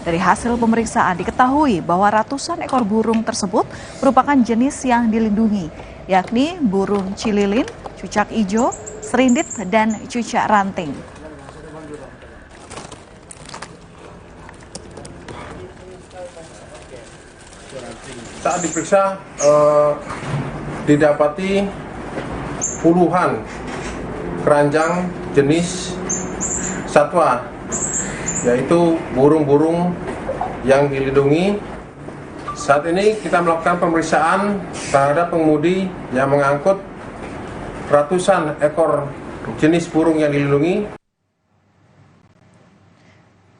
Dari hasil pemeriksaan diketahui bahwa ratusan ekor burung tersebut merupakan jenis yang dilindungi, yakni burung cililin, cucak ijo, serindit, dan cucak ranting. Saat diperiksa didapati puluhan keranjang jenis satwa, yaitu burung-burung yang dilindungi. Saat ini kita melakukan pemeriksaan terhadap pengemudi yang mengangkut ratusan ekor jenis burung yang dilindungi.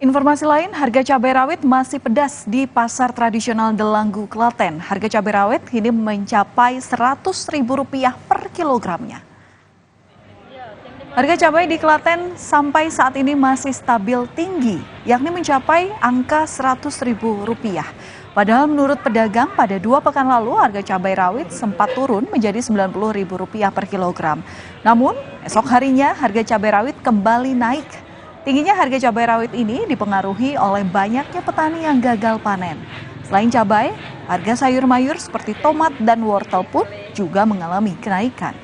Informasi lain, harga cabai rawit masih pedas di pasar tradisional Delanggu, Klaten. Harga cabai rawit kini mencapai Rp100.000 per kilogramnya. Harga cabai di Klaten sampai saat ini masih stabil tinggi, yakni mencapai angka Rp100.000. Padahal menurut pedagang pada 2 pekan lalu harga cabai rawit sempat turun menjadi Rp90.000 per kilogram. Namun esok harinya harga cabai rawit kembali naik. Tingginya harga cabai rawit ini dipengaruhi oleh banyaknya petani yang gagal panen. Selain cabai, harga sayur mayur seperti tomat dan wortel pun juga mengalami kenaikan.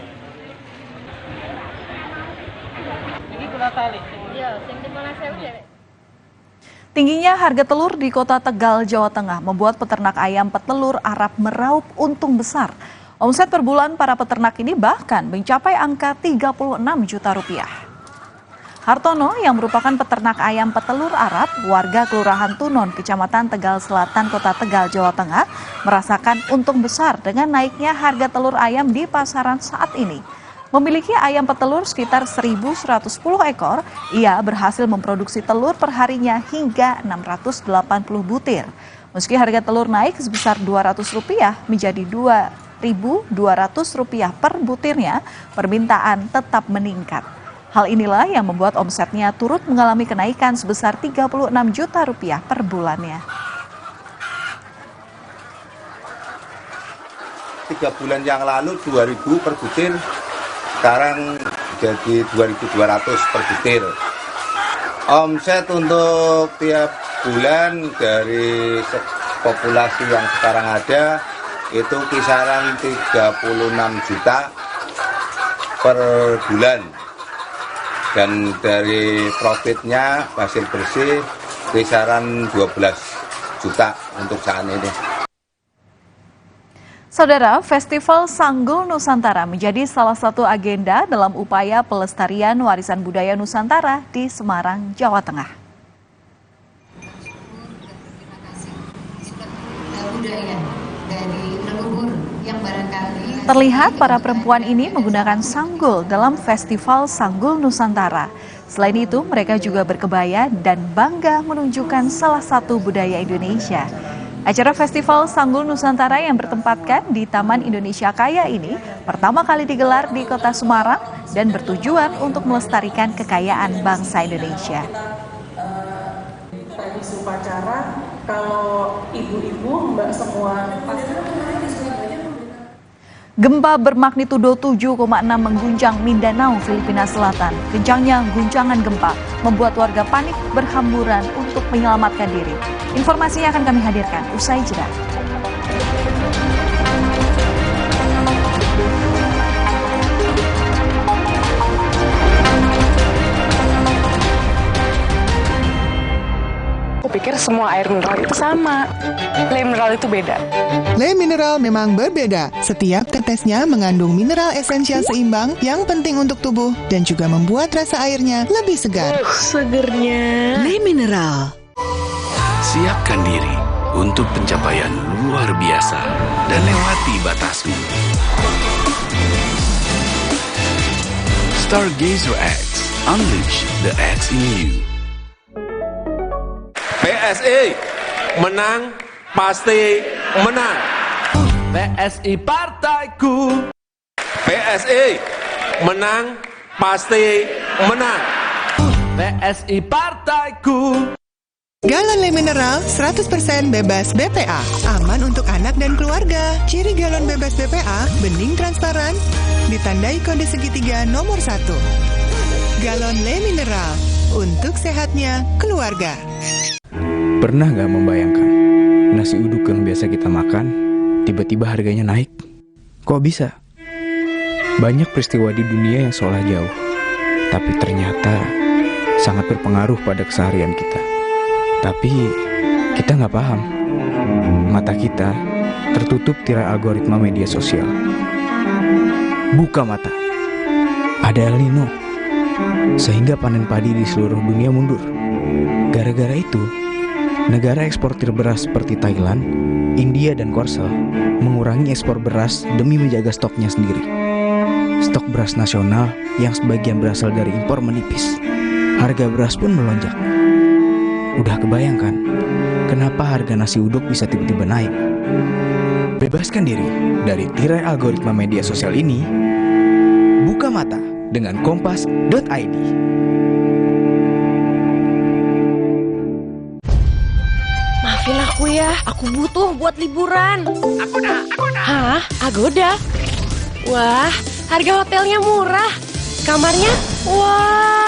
Tingginya harga telur di Kota Tegal, Jawa Tengah membuat peternak ayam petelur Arab meraup untung besar. Omset per bulan para peternak ini bahkan mencapai angka 36 juta rupiah. Hartono yang merupakan peternak ayam petelur Arab, warga Kelurahan Tunon, Kecamatan Tegal Selatan, Kota Tegal, Jawa Tengah, merasakan untung besar dengan naiknya harga telur ayam di pasaran saat ini. Memiliki ayam petelur sekitar 1.110 ekor, ia berhasil memproduksi telur perharinya hingga 680 butir. Meski harga telur naik sebesar Rp200 menjadi Rp2.200 per butirnya, permintaan tetap meningkat. Hal inilah yang membuat omsetnya turut mengalami kenaikan sebesar Rp36 juta per bulannya. 3 bulan yang lalu 2.000 per butir, sekarang jadi 2.200 per butir. Omset untuk tiap bulan dari populasi yang sekarang ada itu kisaran 36 juta per bulan, dan dari profitnya hasil bersih kisaran 12 juta untuk saat ini. Saudara, Festival Sanggul Nusantara menjadi salah satu agenda dalam upaya pelestarian warisan budaya Nusantara di Semarang, Jawa Tengah. Terlihat para perempuan ini menggunakan sanggul dalam Festival Sanggul Nusantara. Selain itu, mereka juga berkebaya dan bangga menunjukkan salah satu budaya Indonesia. Acara Festival Sanggul Nusantara yang bertempatkan di Taman Indonesia Kaya ini pertama kali digelar di Kota Semarang dan bertujuan untuk melestarikan kekayaan bangsa Indonesia. Tradisi upacara, kalau ibu-ibu, mbak semua pasti. Gempa bermagnitudo 7,6 mengguncang Mindanao, Filipina Selatan. Kencangnya guncangan gempa membuat warga panik berhamburan untuk menyelamatkan diri. Informasinya akan kami hadirkan usai jeda. Aku pikir semua air mineral itu sama. Le mineral itu beda. Le mineral memang berbeda. Setiap tetesnya mengandung mineral esensial seimbang yang penting untuk tubuh dan juga membuat rasa airnya lebih segar. Segernya. Le mineral. Siapkan diri untuk pencapaian luar biasa dan lewati batasmu. Stargazer X, unleash the X in you. PSI menang pasti menang. PSI partaiku. PSI menang pasti menang. PSI partaiku. Galon Le Mineral 100% bebas BPA, aman untuk anak dan keluarga. Ciri galon bebas BPA, bening transparan, ditandai kode segitiga nomor 1. Galon Le Mineral, untuk sehatnya keluarga. Pernah gak membayangkan nasi uduk yang biasa kita makan tiba-tiba harganya naik? Kok bisa? Banyak peristiwa di dunia yang seolah jauh, tapi ternyata sangat berpengaruh pada keseharian kita. Tapi kita nggak paham. Mata kita tertutup tirai algoritma media sosial. Buka mata. Ada El Nino. Sehingga panen padi di seluruh dunia mundur. Gara-gara itu, negara eksportir beras seperti Thailand, India, dan Korsel mengurangi ekspor beras demi menjaga stoknya sendiri. Stok beras nasional yang sebagian berasal dari impor menipis. Harga beras pun melonjak. Udah kebayangkan kenapa harga nasi uduk bisa tiba-tiba naik? Bebaskan diri dari tirai algoritma media sosial ini. Buka mata dengan kompas.id. Maafin aku ya, aku butuh buat liburan. Agoda. Hah? Agoda? Wah, harga hotelnya murah. Kamarnya? Wah.